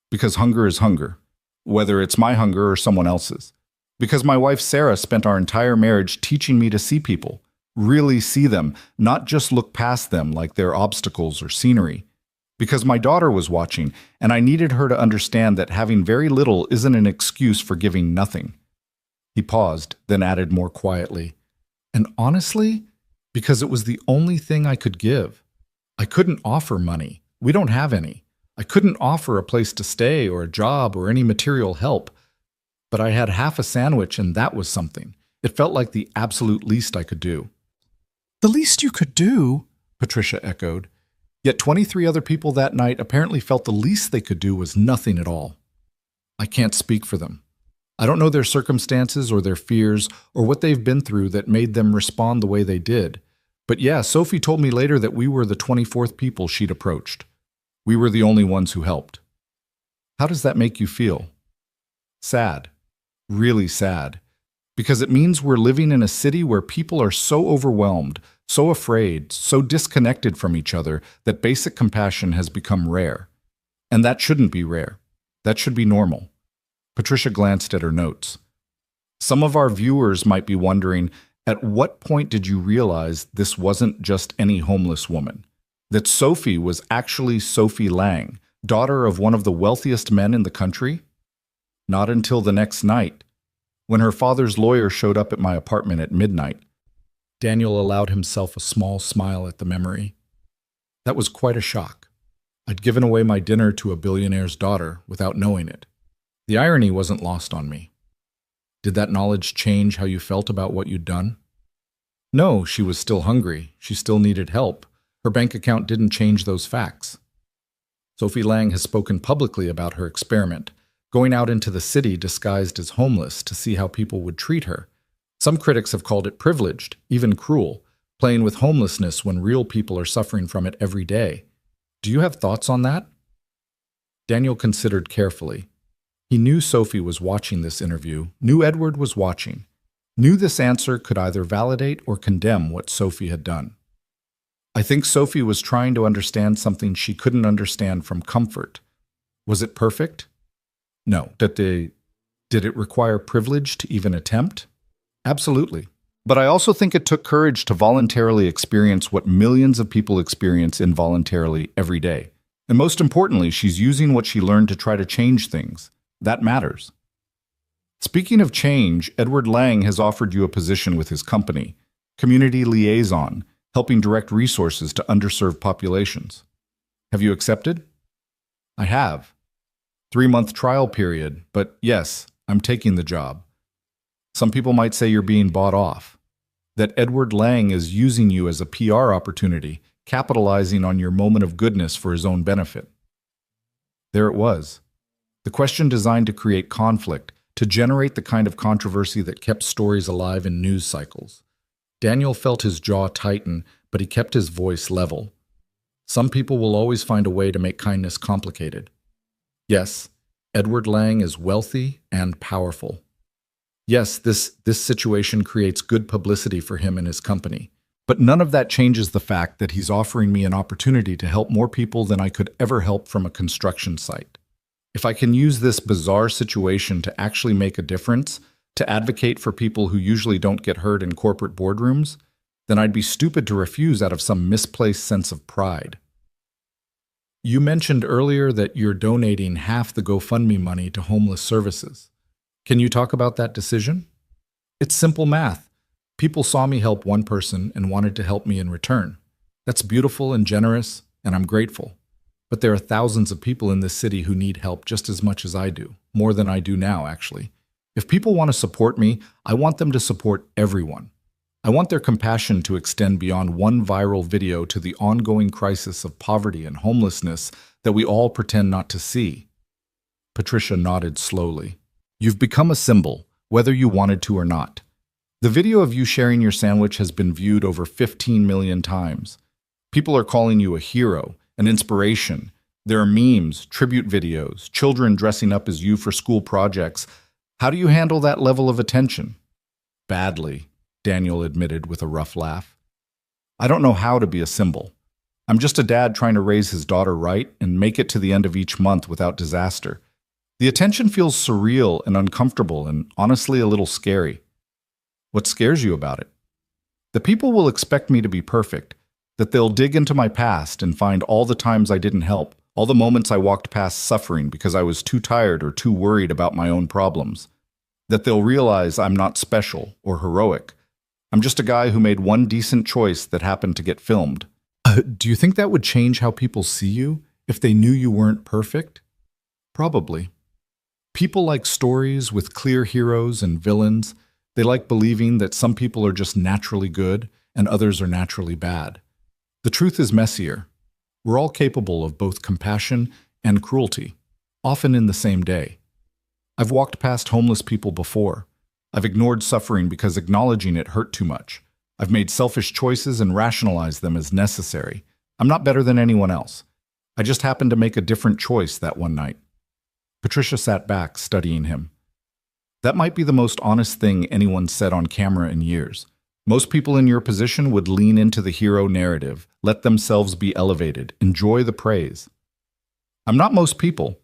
Because hunger is hunger, whether it's my hunger or someone else's. Because my wife Sarah spent our entire marriage teaching me to see people, really see them, not just look past them like they're obstacles or scenery. Because my daughter was watching, and I needed her to understand that having very little isn't an excuse for giving nothing. He paused, then added more quietly, and honestly, because it was the only thing I could give. I couldn't offer money. We don't have any. I couldn't offer a place to stay or a job or any material help. But I had half a sandwich, and that was something. It felt like the absolute least I could do. The least you could do? Patricia echoed. Yet 23 other people that night apparently felt the least they could do was nothing at all. I can't speak for them. I don't know their circumstances or their fears or what they've been through that made them respond the way they did. But yeah, Sophie told me later that we were the 24th people she'd approached. We were the only ones who helped. How does that make you feel? Sad. Really sad. Because it means we're living in a city where people are so overwhelmed, so afraid, so disconnected from each other that basic compassion has become rare. And that shouldn't be rare. That should be normal. Patricia glanced at her notes. Some of our viewers might be wondering, at what point did you realize this wasn't just any homeless woman? That Sophie was actually Sophie Lang, daughter of one of the wealthiest men in the country? Not until the next night, when her father's lawyer showed up at my apartment at midnight. Daniel allowed himself a small smile at the memory. That was quite a shock. I'd given away my dinner to a billionaire's daughter without knowing it. The irony wasn't lost on me. Did that knowledge change how you felt about what you'd done? No, she was still hungry. She still needed help. Her bank account didn't change those facts. Sophie Lang has spoken publicly about her experiment, going out into the city disguised as homeless to see how people would treat her. Some critics have called it privileged, even cruel, playing with homelessness when real people are suffering from it every day. Do you have thoughts on that? Daniel considered carefully. He knew Sophie was watching this interview, knew Edward was watching, knew this answer could either validate or condemn what Sophie had done. I think Sophie was trying to understand something she couldn't understand from comfort. Was it perfect? No. Did it require privilege to even attempt? Absolutely. But I also think it took courage to voluntarily experience what millions of people experience involuntarily every day. And most importantly, she's using what she learned to try to change things. That matters. Speaking of change, Edward Lang has offered you a position with his company, Community Liaison, helping direct resources to underserved populations. Have you accepted? I have. 3-month trial period, but yes, I'm taking the job. Some people might say you're being bought off, that Edward Lang is using you as a PR opportunity, capitalizing on your moment of goodness for his own benefit. There it was. The question designed to create conflict, to generate the kind of controversy that kept stories alive in news cycles. Daniel felt his jaw tighten, but he kept his voice level. Some people will always find a way to make kindness complicated. Yes, Edward Lang is wealthy and powerful. Yes, this situation creates good publicity for him and his company. But none of that changes the fact that he's offering me an opportunity to help more people than I could ever help from a construction site. If I can use this bizarre situation to actually make a difference, to advocate for people who usually don't get heard in corporate boardrooms, then I'd be stupid to refuse out of some misplaced sense of pride. You mentioned earlier that you're donating half the GoFundMe money to homeless services. Can you talk about that decision? It's simple math. People saw me help one person and wanted to help me in return. That's beautiful and generous, and I'm grateful. But there are thousands of people in this city who need help just as much as I do, more than I do now, actually. If people want to support me, I want them to support everyone. I want their compassion to extend beyond one viral video to the ongoing crisis of poverty and homelessness that we all pretend not to see. Patricia nodded slowly. You've become a symbol, whether you wanted to or not. The video of you sharing your sandwich has been viewed over 15 million times. People are calling you a hero, an inspiration. There are memes, tribute videos, children dressing up as you for school projects. How do you handle that level of attention? Badly, Daniel admitted with a rough laugh. I don't know how to be a symbol. I'm just a dad trying to raise his daughter right and make it to the end of each month without disaster. The attention feels surreal and uncomfortable and honestly a little scary. What scares you about it? The people will expect me to be perfect, that they'll dig into my past and find all the times I didn't help, all the moments I walked past suffering because I was too tired or too worried about my own problems. That they'll realize I'm not special or heroic. I'm just a guy who made one decent choice that happened to get filmed. Do you think that would change how people see you if they knew you weren't perfect? Probably. People like stories with clear heroes and villains. They like believing that some people are just naturally good and others are naturally bad. The truth is messier. We're all capable of both compassion and cruelty, often in the same day. I've walked past homeless people before. I've ignored suffering because acknowledging it hurt too much. I've made selfish choices and rationalized them as necessary. I'm not better than anyone else. I just happened to make a different choice that one night. Patricia sat back, studying him. That might be the most honest thing anyone said on camera in years. Most people in your position would lean into the hero narrative, let themselves be elevated, enjoy the praise. I'm not most people.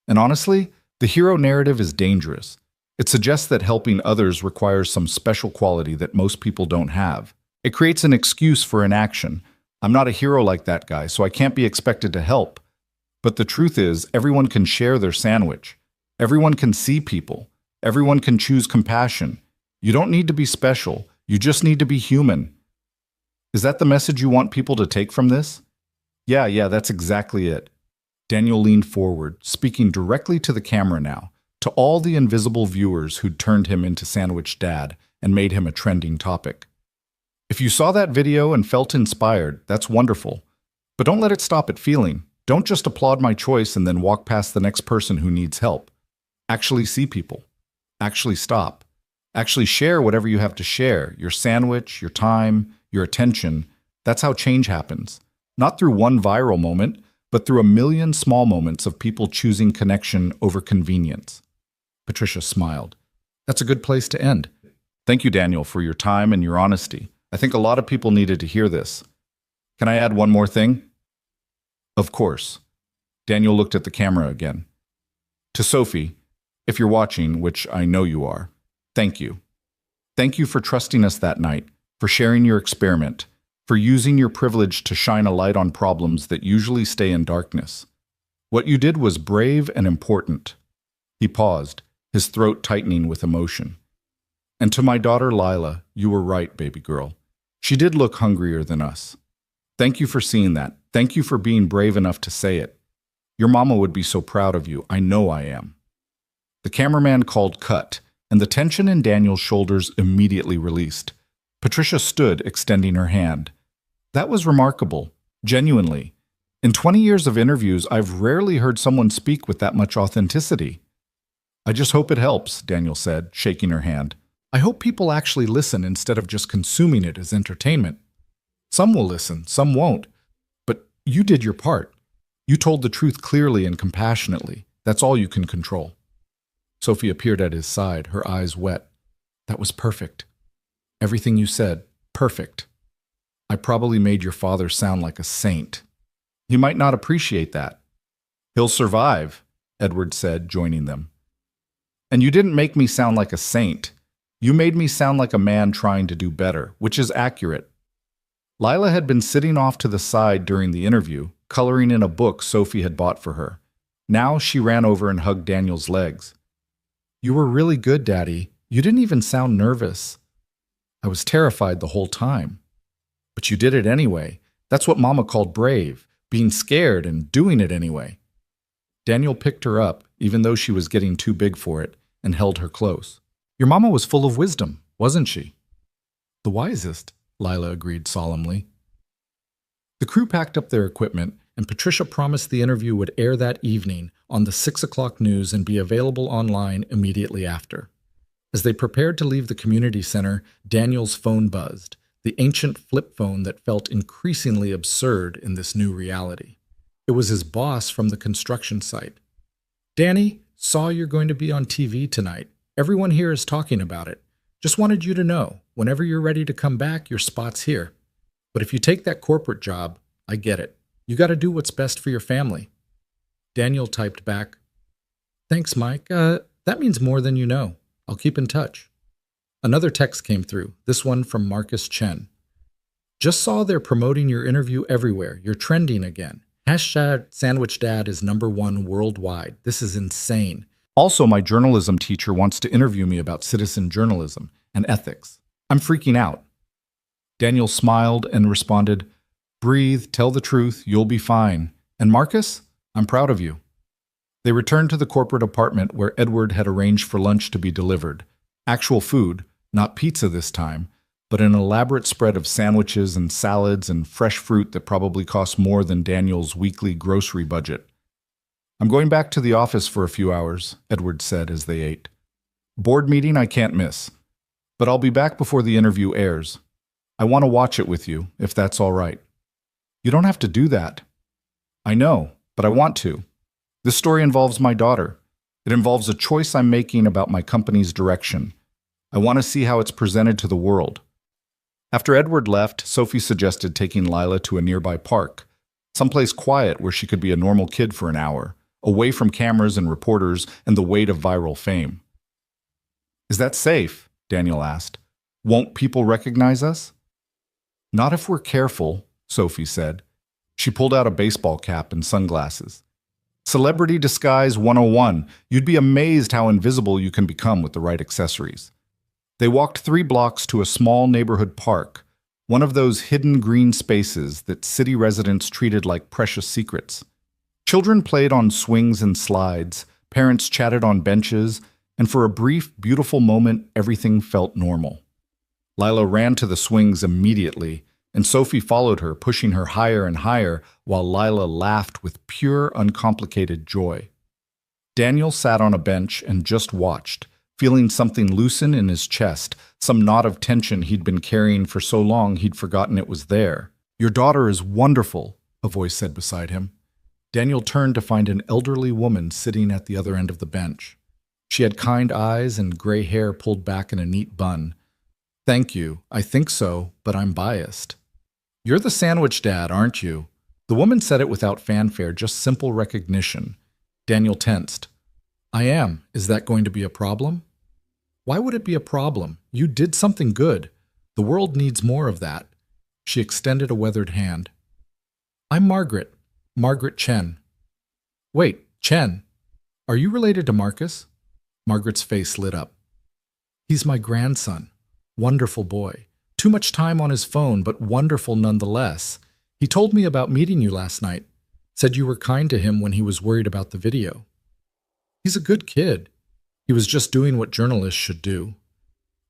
And honestly, the hero narrative is dangerous. It suggests that helping others requires some special quality that most people don't have. It creates an excuse for inaction. I'm not a hero like that guy, so I can't be expected to help. But the truth is, everyone can share their sandwich. Everyone can see people. Everyone can choose compassion. You don't need to be special. You just need to be human. Is that the message you want people to take from this? Yeah, that's exactly it. Daniel leaned forward, speaking directly to the camera now, to all the invisible viewers who'd turned him into Sandwich Dad and made him a trending topic. If you saw that video and felt inspired, that's wonderful. But don't let it stop at feeling. Don't just applaud my choice and then walk past the next person who needs help. Actually see people. Actually stop. Actually share whatever you have to share, your sandwich, your time, your attention. That's how change happens. Not through one viral moment, but through a million small moments of people choosing connection over convenience. Patricia smiled. That's a good place to end. Thank you, Daniel, for your time and your honesty. I think a lot of people needed to hear this. Can I add one more thing? Of course. Daniel looked at the camera again. To Sophie, if you're watching, which I know you are, thank you. Thank you for trusting us that night, for sharing your experiment, for using your privilege to shine a light on problems that usually stay in darkness. What you did was brave and important. He paused, his throat tightening with emotion. And to my daughter Lila, you were right, baby girl. She did look hungrier than us. Thank you for seeing that. Thank you for being brave enough to say it. Your mama would be so proud of you. I know I am. The cameraman called cut, and the tension in Daniel's shoulders immediately released. Patricia stood, extending her hand. That was remarkable, genuinely. In 20 years of interviews, I've rarely heard someone speak with that much authenticity. I just hope it helps, Daniel said, shaking her hand. I hope people actually listen instead of just consuming it as entertainment. Some will listen, some won't. But you did your part. You told the truth clearly and compassionately. That's all you can control. Sophie appeared at his side, her eyes wet. That was perfect. Everything you said, perfect. I probably made your father sound like a saint. He might not appreciate that. He'll survive, Edward said, joining them. And you didn't make me sound like a saint. You made me sound like a man trying to do better, which is accurate. Lila had been sitting off to the side during the interview, coloring in a book Sophie had bought for her. Now she ran over and hugged Daniel's legs. You were really good, Daddy. You didn't even sound nervous. I was terrified the whole time. But you did it anyway. That's what Mama called brave, being scared and doing it anyway. Daniel picked her up, even though she was getting too big for it, and held her close. Your mama was full of wisdom, wasn't she? The wisest, Lila agreed solemnly. The crew packed up their equipment, and Patricia promised the interview would air that evening on the 6 o'clock news and be available online immediately after. As they prepared to leave the community center, Daniel's phone buzzed, the ancient flip phone that felt increasingly absurd in this new reality. It was his boss from the construction site. Danny, saw you're going to be on TV tonight. Everyone here is talking about it. Just wanted you to know, whenever you're ready to come back, your spot's here. But if you take that corporate job, I get it. You got to do what's best for your family. Daniel typed back, Thanks, Mike. That means more than you know. I'll keep in touch. Another text came through, this one from Marcus Chen. Just saw they're promoting your interview everywhere. You're trending again. Hashtag Sandwich Dad is #1 worldwide. This is insane. Also, my journalism teacher wants to interview me about citizen journalism and ethics. I'm freaking out. Daniel smiled and responded, Breathe, tell the truth, you'll be fine. And Marcus, I'm proud of you. They returned to the corporate apartment where Edward had arranged for lunch to be delivered. Actual food, not pizza this time, but an elaborate spread of sandwiches and salads and fresh fruit that probably cost more than Daniel's weekly grocery budget. I'm going back to the office for a few hours, Edward said as they ate. Board meeting I can't miss. But I'll be back before the interview airs. I want to watch it with you, if that's all right. You don't have to do that. I know, but I want to. This story involves my daughter. It involves a choice I'm making about my company's direction. I want to see how it's presented to the world. After Edward left, Sophie suggested taking Lila to a nearby park, someplace quiet where she could be a normal kid for an hour, away from cameras and reporters and the weight of viral fame. Is that safe? Daniel asked. Won't people recognize us? Not if we're careful, Sophie said. She pulled out a baseball cap and sunglasses. Celebrity disguise 101. You'd be amazed how invisible you can become with the right accessories. They walked 3 blocks to a small neighborhood park, one of those hidden green spaces that city residents treated like precious secrets. Children played on swings and slides, parents chatted on benches, and for a brief, beautiful moment, everything felt normal. Lila ran to the swings immediately, and Sophie followed her, pushing her higher and higher, while Lila laughed with pure, uncomplicated joy. Daniel sat on a bench and just watched, feeling something loosen in his chest, some knot of tension he'd been carrying for so long he'd forgotten it was there. Your daughter is wonderful, a voice said beside him. Daniel turned to find an elderly woman sitting at the other end of the bench. She had kind eyes and gray hair pulled back in a neat bun. Thank you. I think so, but I'm biased. You're the sandwich dad, aren't you? The woman said it without fanfare, just simple recognition. Daniel tensed. I am. Is that going to be a problem? Why would it be a problem? You did something good. The world needs more of that. She extended a weathered hand. I'm Margaret. Margaret Chen. Wait, Chen. Are you related to Marcus? Margaret's face lit up. He's my grandson. Wonderful boy. Too much time on his phone, but wonderful nonetheless. He told me about meeting you last night. Said you were kind to him when he was worried about the video. He's a good kid. He was just doing what journalists should do.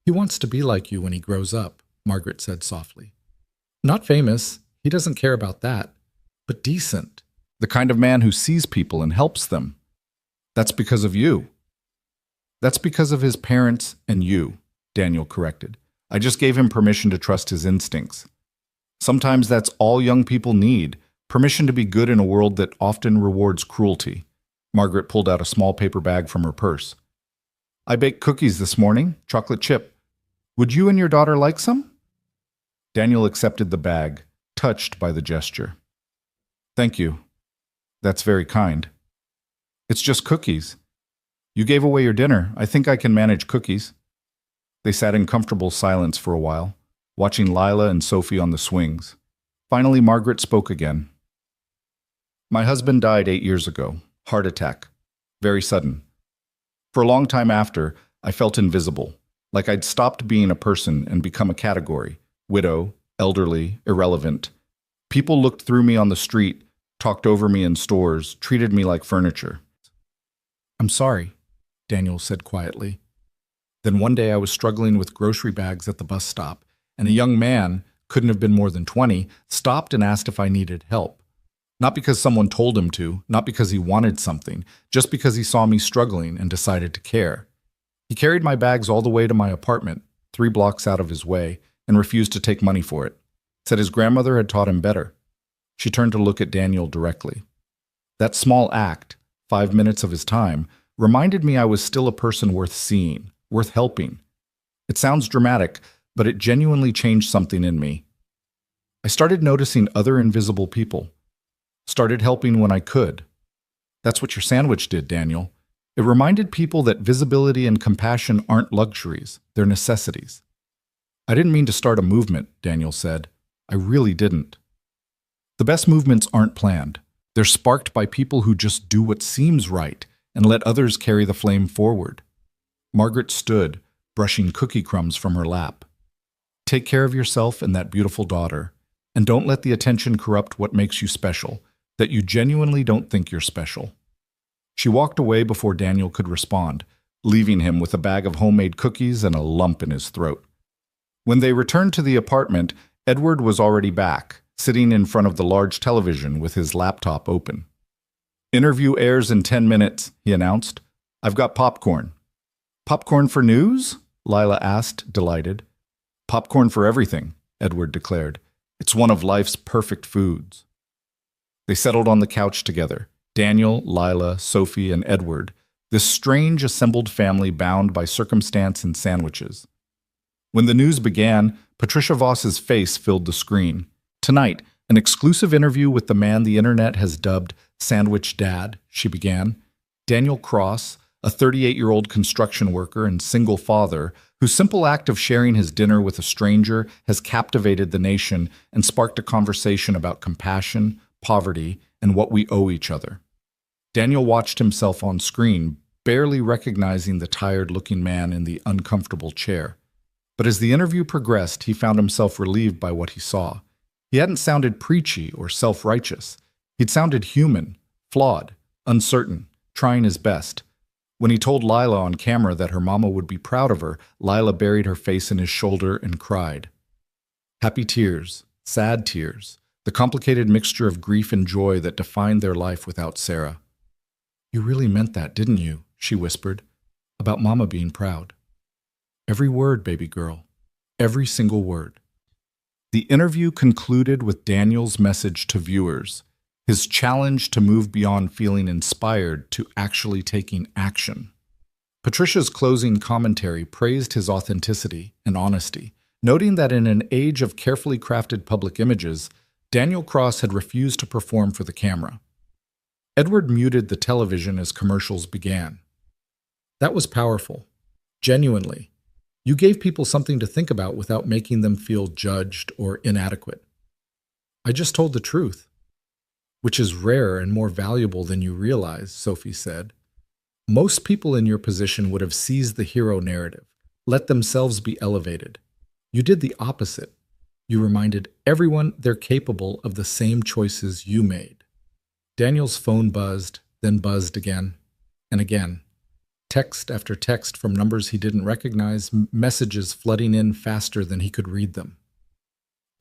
He wants to be like you when he grows up, Margaret said softly. Not famous. He doesn't care about that. But decent. The kind of man who sees people and helps them. That's because of you. That's because of his parents and you, Daniel corrected. I just gave him permission to trust his instincts. Sometimes that's all young people need, permission to be good in a world that often rewards cruelty. Margaret pulled out a small paper bag from her purse. I baked cookies this morning, chocolate chip. Would you and your daughter like some? Daniel accepted the bag, touched by the gesture. Thank you. That's very kind. It's just cookies. You gave away your dinner. I think I can manage cookies. They sat in comfortable silence for a while, watching Lila and Sophie on the swings. Finally, Margaret spoke again. My husband died 8 years ago. Heart attack. Very sudden. For a long time after, I felt invisible, like I'd stopped being a person and become a category. Widow, elderly, irrelevant. People looked through me on the street, talked over me in stores, treated me like furniture. I'm sorry, Daniel said quietly. Then one day I was struggling with grocery bags at the bus stop, and a young man, couldn't have been more than 20, stopped and asked if I needed help. Not because someone told him to, not because he wanted something, just because he saw me struggling and decided to care. He carried my bags all the way to my apartment, 3 blocks out of his way, and refused to take money for it. Said his grandmother had taught him better. She turned to look at Daniel directly. That small act, 5 minutes of his time, reminded me I was still a person worth seeing, worth helping. It sounds dramatic, but it genuinely changed something in me. I started noticing other invisible people. Started helping when I could. That's what your sandwich did, Daniel. It reminded people that visibility and compassion aren't luxuries, they're necessities. I didn't mean to start a movement, Daniel said. I really didn't. The best movements aren't planned. They're sparked by people who just do what seems right and let others carry the flame forward. Margaret stood, brushing cookie crumbs from her lap. Take care of yourself and that beautiful daughter, and don't let the attention corrupt what makes you special, that you genuinely don't think you're special. She walked away before Daniel could respond, leaving him with a bag of homemade cookies and a lump in his throat. When they returned to the apartment, Edward was already back, sitting in front of the large television with his laptop open. Interview airs in 10 minutes, he announced. I've got popcorn. Popcorn for news? Lila asked, delighted. Popcorn for everything, Edward declared. It's one of life's perfect foods. They settled on the couch together. Daniel, Lila, Sophie, and Edward, this strange assembled family bound by circumstance and sandwiches. When the news began, Patricia Voss's face filled the screen. Tonight, an exclusive interview with the man the internet has dubbed Sandwich Dad, she began. Daniel Cross, a 38-year-old construction worker and single father, whose simple act of sharing his dinner with a stranger has captivated the nation and sparked a conversation about compassion, poverty, and what we owe each other. Daniel watched himself on screen, barely recognizing the tired-looking man in the uncomfortable chair. But as the interview progressed, he found himself relieved by what he saw. He hadn't sounded preachy or self-righteous. He'd sounded human, flawed, uncertain, trying his best. When he told Lila on camera that her mama would be proud of her, Lila buried her face in his shoulder and cried. Happy tears, sad tears, the complicated mixture of grief and joy that defined their life without Sarah. You really meant that, didn't you? She whispered, about Mama being proud. Every word, baby girl. Every single word. The interview concluded with Daniel's message to viewers, his challenge to move beyond feeling inspired to actually taking action. Patricia's closing commentary praised his authenticity and honesty, noting that in an age of carefully crafted public images, Daniel Cross had refused to perform for the camera. Edward muted the television as commercials began. That was powerful. Genuinely. You gave people something to think about without making them feel judged or inadequate. I just told the truth, which is rare and more valuable than you realize, Sophie said. Most people in your position would have seized the hero narrative, let themselves be elevated. You did the opposite. You reminded everyone they're capable of the same choices you made. Daniel's phone buzzed, then buzzed again and again. Text after text from numbers he didn't recognize, messages flooding in faster than he could read them.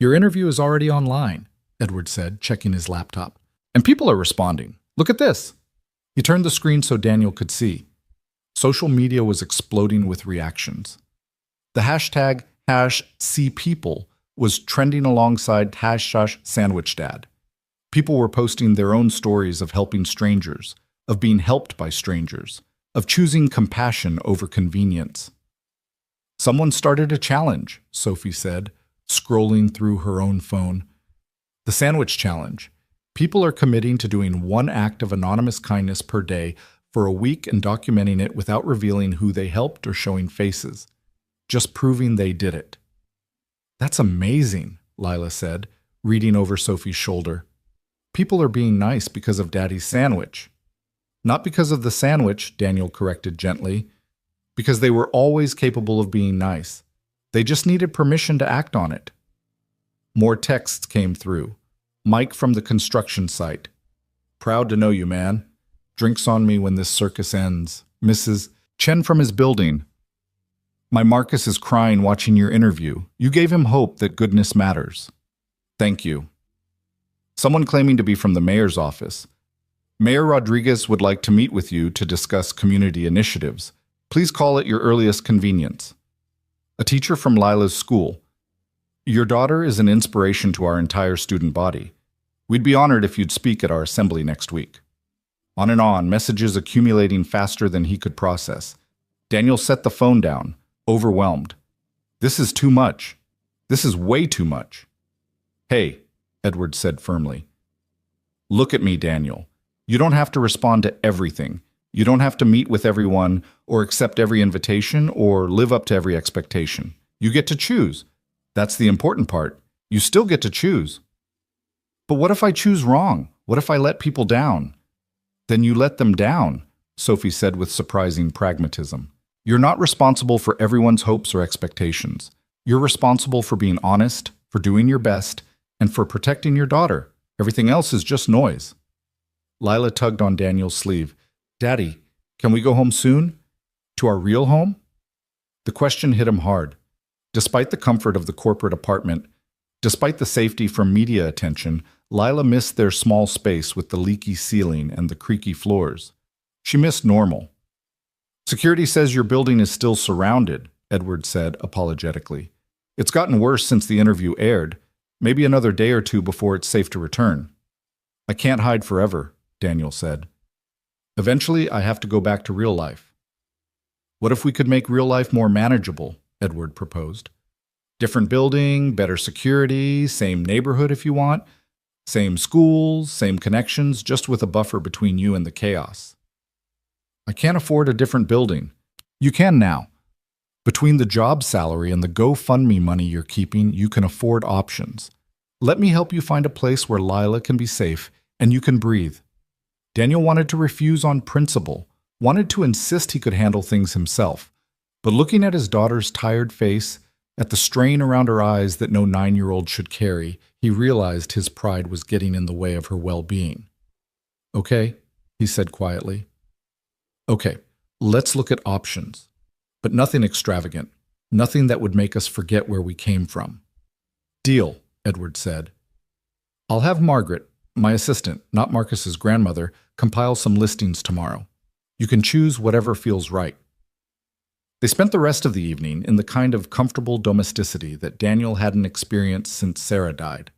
Your interview is already online, Edward said, checking his laptop. And people are responding. Look at this. He turned the screen so Daniel could see. Social media was exploding with reactions. The hashtag #CPeople was trending alongside #SandwichDad. People were posting their own stories of helping strangers, of being helped by strangers, of choosing compassion over convenience. Someone started a challenge, Sophie said, scrolling through her own phone. The Sandwich Challenge. People are committing to doing one act of anonymous kindness per day for a week and documenting it without revealing who they helped or showing faces, just proving they did it. That's amazing, Lila said, reading over Sophie's shoulder. People are being nice because of Daddy's sandwich. Not because of the sandwich, Daniel corrected gently, because they were always capable of being nice. They just needed permission to act on it. More texts came through. Mike from the construction site. Proud to know you, man. Drinks on me when this circus ends. Mrs. Chen from his building. My Marcus is crying watching your interview. You gave him hope that goodness matters. Thank you. Someone claiming to be from the mayor's office. Mayor Rodriguez would like to meet with you to discuss community initiatives. Please call at your earliest convenience. A teacher from Lila's school. Your daughter is an inspiration to our entire student body. We'd be honored if you'd speak at our assembly next week. On and on, messages accumulating faster than he could process. Daniel set the phone down, overwhelmed. This is too much. This is way too much. Hey, Edward said firmly. Look at me, Daniel. You don't have to respond to everything. You don't have to meet with everyone or accept every invitation or live up to every expectation. You get to choose. That's the important part. You still get to choose. But what if I choose wrong? What if I let people down? Then you let them down, Sophie said with surprising pragmatism. You're not responsible for everyone's hopes or expectations. You're responsible for being honest, for doing your best, and for protecting your daughter. Everything else is just noise. Lila tugged on Daniel's sleeve. Daddy, can we go home soon? To our real home? The question hit him hard. Despite the comfort of the corporate apartment, despite the safety from media attention, Lila missed their small space with the leaky ceiling and the creaky floors. She missed normal. Security says your building is still surrounded, Edward said apologetically. It's gotten worse since the interview aired, maybe another day or two before it's safe to return. I can't hide forever, Daniel said. Eventually, I have to go back to real life. What if we could make real life more manageable? Edward proposed. Different building, better security, same neighborhood if you want, same schools, same connections, just with a buffer between you and the chaos. I can't afford a different building. You can now. Between the job salary and the GoFundMe money you're keeping, you can afford options. Let me help you find a place where Lila can be safe and you can breathe. Daniel wanted to refuse on principle, wanted to insist he could handle things himself. But looking at his daughter's tired face, at the strain around her eyes that no 9-year-old should carry, he realized his pride was getting in the way of her well-being. Okay, he said quietly. Okay, let's look at options. But nothing extravagant, nothing that would make us forget where we came from. Deal, Edward said. I'll have Margaret, my assistant, not Marcus's grandmother, compile some listings tomorrow. You can choose whatever feels right. They spent the rest of the evening in the kind of comfortable domesticity that Daniel hadn't experienced since Sarah died.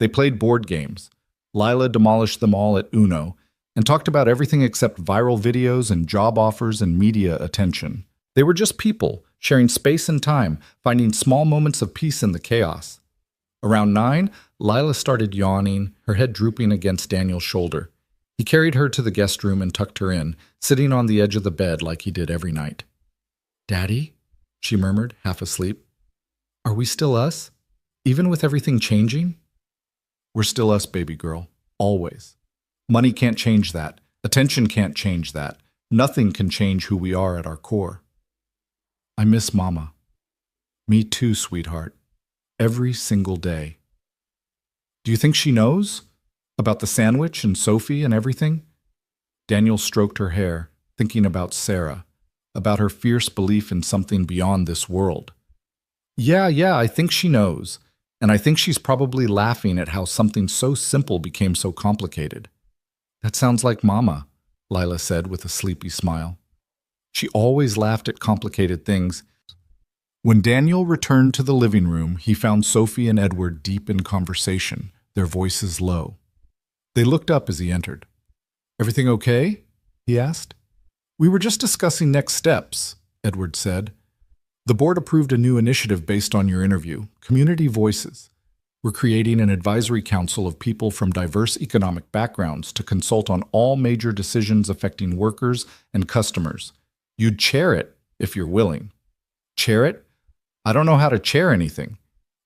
They played board games. Lila demolished them all at Uno and talked about everything except viral videos and job offers and media attention. They were just people, sharing space and time, finding small moments of peace in the chaos. Around 9, Lila started yawning, her head drooping against Daniel's shoulder. He carried her to the guest room and tucked her in, sitting on the edge of the bed like he did every night. Daddy? She murmured, half asleep. Are we still us? Even with everything changing? We're still us, baby girl. Always. Money can't change that. Attention can't change that. Nothing can change who we are at our core. I miss Mama. Me too, sweetheart. Every single day. Do you think she knows? About the sandwich and Sophie and everything? Daniel stroked her hair, thinking about Sarah, about her fierce belief in something beyond this world. Yeah, I think she knows. And I think she's probably laughing at how something so simple became so complicated. That sounds like Mama, Lila said with a sleepy smile. She always laughed at complicated things. When Daniel returned to the living room, he found Sophie and Edward deep in conversation, their voices low. They looked up as he entered. Everything okay? He asked. We were just discussing next steps, Edward said. The board approved a new initiative based on your interview, Community Voices. We're creating an advisory council of people from diverse economic backgrounds to consult on all major decisions affecting workers and customers. You'd chair it if you're willing. Chair it? I don't know how to chair anything.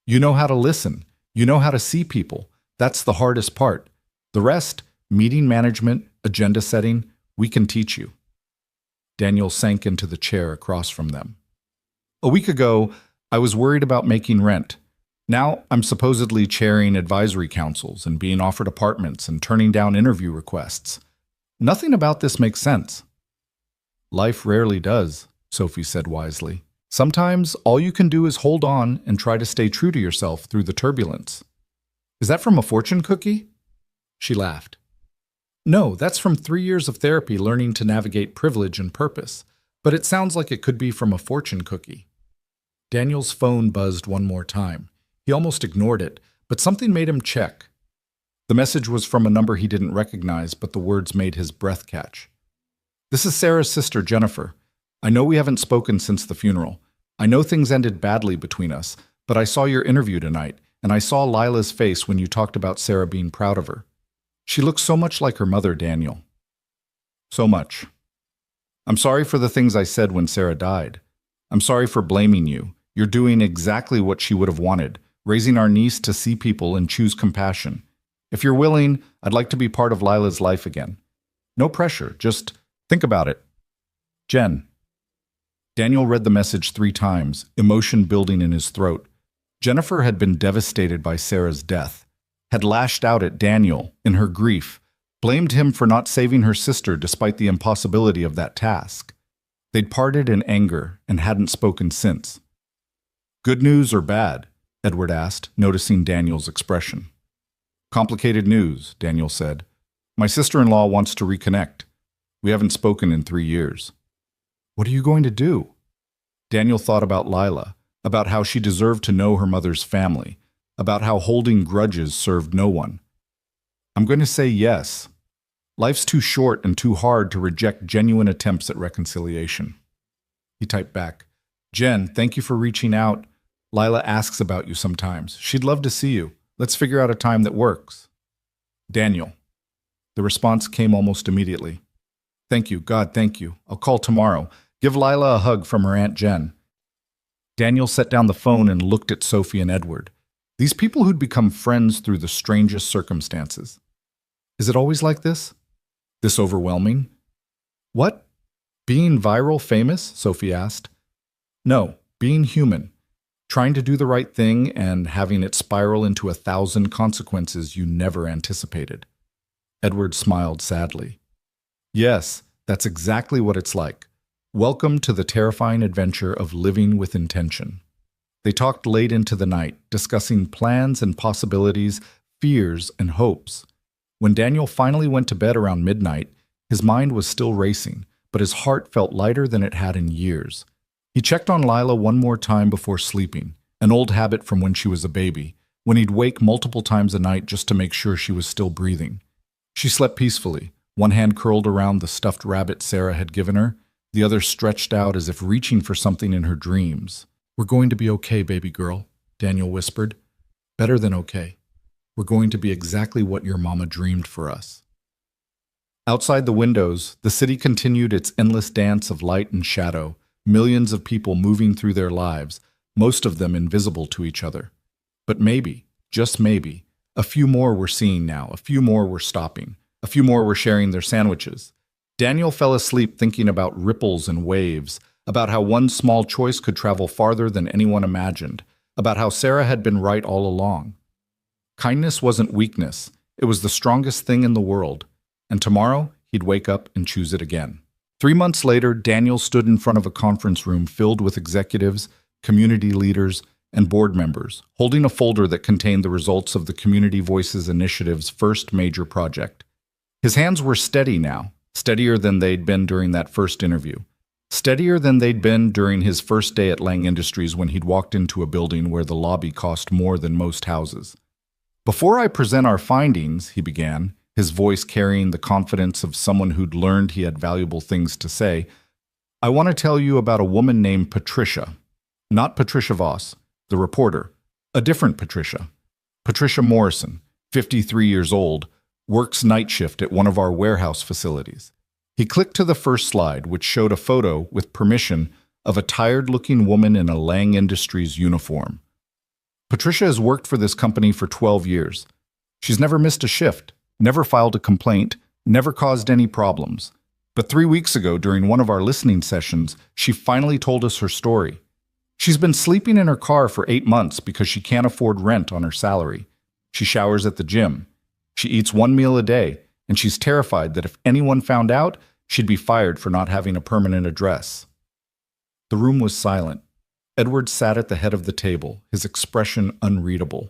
You know how to listen. You know how to see people. That's the hardest part. The rest, meeting management, agenda setting, we can teach you. Daniel sank into the chair across from them. A week ago, I was worried about making rent. Now I'm supposedly chairing advisory councils and being offered apartments and turning down interview requests. Nothing about this makes sense. Life rarely does, Sophie said wisely. Sometimes all you can do is hold on and try to stay true to yourself through the turbulence. Is that from a fortune cookie? She laughed. No, that's from 3 years of therapy learning to navigate privilege and purpose, but it sounds like it could be from a fortune cookie. Daniel's phone buzzed one more time. He almost ignored it, but something made him check. The message was from a number he didn't recognize, but the words made his breath catch. This is Sarah's sister, Jennifer. I know we haven't spoken since the funeral. I know things ended badly between us, but I saw your interview tonight, and I saw Lila's face when you talked about Sarah being proud of her. She looks so much like her mother, Daniel. So much. I'm sorry for the things I said when Sarah died. I'm sorry for blaming you. You're doing exactly what she would have wanted, raising our niece to see people and choose compassion. If you're willing, I'd like to be part of Lila's life again. No pressure, just think about it. Jen. Daniel read the message 3 times, emotion building in his throat. Jennifer had been devastated by Sarah's death, had lashed out at Daniel in her grief, blamed him for not saving her sister despite the impossibility of that task. They'd parted in anger and hadn't spoken since. Good news or bad? Edward asked, noticing Daniel's expression. Complicated news, Daniel said. My sister-in-law wants to reconnect. We haven't spoken in 3 years. What are you going to do? Daniel thought about Lila, about how she deserved to know her mother's family, about how holding grudges served no one. I'm going to say yes. Life's too short and too hard to reject genuine attempts at reconciliation. He typed back, Jen, thank you for reaching out. Lila asks about you sometimes. She'd love to see you. Let's figure out a time that works. Daniel. The response came almost immediately. Thank you, God, thank you. I'll call tomorrow. Give Lila a hug from her Aunt Jen. Daniel set down the phone and looked at Sophie and Edward. These people who'd become friends through the strangest circumstances. Is it always like this? This overwhelming? What? Being viral famous? Sophie asked. No, being human. Trying to do the right thing and having it spiral into 1,000 consequences you never anticipated. Edward smiled sadly. Yes, that's exactly what it's like. Welcome to the terrifying adventure of living with intention. They talked late into the night, discussing plans and possibilities, fears and hopes. When Daniel finally went to bed around midnight, his mind was still racing, but his heart felt lighter than it had in years. He checked on Lila one more time before sleeping, an old habit from when she was a baby, when he'd wake multiple times a night just to make sure she was still breathing. She slept peacefully, one hand curled around the stuffed rabbit Sarah had given her, the other stretched out as if reaching for something in her dreams. We're going to be okay, baby girl, Daniel whispered. Better than okay. We're going to be exactly what your mama dreamed for us. Outside the windows, the city continued its endless dance of light and shadow, millions of people moving through their lives, most of them invisible to each other. But maybe, just maybe, a few more were seeing now, a few more were stopping, a few more were sharing their sandwiches. Daniel fell asleep thinking about ripples and waves, about how one small choice could travel farther than anyone imagined, about how Sarah had been right all along. Kindness wasn't weakness, it was the strongest thing in the world, and tomorrow he'd wake up and choose it again. 3 months later, Daniel stood in front of a conference room filled with executives, community leaders, and board members, holding a folder that contained the results of the Community Voices Initiative's first major project. His hands were steady now, steadier than they'd been during that first interview, steadier than they'd been during his first day at Lang Industries when he'd walked into a building where the lobby cost more than most houses. Before I present our findings, he began, his voice carrying the confidence of someone who'd learned he had valuable things to say, I want to tell you about a woman named Patricia. Not Patricia Voss, the reporter, a different Patricia. Patricia Morrison, 53 years old, works night shift at one of our warehouse facilities. He clicked to the first slide, which showed a photo, with permission, of a tired-looking woman in a Lang Industries uniform. Patricia has worked for this company for 12 years. She's never missed a shift, never filed a complaint, never caused any problems. But 3 weeks ago, during one of our listening sessions, she finally told us her story. She's been sleeping in her car for 8 months because she can't afford rent on her salary. She showers at the gym. She eats 1 meal a day, and she's terrified that if anyone found out, she'd be fired for not having a permanent address. The room was silent. Edward sat at the head of the table, his expression unreadable.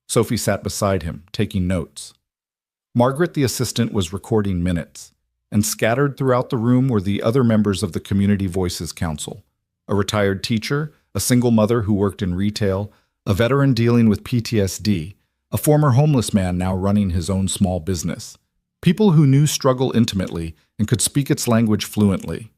Sophie sat beside him, taking notes. Margaret, the assistant, was recording minutes, and scattered throughout the room were the other members of the Community Voices Council, a retired teacher, a single mother who worked in retail, a veteran dealing with PTSD, a former homeless man now running his own small business. People who knew struggle intimately and could speak its language fluently.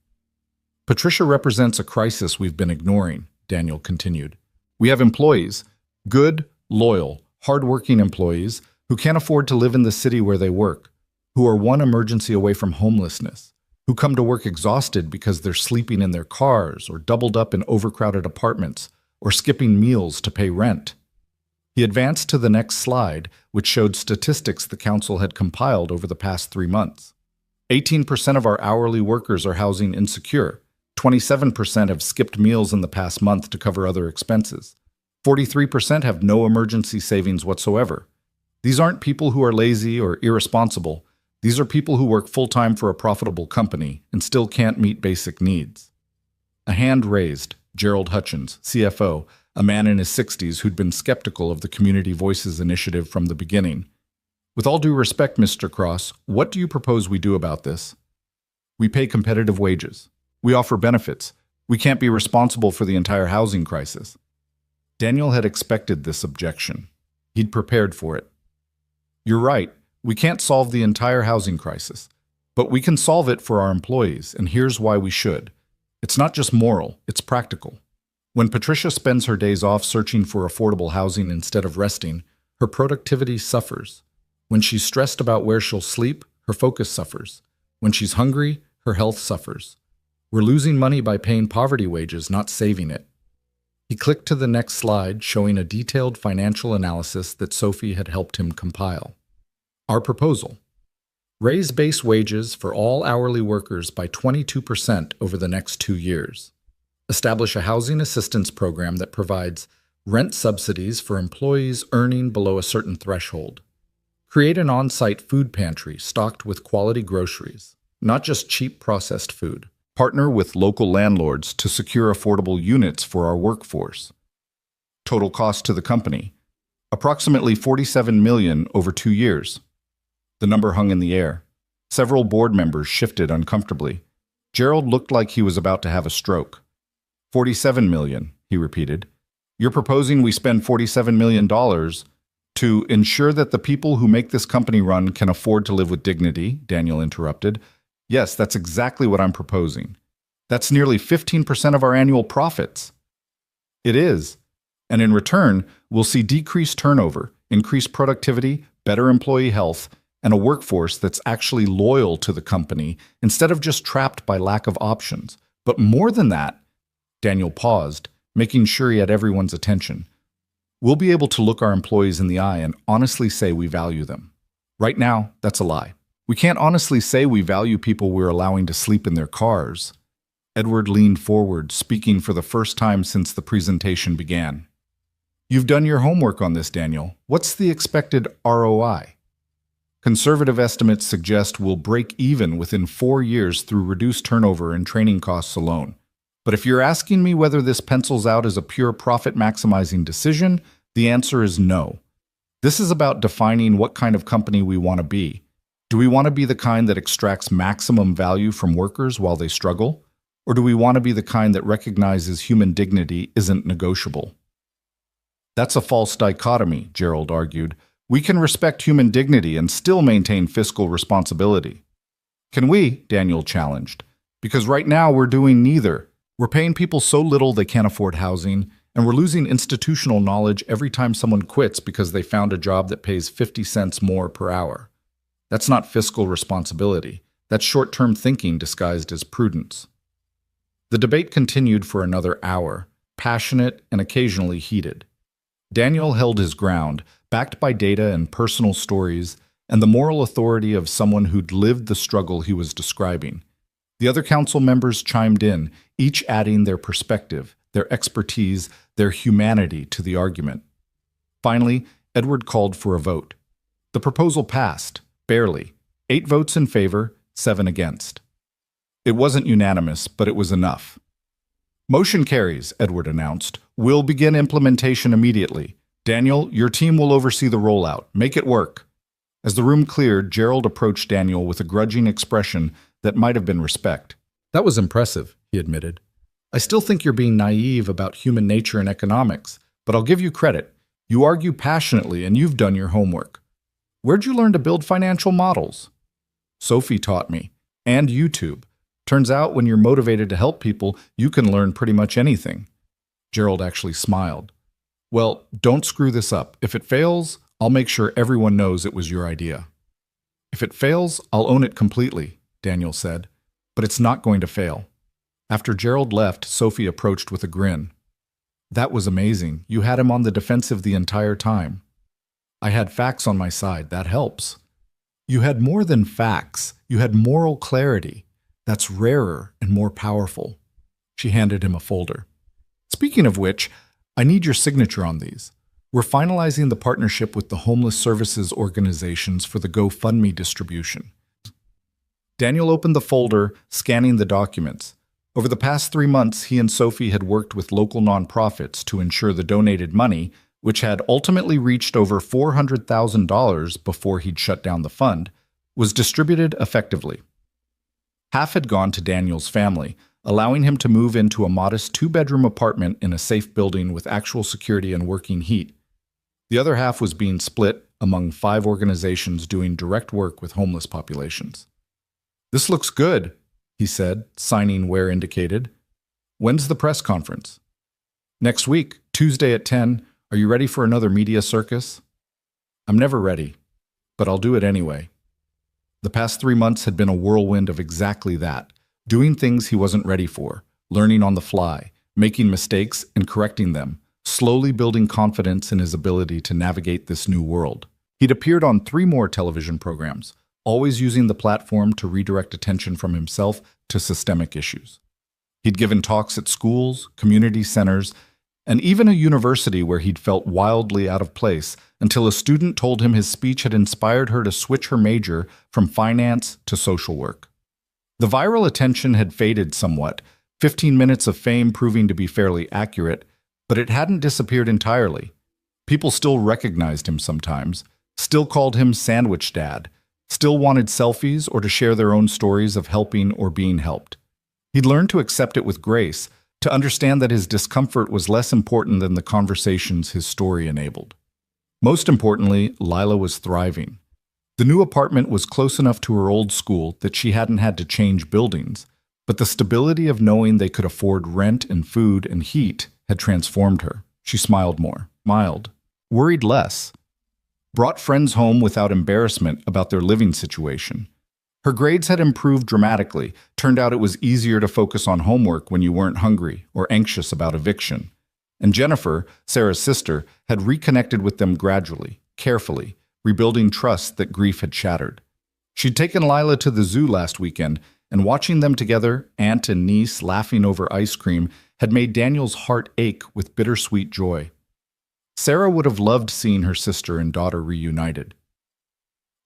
Patricia represents a crisis we've been ignoring, Daniel continued. We have employees, good, loyal, hard-working employees who can't afford to live in the city where they work, who are one emergency away from homelessness, who come to work exhausted because they're sleeping in their cars or doubled up in overcrowded apartments or skipping meals to pay rent. He advanced to the next slide, which showed statistics the council had compiled over the past 3 months. 18% of our hourly workers are housing insecure. 27% have skipped meals in the past month to cover other expenses. 43% have no emergency savings whatsoever. These aren't people who are lazy or irresponsible. These are people who work full-time for a profitable company and still can't meet basic needs. A hand raised, Gerald Hutchins, CFO, a man in his 60s who'd been skeptical of the Community Voices initiative from the beginning. With all due respect, Mr. Cross, what do you propose we do about this? We pay competitive wages. We offer benefits. We can't be responsible for the entire housing crisis. Daniel had expected this objection. He'd prepared for it. You're right. We can't solve the entire housing crisis, but we can solve it for our employees, and here's why we should. It's not just moral, it's practical. When Patricia spends her days off searching for affordable housing instead of resting, her productivity suffers. When she's stressed about where she'll sleep, her focus suffers. When she's hungry, her health suffers. We're losing money by paying poverty wages, not saving it. He clicked to the next slide, showing a detailed financial analysis that Sophie had helped him compile. Our proposal: raise base wages for all hourly workers by 22% over the next 2 years. Establish a housing assistance program that provides rent subsidies for employees earning below a certain threshold. Create an on-site food pantry stocked with quality groceries, not just cheap processed food. Partner with local landlords to secure affordable units for our workforce. Total cost to the company: approximately $47 million over 2 years. The number hung in the air. Several board members shifted uncomfortably. Gerald looked like he was about to have a stroke. $47 million, he repeated. You're proposing we spend $47 million to ensure that the people who make this company run can afford to live with dignity, Daniel interrupted. Yes, that's exactly what I'm proposing. That's nearly 15% of our annual profits. It is. And in return, we'll see decreased turnover, increased productivity, better employee health, and a workforce that's actually loyal to the company instead of just trapped by lack of options. But more than that, Daniel paused, making sure he had everyone's attention. We'll be able to look our employees in the eye and honestly say we value them. Right now, that's a lie. We can't honestly say we value people we're allowing to sleep in their cars. Edward leaned forward, speaking for the first time since the presentation began. You've done your homework on this, Daniel. What's the expected ROI? Conservative estimates suggest we'll break even within 4 years through reduced turnover and training costs alone. But if you're asking me whether this pencils out as a pure profit-maximizing decision, the answer is no. This is about defining what kind of company we want to be. Do we want to be the kind that extracts maximum value from workers while they struggle? Or do we want to be the kind that recognizes human dignity isn't negotiable? That's a false dichotomy, Gerald argued. We can respect human dignity and still maintain fiscal responsibility. Can we? Daniel challenged. Because right now we're doing neither. We're paying people so little they can't afford housing, and we're losing institutional knowledge every time someone quits because they found a job that pays 50 cents more per hour. That's not fiscal responsibility. That's short-term thinking disguised as prudence. The debate continued for another hour, passionate and occasionally heated. Daniel held his ground, backed by data and personal stories, and the moral authority of someone who'd lived the struggle he was describing. The other council members chimed in, each adding their perspective, their expertise, their humanity to the argument. Finally, Edward called for a vote. The proposal passed. Barely. 8 votes in favor, 7 against. It wasn't unanimous, but it was enough. Motion carries, Edward announced. We'll begin implementation immediately. Daniel, your team will oversee the rollout. Make it work. As the room cleared, Gerald approached Daniel with a grudging expression that might have been respect. That was impressive, he admitted. I still think you're being naive about human nature and economics, but I'll give you credit. You argue passionately and you've done your homework. Where'd you learn to build financial models? Sophie taught me. And YouTube. Turns out when you're motivated to help people, you can learn pretty much anything. Gerald actually smiled. Well, don't screw this up. If it fails, I'll make sure everyone knows it was your idea. If it fails, I'll own it completely, Daniel said. But it's not going to fail. After Gerald left, Sophie approached with a grin. That was amazing. You had him on the defensive the entire time. I had facts on my side. That helps. You had more than facts. You had moral clarity. That's rarer and more powerful. She handed him a folder. Speaking of which, I need your signature on these. We're finalizing the partnership with the homeless services organizations for the GoFundMe distribution. Daniel opened the folder, scanning the documents. Over the past 3 months, he and Sophie had worked with local nonprofits to ensure the donated money which had ultimately reached over $400,000 before he'd shut down the fund, was distributed effectively. Half had gone to Daniel's family, allowing him to move into a modest two-bedroom apartment in a safe building with actual security and working heat. The other half was being split among 5 organizations doing direct work with homeless populations. "This looks good," he said, signing where indicated. "When's the press conference?" "Next week, Tuesday at 10. Are you ready for another media circus?" "I'm never ready, but I'll do it anyway." The past 3 months had been a whirlwind of exactly that, doing things he wasn't ready for, learning on the fly, making mistakes and correcting them, slowly building confidence in his ability to navigate this new world. He'd appeared on 3 more television programs, always using the platform to redirect attention from himself to systemic issues. He'd given talks at schools, community centers, and even a university where he'd felt wildly out of place until a student told him his speech had inspired her to switch her major from finance to social work. The viral attention had faded somewhat, 15 minutes of fame proving to be fairly accurate, but it hadn't disappeared entirely. People still recognized him sometimes, still called him Sandwich Dad, still wanted selfies or to share their own stories of helping or being helped. He'd learned to accept it with grace, to understand that his discomfort was less important than the conversations his story enabled. Most importantly, Lila was thriving. The new apartment was close enough to her old school that she hadn't had to change buildings, but the stability of knowing they could afford rent and food and heat had transformed her. She smiled more, mild, worried less, brought friends home without embarrassment about their living situation. Her grades had improved dramatically. Turned out it was easier to focus on homework when you weren't hungry or anxious about eviction. And Jennifer, Sarah's sister, had reconnected with them gradually, carefully, rebuilding trust that grief had shattered. She'd taken Lila to the zoo last weekend, and watching them together, aunt and niece laughing over ice cream, had made Daniel's heart ache with bittersweet joy. Sarah would have loved seeing her sister and daughter reunited.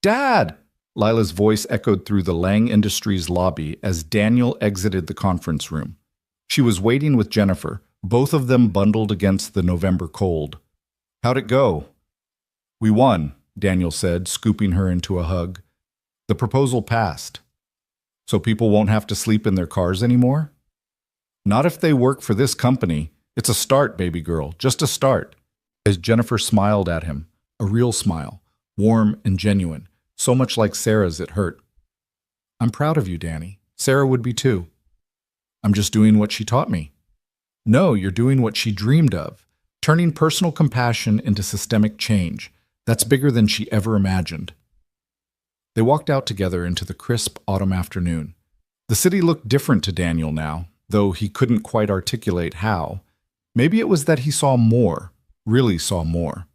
"Dad!" Lila's voice echoed through the Lang Industries lobby as Daniel exited the conference room. She was waiting with Jennifer, both of them bundled against the November cold. "How'd it go?" "We won," Daniel said, scooping her into a hug. "The proposal passed. So people won't have to sleep in their cars anymore?" "Not if they work for this company. It's a start, baby girl, just a start." As Jennifer smiled at him, a real smile, warm and genuine, so much like Sarah's it hurt. "I'm proud of you, Danny. Sarah would be too." "I'm just doing what she taught me." "No, you're doing what she dreamed of, turning personal compassion into systemic change. That's bigger than she ever imagined." They walked out together into the crisp autumn afternoon. The city looked different to Daniel now, though he couldn't quite articulate how. Maybe it was that he saw more, really saw more.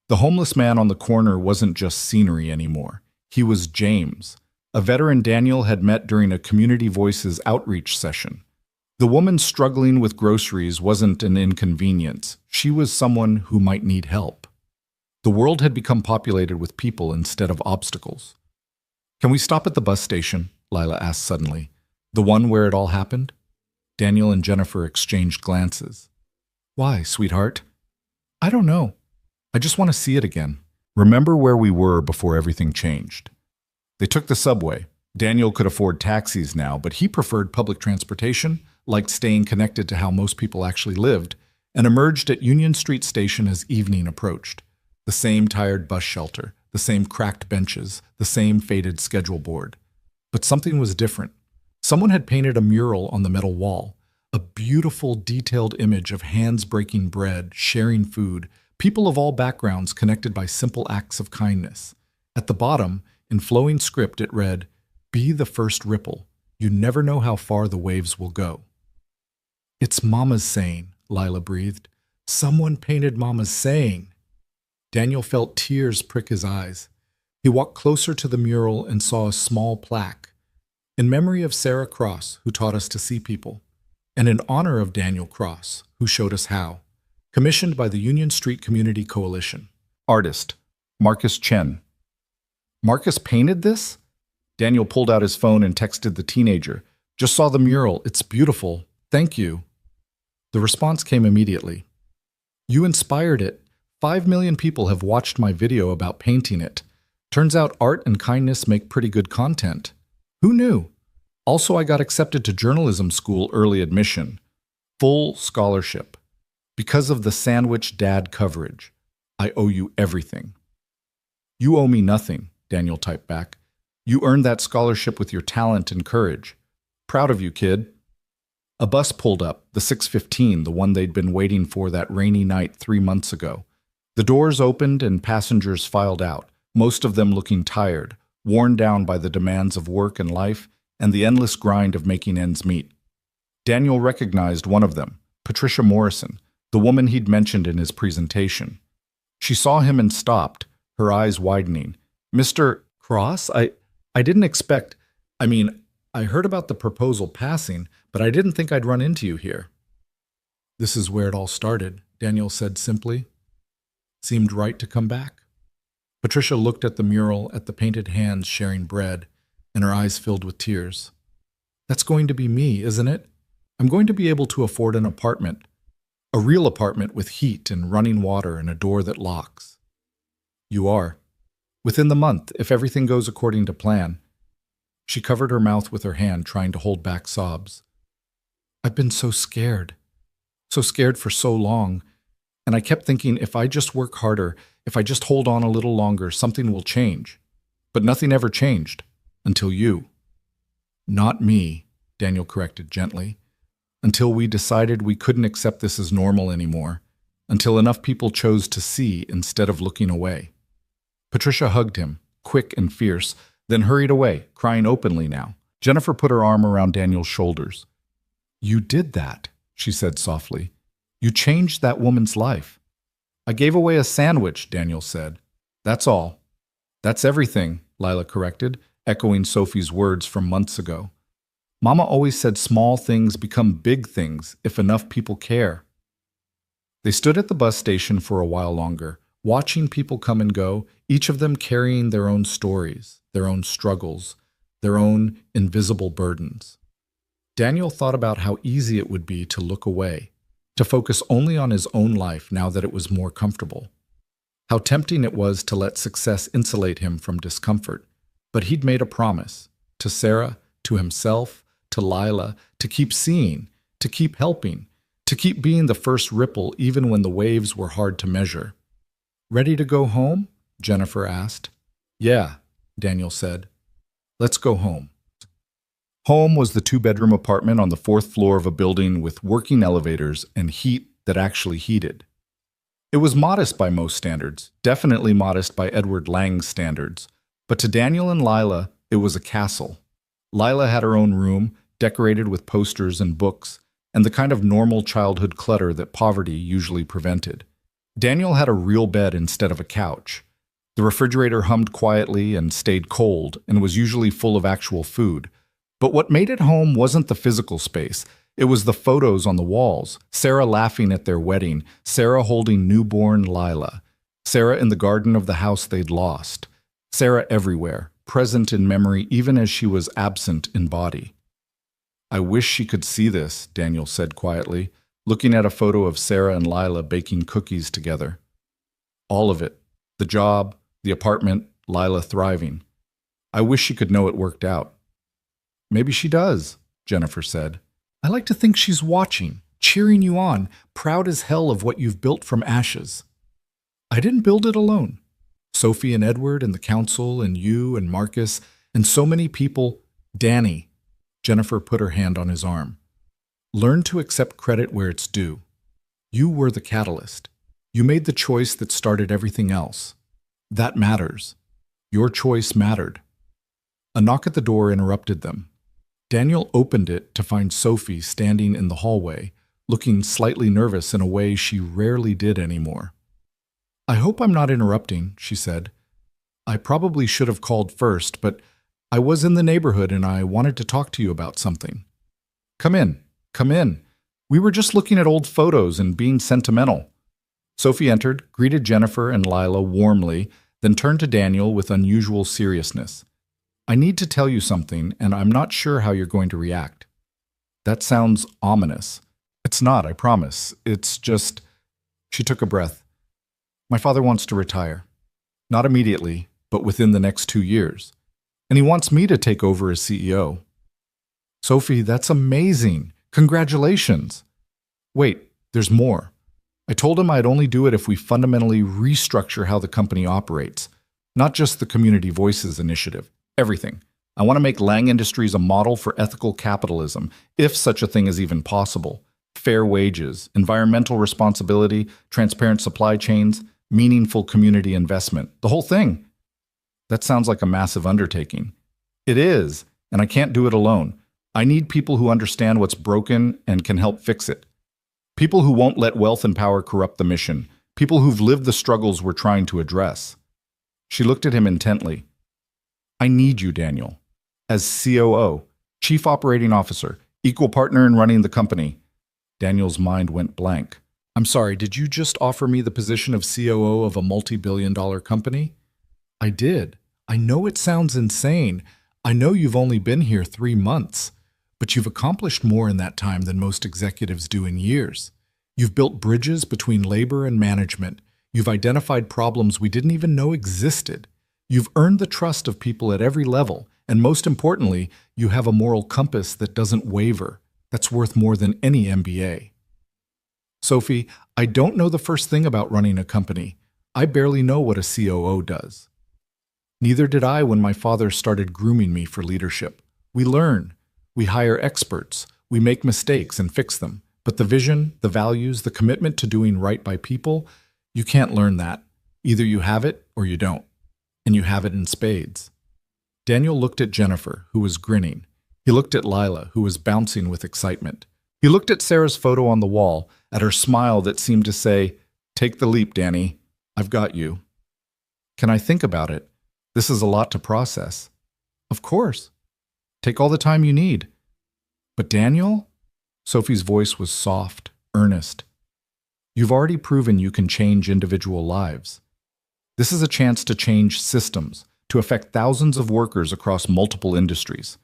The homeless man on the corner wasn't just scenery anymore. He was James, a veteran Daniel had met during a Community Voices outreach session. The woman struggling with groceries wasn't an inconvenience. She was someone who might need help. The world had become populated with people instead of obstacles. "Can we stop at the bus station?" Lila asked suddenly. "The one where it all happened?" Daniel and Jennifer exchanged glances. "Why, sweetheart?" "I don't know. I just want to see it again. Remember where we were before everything changed." They took the subway. Daniel could afford taxis now, but he preferred public transportation, liked staying connected to how most people actually lived, and emerged at Union Street Station as evening approached. The same tired bus shelter, the same cracked benches, the same faded schedule board. But something was different. Someone had painted a mural on the metal wall, a beautiful, detailed image of hands breaking bread, sharing food, people of all backgrounds connected by simple acts of kindness. At the bottom, in flowing script, it read, "Be the first ripple. You never know how far the waves will go." "It's Mama's saying," Lila breathed. "Someone painted Mama's saying." Daniel felt tears prick his eyes. He walked closer to the mural and saw a small plaque. "In memory of Sarah Cross, who taught us to see people, and in honor of Daniel Cross, who showed us how. Commissioned by the Union Street Community Coalition. Artist, Marcus Chen." "Marcus painted this?" Daniel pulled out his phone and texted the teenager. "Just saw the mural. It's beautiful. Thank you." The response came immediately. "You inspired it. 5 million people have watched my video about painting it. Turns out art and kindness make pretty good content. Who knew? Also, I got accepted to journalism school early admission. Full scholarship. Because of the Sandwich Dad coverage. I owe you everything. You owe me nothing, Daniel typed back. You earned that scholarship with your talent and courage. Proud of you, kid. A bus pulled up, the 6:15, the one they'd been waiting for that rainy night 3 months ago. The doors opened and passengers filed out, most of them looking tired, worn down by the demands of work and life and the endless grind of making ends meet. Daniel recognized one of them, Patricia Morrison, the woman he'd mentioned in his presentation. She saw him and stopped, her eyes widening. Mr. Cross, I didn't expect... I heard about the proposal passing, but I didn't think I'd run into you here. This is where it all started, Daniel said simply. Seemed right to come back. Patricia looked at the mural, at the painted hands sharing bread, and her eyes filled with tears. That's going to be me, isn't it? I'm going to be able to afford an apartment. A real apartment with heat and running water and a door that locks. You are. Within the month, if everything goes according to plan. She covered her mouth with her hand, trying to hold back sobs. I've been so scared for so long, and I kept thinking if I just work harder, if I just hold on a little longer, something will change. But nothing ever changed, until you. Not me, Daniel corrected gently. Until we decided we couldn't accept this as normal anymore, until enough people chose to see instead of looking away. Patricia hugged him, quick and fierce, then hurried away, crying openly now. Jennifer put her arm around Daniel's shoulders. You did that, she said softly. You changed that woman's life. I gave away a sandwich, Daniel said. That's all. That's everything, Lila corrected, echoing Sophie's words from months ago. Mama always said small things become big things if enough people care. They stood at the bus station for a while longer, watching people come and go, each of them carrying their own stories, their own struggles, their own invisible burdens. Daniel thought about how easy it would be to look away, to focus only on his own life now that it was more comfortable. How tempting it was to let success insulate him from discomfort. But he'd made a promise, to Sarah, to himself, to Lila, to keep seeing, to keep helping, to keep being the first ripple even when the waves were hard to measure. Ready to go home? Jennifer asked. Yeah, Daniel said. Let's go home. Home was the 2-bedroom apartment on the 4th floor of a building with working elevators and heat that actually heated. It was modest by most standards, definitely modest by Edward Lang's standards, but to Daniel and Lila, it was a castle. Lila had her own room, decorated with posters and books, and the kind of normal childhood clutter that poverty usually prevented. Daniel had a real bed instead of a couch. The refrigerator hummed quietly and stayed cold and was usually full of actual food. But what made it home wasn't the physical space. It was the photos on the walls. Sarah laughing at their wedding, Sarah holding newborn Lila, Sarah in the garden of the house they'd lost, Sarah everywhere, present in memory even as she was absent in body. I wish she could see this, Daniel said quietly, looking at a photo of Sarah and Lila baking cookies together. All of it. The job, the apartment, Lila thriving. I wish she could know it worked out. Maybe she does, Jennifer said. I like to think she's watching, cheering you on, proud as hell of what you've built from ashes. I didn't build it alone. Sophie and Edward and the council and you and Marcus and so many people. Danny. Jennifer put her hand on his arm. Learn to accept credit where it's due. You were the catalyst. You made the choice that started everything else. That matters. Your choice mattered. A knock at the door interrupted them. Daniel opened it to find Sophie standing in the hallway, looking slightly nervous in a way she rarely did anymore. I hope I'm not interrupting, she said. I probably should have called first, but I was in the neighborhood and I wanted to talk to you about something. Come in, come in. We were just looking at old photos and being sentimental. Sophie entered, greeted Jennifer and Lila warmly, then turned to Daniel with unusual seriousness. I need to tell you something, and I'm not sure how you're going to react. That sounds ominous. It's not, I promise. It's just... She took a breath. My father wants to retire. Not immediately, but within the next 2 years. And he wants me to take over as CEO. Sophie, that's amazing. Congratulations. Wait, there's more. I told him I'd only do it if we fundamentally restructure how the company operates, not just the Community Voices initiative, everything. I want to make Lang Industries a model for ethical capitalism, if such a thing is even possible. Fair wages, environmental responsibility, transparent supply chains, meaningful community investment, the whole thing. That sounds like a massive undertaking. It is, and I can't do it alone. I need people who understand what's broken and can help fix it. People who won't let wealth and power corrupt the mission. People who've lived the struggles we're trying to address. She looked at him intently. I need you, Daniel. As COO, Chief Operating Officer, equal partner in running the company. Daniel's mind went blank. I'm sorry, did you just offer me the position of COO of a multi-billion-dollar company? I did. I know it sounds insane. I know you've only been here 3 months. But you've accomplished more in that time than most executives do in years. You've built bridges between labor and management. You've identified problems we didn't even know existed. You've earned the trust of people at every level, and most importantly, you have a moral compass that doesn't waver. That's worth more than any MBA. Sophie, I don't know the first thing about running a company. I barely know what a COO does. Neither did I when my father started grooming me for leadership. We learn. We hire experts, we make mistakes and fix them. But the vision, the values, the commitment to doing right by people, you can't learn that. Either you have it or you don't. And you have it in spades. Daniel looked at Jennifer, who was grinning. He looked at Lila, who was bouncing with excitement. He looked at Sarah's photo on the wall, at her smile that seemed to say, "Take the leap, Danny. I've got you." Can I think about it? This is a lot to process. Of course. Take all the time you need. But Daniel? Sophie's voice was soft, earnest. You've already proven you can change individual lives. This is a chance to change systems, to affect thousands of workers across multiple industries,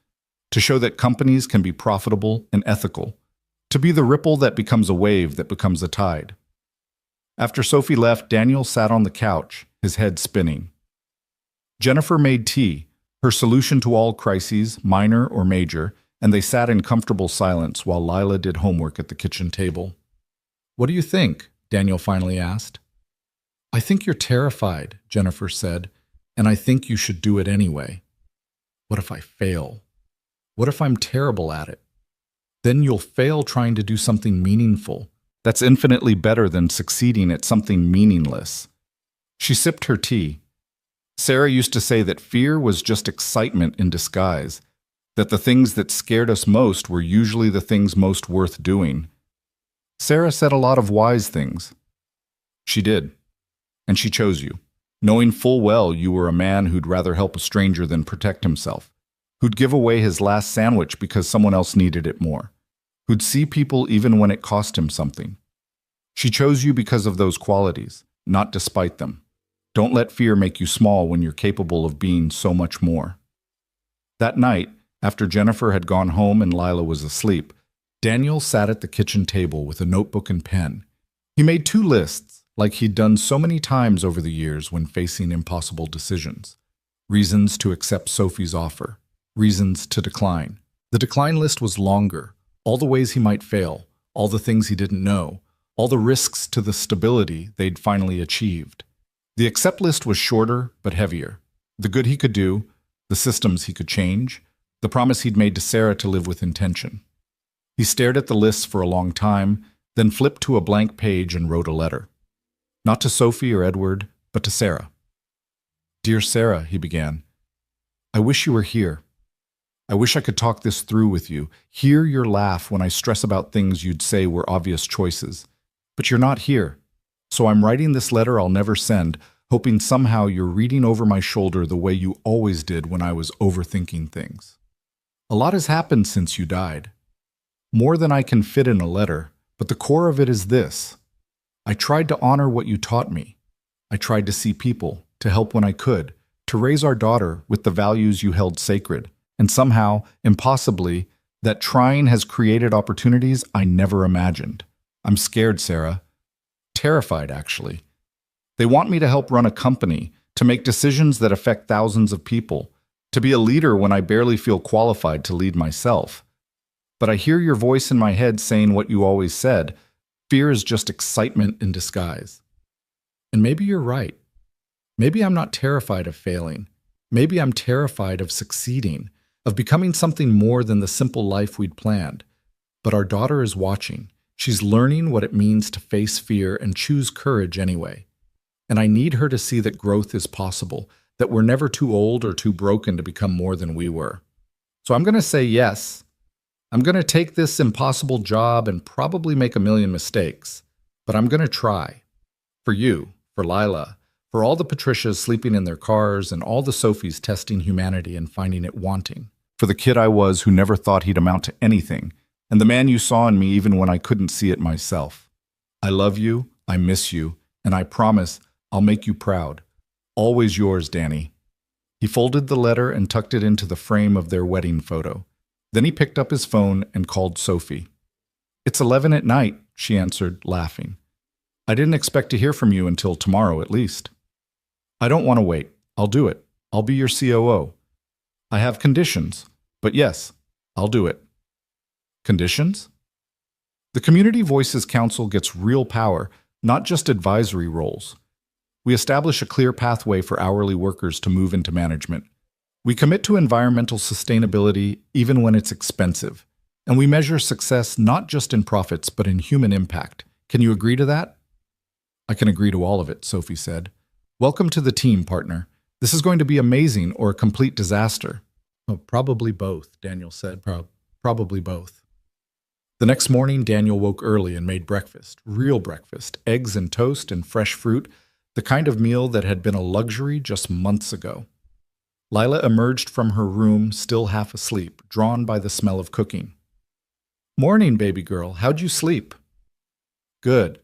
to show that companies can be profitable and ethical, to be the ripple that becomes a wave that becomes a tide. After Sophie left, Daniel sat on the couch, his head spinning. Jennifer made tea, her solution to all crises, minor or major, and they sat in comfortable silence while Lila did homework at the kitchen table. What do you think? Daniel finally asked. I think you're terrified, Jennifer said, and I think you should do it anyway. What if I fail? What if I'm terrible at it? Then you'll fail trying to do something meaningful. That's infinitely better than succeeding at something meaningless. She sipped her tea. Sarah used to say that fear was just excitement in disguise, that the things that scared us most were usually the things most worth doing. Sarah said a lot of wise things. She did. And she chose you, knowing full well you were a man who'd rather help a stranger than protect himself, who'd give away his last sandwich because someone else needed it more, who'd see people even when it cost him something. She chose you because of those qualities, not despite them. Don't let fear make you small when you're capable of being so much more. That night, after Jennifer had gone home and Lila was asleep, Daniel sat at the kitchen table with a notebook and pen. He made 2 lists, like he'd done so many times over the years when facing impossible decisions. Reasons to accept Sophie's offer. Reasons to decline. The decline list was longer. All the ways he might fail. All the things he didn't know. All the risks to the stability they'd finally achieved. The accept list was shorter but heavier. The good he could do, the systems he could change, the promise he'd made to Sarah to live with intention. He stared at the lists for a long time, then flipped to a blank page and wrote a letter. Not to Sophie or Edward, but to Sarah. Dear Sarah, he began, I wish you were here. I wish I could talk this through with you, hear your laugh when I stress about things you'd say were obvious choices. But you're not here. So I'm writing this letter I'll never send, hoping somehow you're reading over my shoulder the way you always did when I was overthinking things. A lot has happened since you died. More than I can fit in a letter, but the core of it is this. I tried to honor what you taught me. I tried to see people, to help when I could, to raise our daughter with the values you held sacred, and somehow, impossibly, that trying has created opportunities I never imagined. I'm scared, Sarah. Terrified, actually. They want me to help run a company, to make decisions that affect thousands of people, to be a leader when I barely feel qualified to lead myself. But I hear your voice in my head saying what you always said: fear is just excitement in disguise. And maybe you're right. Maybe I'm not terrified of failing. Maybe I'm terrified of succeeding, of becoming something more than the simple life we'd planned. But our daughter is watching. She's learning what it means to face fear and choose courage anyway. And I need her to see that growth is possible, that we're never too old or too broken to become more than we were. So I'm going to say yes. I'm going to take this impossible job and probably make a million mistakes. But I'm going to try. For you, for Lila, for all the Patricias sleeping in their cars and all the Sophies testing humanity and finding it wanting. For the kid I was who never thought he'd amount to anything, and the man you saw in me even when I couldn't see it myself. I love you, I miss you, and I promise I'll make you proud. Always yours, Danny. He folded the letter and tucked it into the frame of their wedding photo. Then he picked up his phone and called Sophie. "It's 11 at night," she answered, laughing. "I didn't expect to hear from you until tomorrow at least." "I don't want to wait. I'll do it. I'll be your COO. I have conditions, but yes, I'll do it." Conditions? The Community Voices Council gets real power, not just advisory roles. We establish a clear pathway for hourly workers to move into management. We commit to environmental sustainability even when it's expensive. And we measure success not just in profits, but in human impact. Can you agree to that? "I can agree to all of it," Sophie said. "Welcome to the team, partner. This is going to be amazing or a complete disaster." "Oh, probably both," Daniel said. Probably both." The next morning, Daniel woke early and made breakfast, real breakfast, eggs and toast and fresh fruit, the kind of meal that had been a luxury just months ago. Lila emerged from her room, still half asleep, drawn by the smell of cooking. "Morning, baby girl. How'd you sleep?" "Good.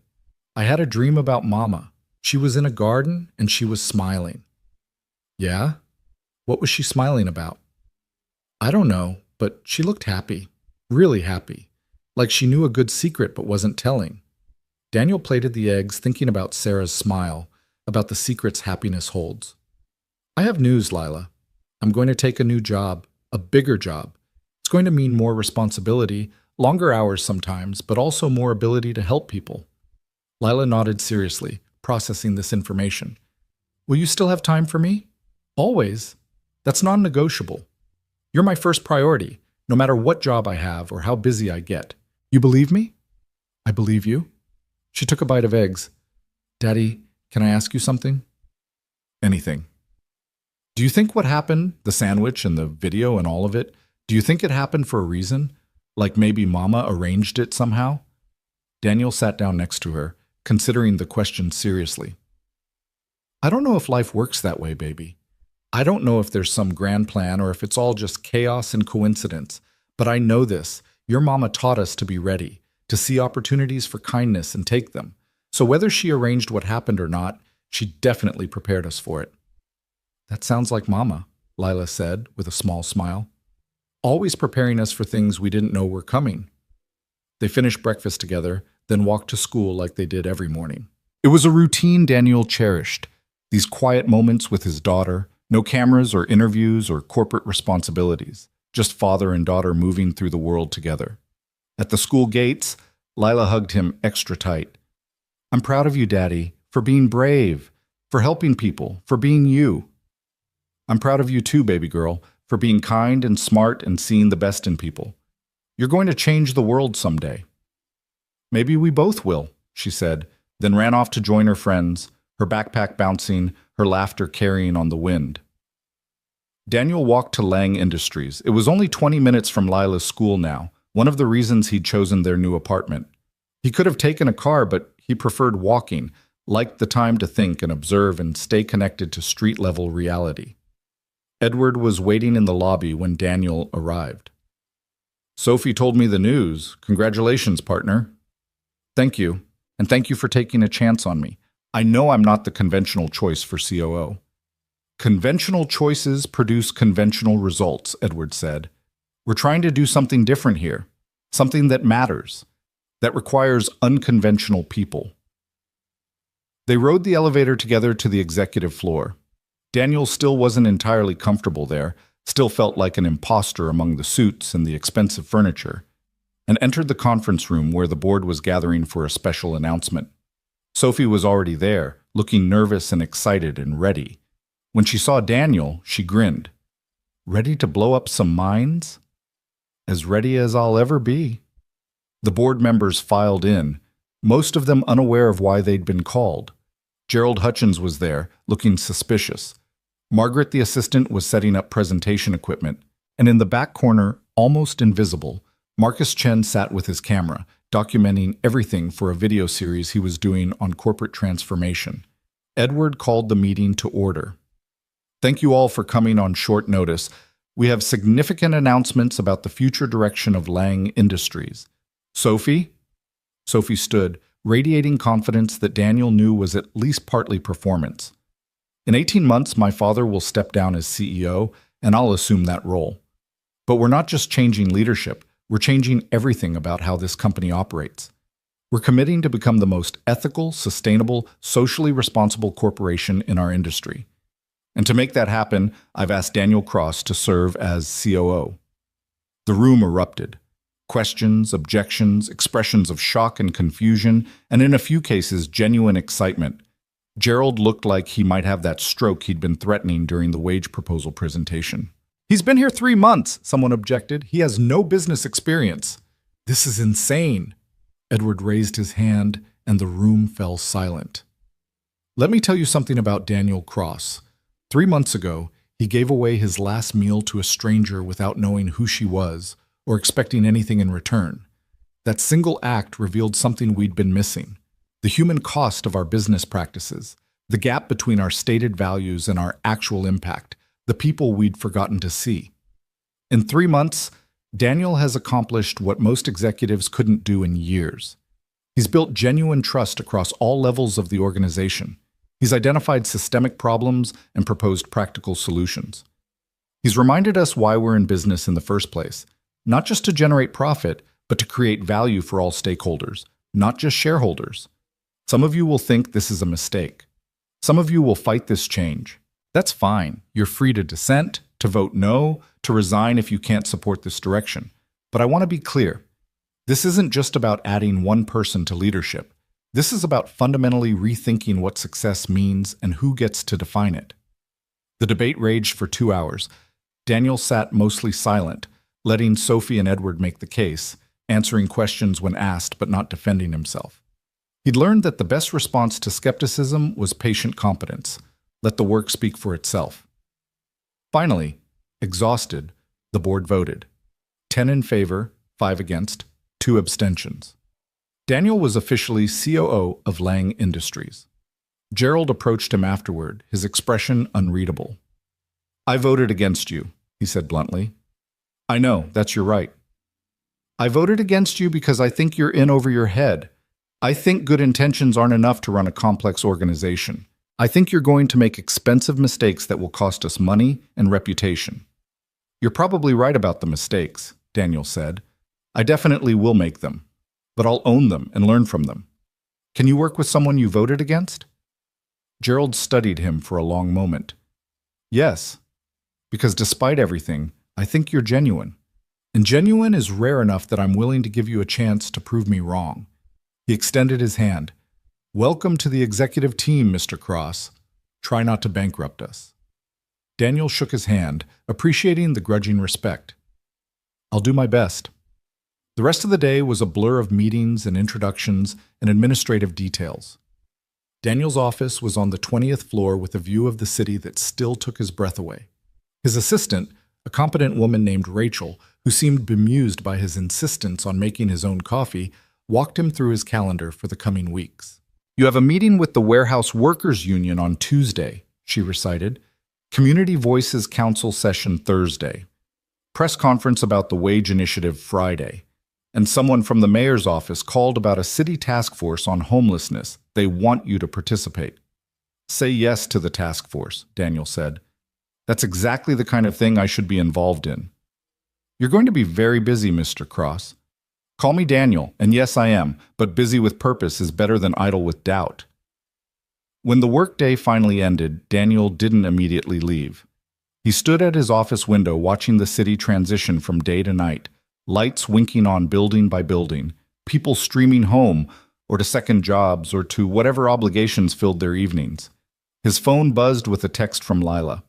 I had a dream about Mama. She was in a garden and she was smiling." "Yeah? What was she smiling about?" "I don't know, but she looked happy, really happy. Like she knew a good secret but wasn't telling." Daniel plated the eggs, thinking about Sarah's smile, about the secrets happiness holds. "I have news, Lila. I'm going to take a new job, a bigger job. It's going to mean more responsibility, longer hours sometimes, but also more ability to help people." Lila nodded seriously, processing this information. "Will you still have time for me?" "Always. That's non-negotiable. You're my first priority, no matter what job I have or how busy I get. You believe me?" "I believe you." She took a bite of eggs. "Daddy, can I ask you something?" "Anything." "Do you think what happened, the sandwich and the video and all of it, do you think it happened for a reason? Like maybe Mama arranged it somehow?" Daniel sat down next to her, considering the question seriously. "I don't know if life works that way, baby. I don't know if there's some grand plan or if it's all just chaos and coincidence. But I know this. Your Mama taught us to be ready, to see opportunities for kindness and take them. So whether she arranged what happened or not, she definitely prepared us for it." "That sounds like Mama," Lila said with a small smile. "Always preparing us for things we didn't know were coming." They finished breakfast together, then walked to school like they did every morning. It was a routine Daniel cherished, these quiet moments with his daughter, no cameras or interviews or corporate responsibilities, just father and daughter moving through the world together. At the school gates, Lila hugged him extra tight. "I'm proud of you, Daddy, for being brave, for helping people, for being you." "I'm proud of you too, baby girl, for being kind and smart and seeing the best in people. You're going to change the world someday." "Maybe we both will," she said, then ran off to join her friends, her backpack bouncing, her laughter carrying on the wind. Daniel walked to Lang Industries. It was only 20 minutes from Lila's school now, one of the reasons he'd chosen their new apartment. He could have taken a car, but he preferred walking, liked the time to think and observe and stay connected to street-level reality. Edward was waiting in the lobby when Daniel arrived. "Sophie told me the news. Congratulations, partner." "Thank you, and thank you for taking a chance on me. I know I'm not the conventional choice for COO." "Conventional choices produce conventional results," Edward said. "We're trying to do something different here, something that matters, that requires unconventional people." They rode the elevator together to the executive floor. Daniel still wasn't entirely comfortable there, still felt like an imposter among the suits and the expensive furniture, and entered the conference room where the board was gathering for a special announcement. Sophie was already there, looking nervous and excited and ready. When she saw Daniel, she grinned. Ready to blow up some minds? As ready as I'll ever be. The board members filed in, most of them unaware of why they'd been called. Gerald Hutchins was there, looking suspicious. Margaret, the assistant, was setting up presentation equipment, and in the back corner, almost invisible, Marcus Chen sat with his camera, documenting everything for a video series he was doing on corporate transformation. Edward called the meeting to order. Thank you all for coming on short notice. We have significant announcements about the future direction of Lang Industries. Sophie? Sophie stood, radiating confidence that Daniel knew was at least partly performance. In 18 months, my father will step down as CEO, and I'll assume that role. But we're not just changing leadership, we're changing everything about how this company operates. We're committing to become the most ethical, sustainable, socially responsible corporation in our industry. And to make that happen, I've asked Daniel Cross to serve as COO. The room erupted. Questions, objections, expressions of shock and confusion, and in a few cases, genuine excitement. Gerald looked like he might have that stroke he'd been threatening during the wage proposal presentation. He's been here 3 months, someone objected. He has no business experience. This is insane. Edward raised his hand, and the room fell silent. Let me tell you something about Daniel Cross. 3 months ago, he gave away his last meal to a stranger without knowing who she was or expecting anything in return. That single act revealed something we'd been missing: the human cost of our business practices, the gap between our stated values and our actual impact, the people we'd forgotten to see. In 3 months, Daniel has accomplished what most executives couldn't do in years. He's built genuine trust across all levels of the organization. He's identified systemic problems and proposed practical solutions. He's reminded us why we're in business in the first place, not just to generate profit, but to create value for all stakeholders, not just shareholders. Some of you will think this is a mistake. Some of you will fight this change. That's fine. You're free to dissent, to vote no, to resign if you can't support this direction. But I want to be clear. This isn't just about adding one person to leadership. This is about fundamentally rethinking what success means and who gets to define it. The debate raged for 2 hours. Daniel sat mostly silent, letting Sophie and Edward make the case, answering questions when asked but not defending himself. He'd learned that the best response to skepticism was patient competence. Let the work speak for itself. Finally, exhausted, the board voted. 10 in favor, 5 against, 2 abstentions. Daniel was officially COO of Lang Industries. Gerald approached him afterward, his expression unreadable. I voted against you, he said bluntly. I know, that's your right. I voted against you because I think you're in over your head. I think good intentions aren't enough to run a complex organization. I think you're going to make expensive mistakes that will cost us money and reputation. You're probably right about the mistakes, Daniel said. I definitely will make them, but I'll own them and learn from them. Can you work with someone you voted against? Gerald studied him for a long moment. Yes, because despite everything, I think you're genuine. And genuine is rare enough that I'm willing to give you a chance to prove me wrong. He extended his hand. Welcome to the executive team, Mr. Cross. Try not to bankrupt us. Daniel shook his hand, appreciating the grudging respect. I'll do my best. The rest of the day was a blur of meetings and introductions and administrative details. Daniel's office was on the 20th floor with a view of the city that still took his breath away. His assistant, a competent woman named Rachel, who seemed bemused by his insistence on making his own coffee, walked him through his calendar for the coming weeks. You have a meeting with the Warehouse Workers Union on Tuesday, she recited. Community Voices Council session Thursday. Press conference about the wage initiative Friday. And someone from the mayor's office called about a city task force on homelessness. They want you to participate. Say yes to the task force, Daniel said. That's exactly the kind of thing I should be involved in. You're going to be very busy, Mr. Cross. Call me Daniel, and yes, I am, but busy with purpose is better than idle with doubt. When the workday finally ended, Daniel didn't immediately leave. He stood at his office window watching the city transition from day to night, lights winking on building by building, people streaming home or to second jobs or to whatever obligations filled their evenings. His phone buzzed with a text from Lila.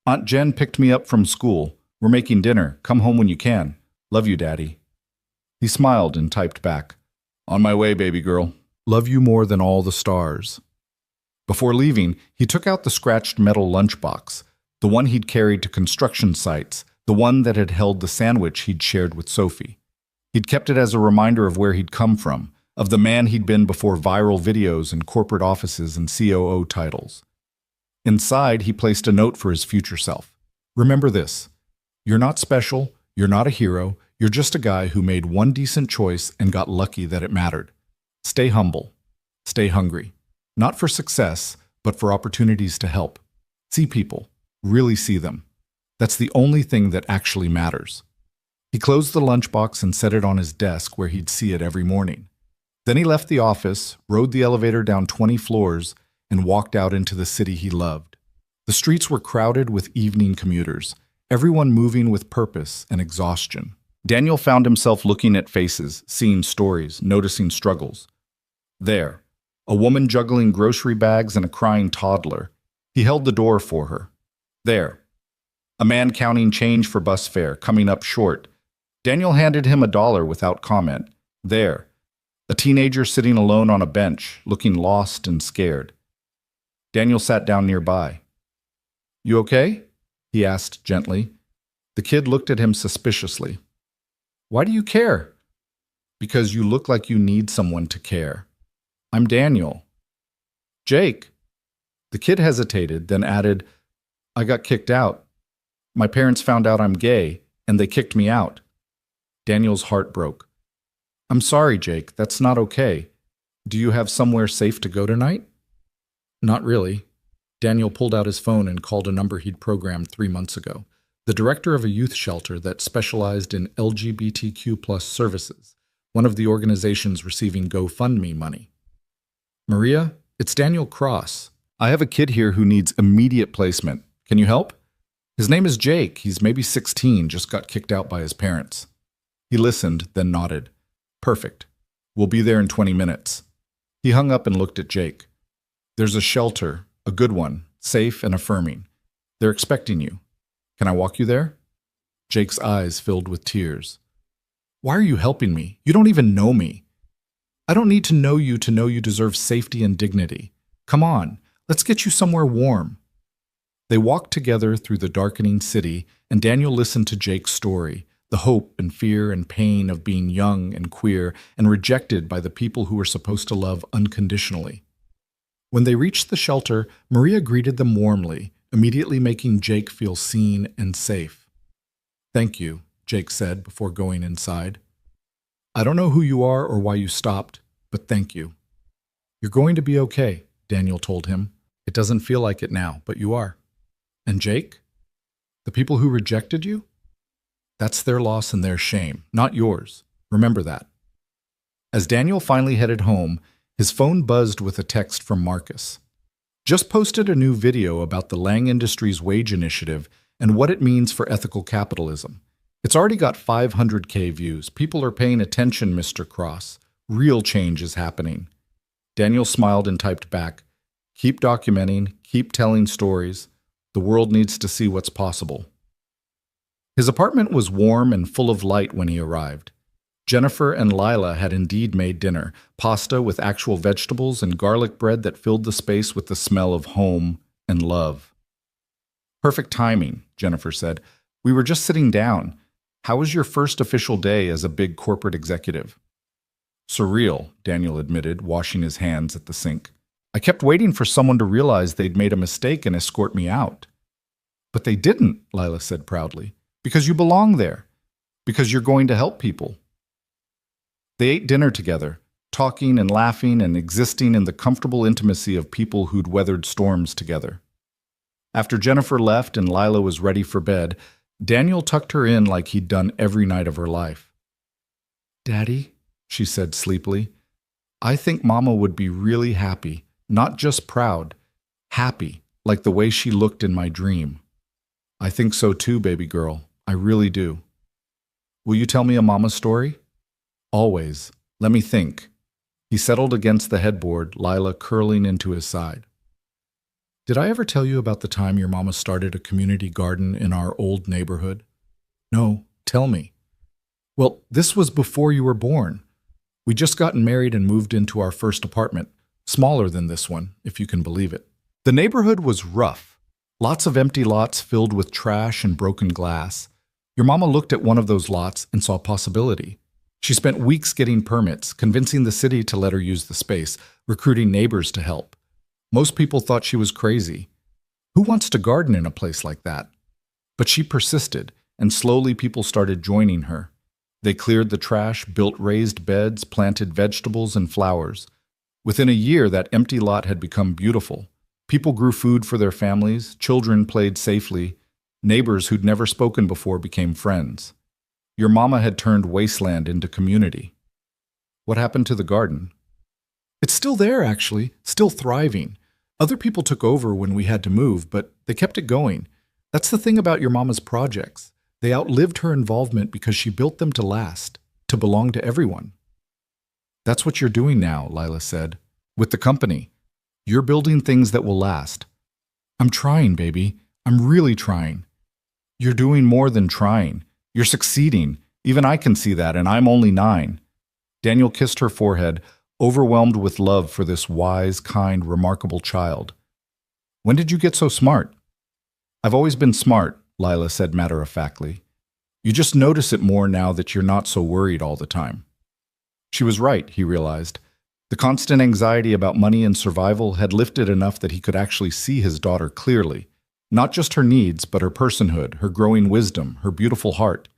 Aunt Jen picked me up from school. We're making dinner. Come home when you can. Love you, Daddy. He smiled and typed back. On my way, baby girl. Love you more than all the stars. Before leaving, he took out the scratched metal lunchbox, the one he'd carried to construction sites, the one that had held the sandwich he'd shared with Sophie. He'd kept it as a reminder of where he'd come from, of the man he'd been before viral videos and corporate offices and COO titles. Inside, he placed a note for his future self. Remember this. You're not special, you're not a hero, you're just a guy who made one decent choice and got lucky that it mattered. Stay humble. Stay hungry. Not for success, but for opportunities to help. See people. Really see them. That's the only thing that actually matters. He closed the lunchbox and set it on his desk where he'd see it every morning. Then he left the office, rode the elevator down 20 floors, and walked out into the city he loved. The streets were crowded with evening commuters, everyone moving with purpose and exhaustion. Daniel found himself looking at faces, seeing stories, noticing struggles. There, a woman juggling grocery bags and a crying toddler. He held the door for her. There, a man counting change for bus fare, coming up short. Daniel handed him $1 without comment. There, a teenager sitting alone on a bench, looking lost and scared. Daniel sat down nearby. You okay? He asked gently. The kid looked at him suspiciously. Why do you care? Because you look like you need someone to care. I'm Daniel. Jake. The kid hesitated, then added, I got kicked out. My parents found out I'm gay, and they kicked me out. Daniel's heart broke. I'm sorry, Jake, that's not okay. Do you have somewhere safe to go tonight? Not really. Daniel pulled out his phone and called a number he'd programmed 3 months ago. The director of a youth shelter that specialized in LGBTQ+ services, one of the organizations receiving GoFundMe money. Maria, it's Daniel Cross. I have a kid here who needs immediate placement. Can you help? His name is Jake. He's maybe 16, just got kicked out by his parents. He listened, then nodded. Perfect. We'll be there in 20 minutes. He hung up and looked at Jake. There's a shelter, a good one, safe and affirming. They're expecting you. Can I walk you there? Jake's eyes filled with tears. Why are you helping me? You don't even know me. I don't need to know you deserve safety and dignity. Come on, let's get you somewhere warm. They walked together through the darkening city, and Daniel listened to Jake's story, the hope and fear and pain of being young and queer and rejected by the people who were supposed to love unconditionally. When they reached the shelter, Maria greeted them warmly, immediately making Jake feel seen and safe. Thank you, Jake said before going inside. I don't know who you are or why you stopped, but thank you. You're going to be okay, Daniel told him. It doesn't feel like it now, but you are. And Jake? The people who rejected you? That's their loss and their shame, not yours. Remember that. As Daniel finally headed home, his phone buzzed with a text from Marcus. Just posted a new video about the Lang Industries wage initiative and what it means for ethical capitalism. It's already got 500K views. People are paying attention, Mr. Cross. Real change is happening. Daniel smiled and typed back, keep documenting, keep telling stories. The world needs to see what's possible. His apartment was warm and full of light when he arrived. Jennifer and Lila had indeed made dinner, pasta with actual vegetables and garlic bread that filled the space with the smell of home and love. Perfect timing, Jennifer said. We were just sitting down. How was your first official day as a big corporate executive? Surreal, Daniel admitted, washing his hands at the sink. I kept waiting for someone to realize they'd made a mistake and escort me out. But they didn't, Lila said proudly, because you belong there, because you're going to help people. They ate dinner together, talking and laughing and existing in the comfortable intimacy of people who'd weathered storms together. After Jennifer left and Lila was ready for bed, Daniel tucked her in like he'd done every night of her life. Daddy, she said sleepily, I think Mama would be really happy. not just proud, happy, like the way she looked in my dream. I think so too, baby girl. I really do. Will you tell me a mama story? Always. Let me think. He settled against the headboard, Lila curling into his side. Did I ever tell you about the time your mama started a community garden in our old neighborhood? No, tell me. Well, this was before you were born. We just gotten married and moved into our first apartment, smaller than this one, if you can believe it. The neighborhood was rough. Lots of empty lots filled with trash and broken glass. Your mama looked at one of those lots and saw possibility. She spent weeks getting permits, convincing the city to let her use the space, recruiting neighbors to help. Most people thought she was crazy. Who wants to garden in a place like that? But she persisted, and slowly people started joining her. They cleared the trash, built raised beds, planted vegetables and flowers. Within a year, that empty lot had become beautiful. People grew food for their families, children played safely, neighbors who'd never spoken before became friends. Your mama had turned wasteland into community. What happened to the garden? It's still there, actually, still thriving. Other people took over when we had to move, but they kept it going. That's the thing about your mama's projects. They outlived her involvement because she built them to last, to belong to everyone. That's what you're doing now, Lila said. With the company. You're building things that will last. I'm trying, baby. I'm really trying. You're doing more than trying. You're succeeding. Even I can see that, and I'm only 9. Daniel kissed her forehead, overwhelmed with love for this wise, kind, remarkable child. When did you get so smart? I've always been smart, Lila said matter-of-factly. You just notice it more now that you're not so worried all the time. She was right, he realized. The constant anxiety about money and survival had lifted enough that he could actually see his daughter clearly. Not just her needs, but her personhood, her growing wisdom, her beautiful heart.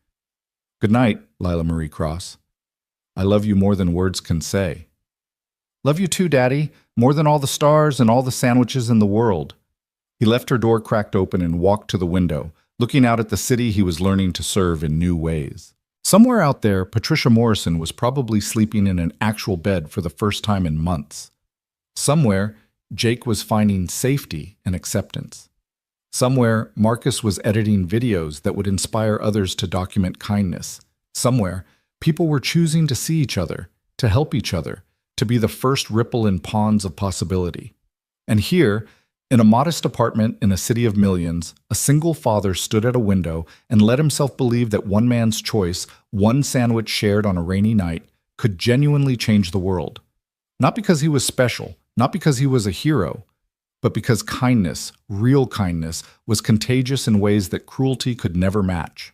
Good night, Lila Marie Cross. I love you more than words can say. Love you too, Daddy, more than all the stars and all the sandwiches in the world. He left her door cracked open and walked to the window, looking out at the city he was learning to serve in new ways. Somewhere out there, Patricia Morrison was probably sleeping in an actual bed for the first time in months. Somewhere, Jake was finding safety and acceptance. Somewhere, Marcus was editing videos that would inspire others to document kindness. Somewhere, people were choosing to see each other, to help each other, to be the first ripple in ponds of possibility. And here, in a modest apartment in a city of millions, a single father stood at a window and let himself believe that one man's choice, one sandwich shared on a rainy night, could genuinely change the world. Not because he was special, not because he was a hero, but because kindness, real kindness, was contagious in ways that cruelty could never match.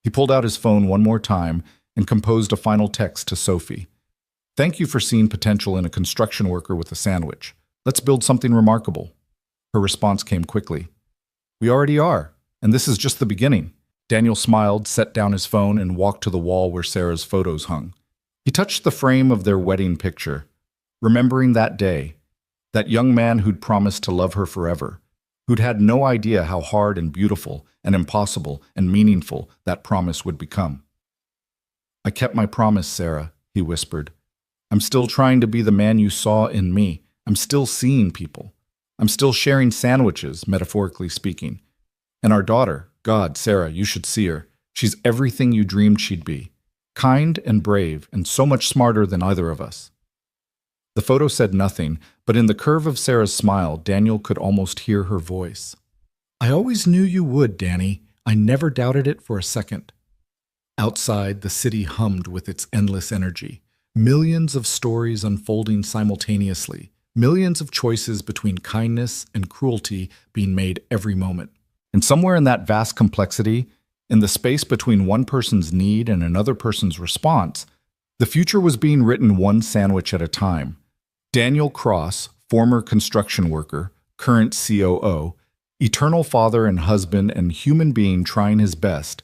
He pulled out his phone one more time and composed a final text to Sophie. Thank you for seeing potential in a construction worker with a sandwich. Let's build something remarkable. Her response came quickly. We already are, and this is just the beginning. Daniel smiled, set down his phone, and walked to the wall where Sarah's photos hung. He touched the frame of their wedding picture, remembering that day, that young man who'd promised to love her forever, who'd had no idea how hard and beautiful and impossible and meaningful that promise would become. I kept my promise, Sarah, he whispered. I'm still trying to be the man you saw in me. I'm still seeing people. I'm still sharing sandwiches, metaphorically speaking. And our daughter, God, Sarah, you should see her. She's everything you dreamed she'd be. Kind and brave, and so much smarter than either of us. The photo said nothing, but in the curve of Sarah's smile, Daniel could almost hear her voice. I always knew you would, Danny. I never doubted it for a second. Outside, the city hummed with its endless energy. Millions of stories unfolding simultaneously. Millions of choices between kindness and cruelty being made every moment. And somewhere in that vast complexity, in the space between one person's need and another person's response, the future was being written one sandwich at a time. Daniel Cross, former construction worker, current COO, eternal father and husband and human being trying his best,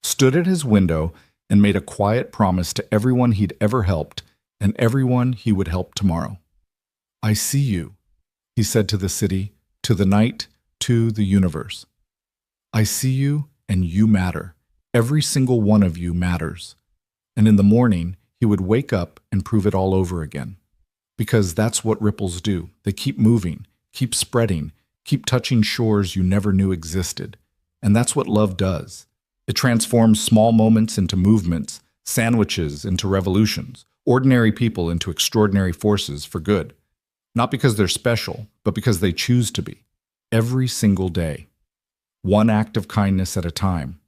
stood at his window and made a quiet promise to everyone he'd ever helped and everyone he would help tomorrow. I see you, he said to the city, to the night, to the universe. I see you and you matter. Every single one of you matters. And in the morning, he would wake up and prove it all over again. Because that's what ripples do. They keep moving, keep spreading, keep touching shores you never knew existed. And that's what love does. It transforms small moments into movements, sandwiches into revolutions, ordinary people into extraordinary forces for good. Not because they're special, but because they choose to be. Every single day. One act of kindness at a time.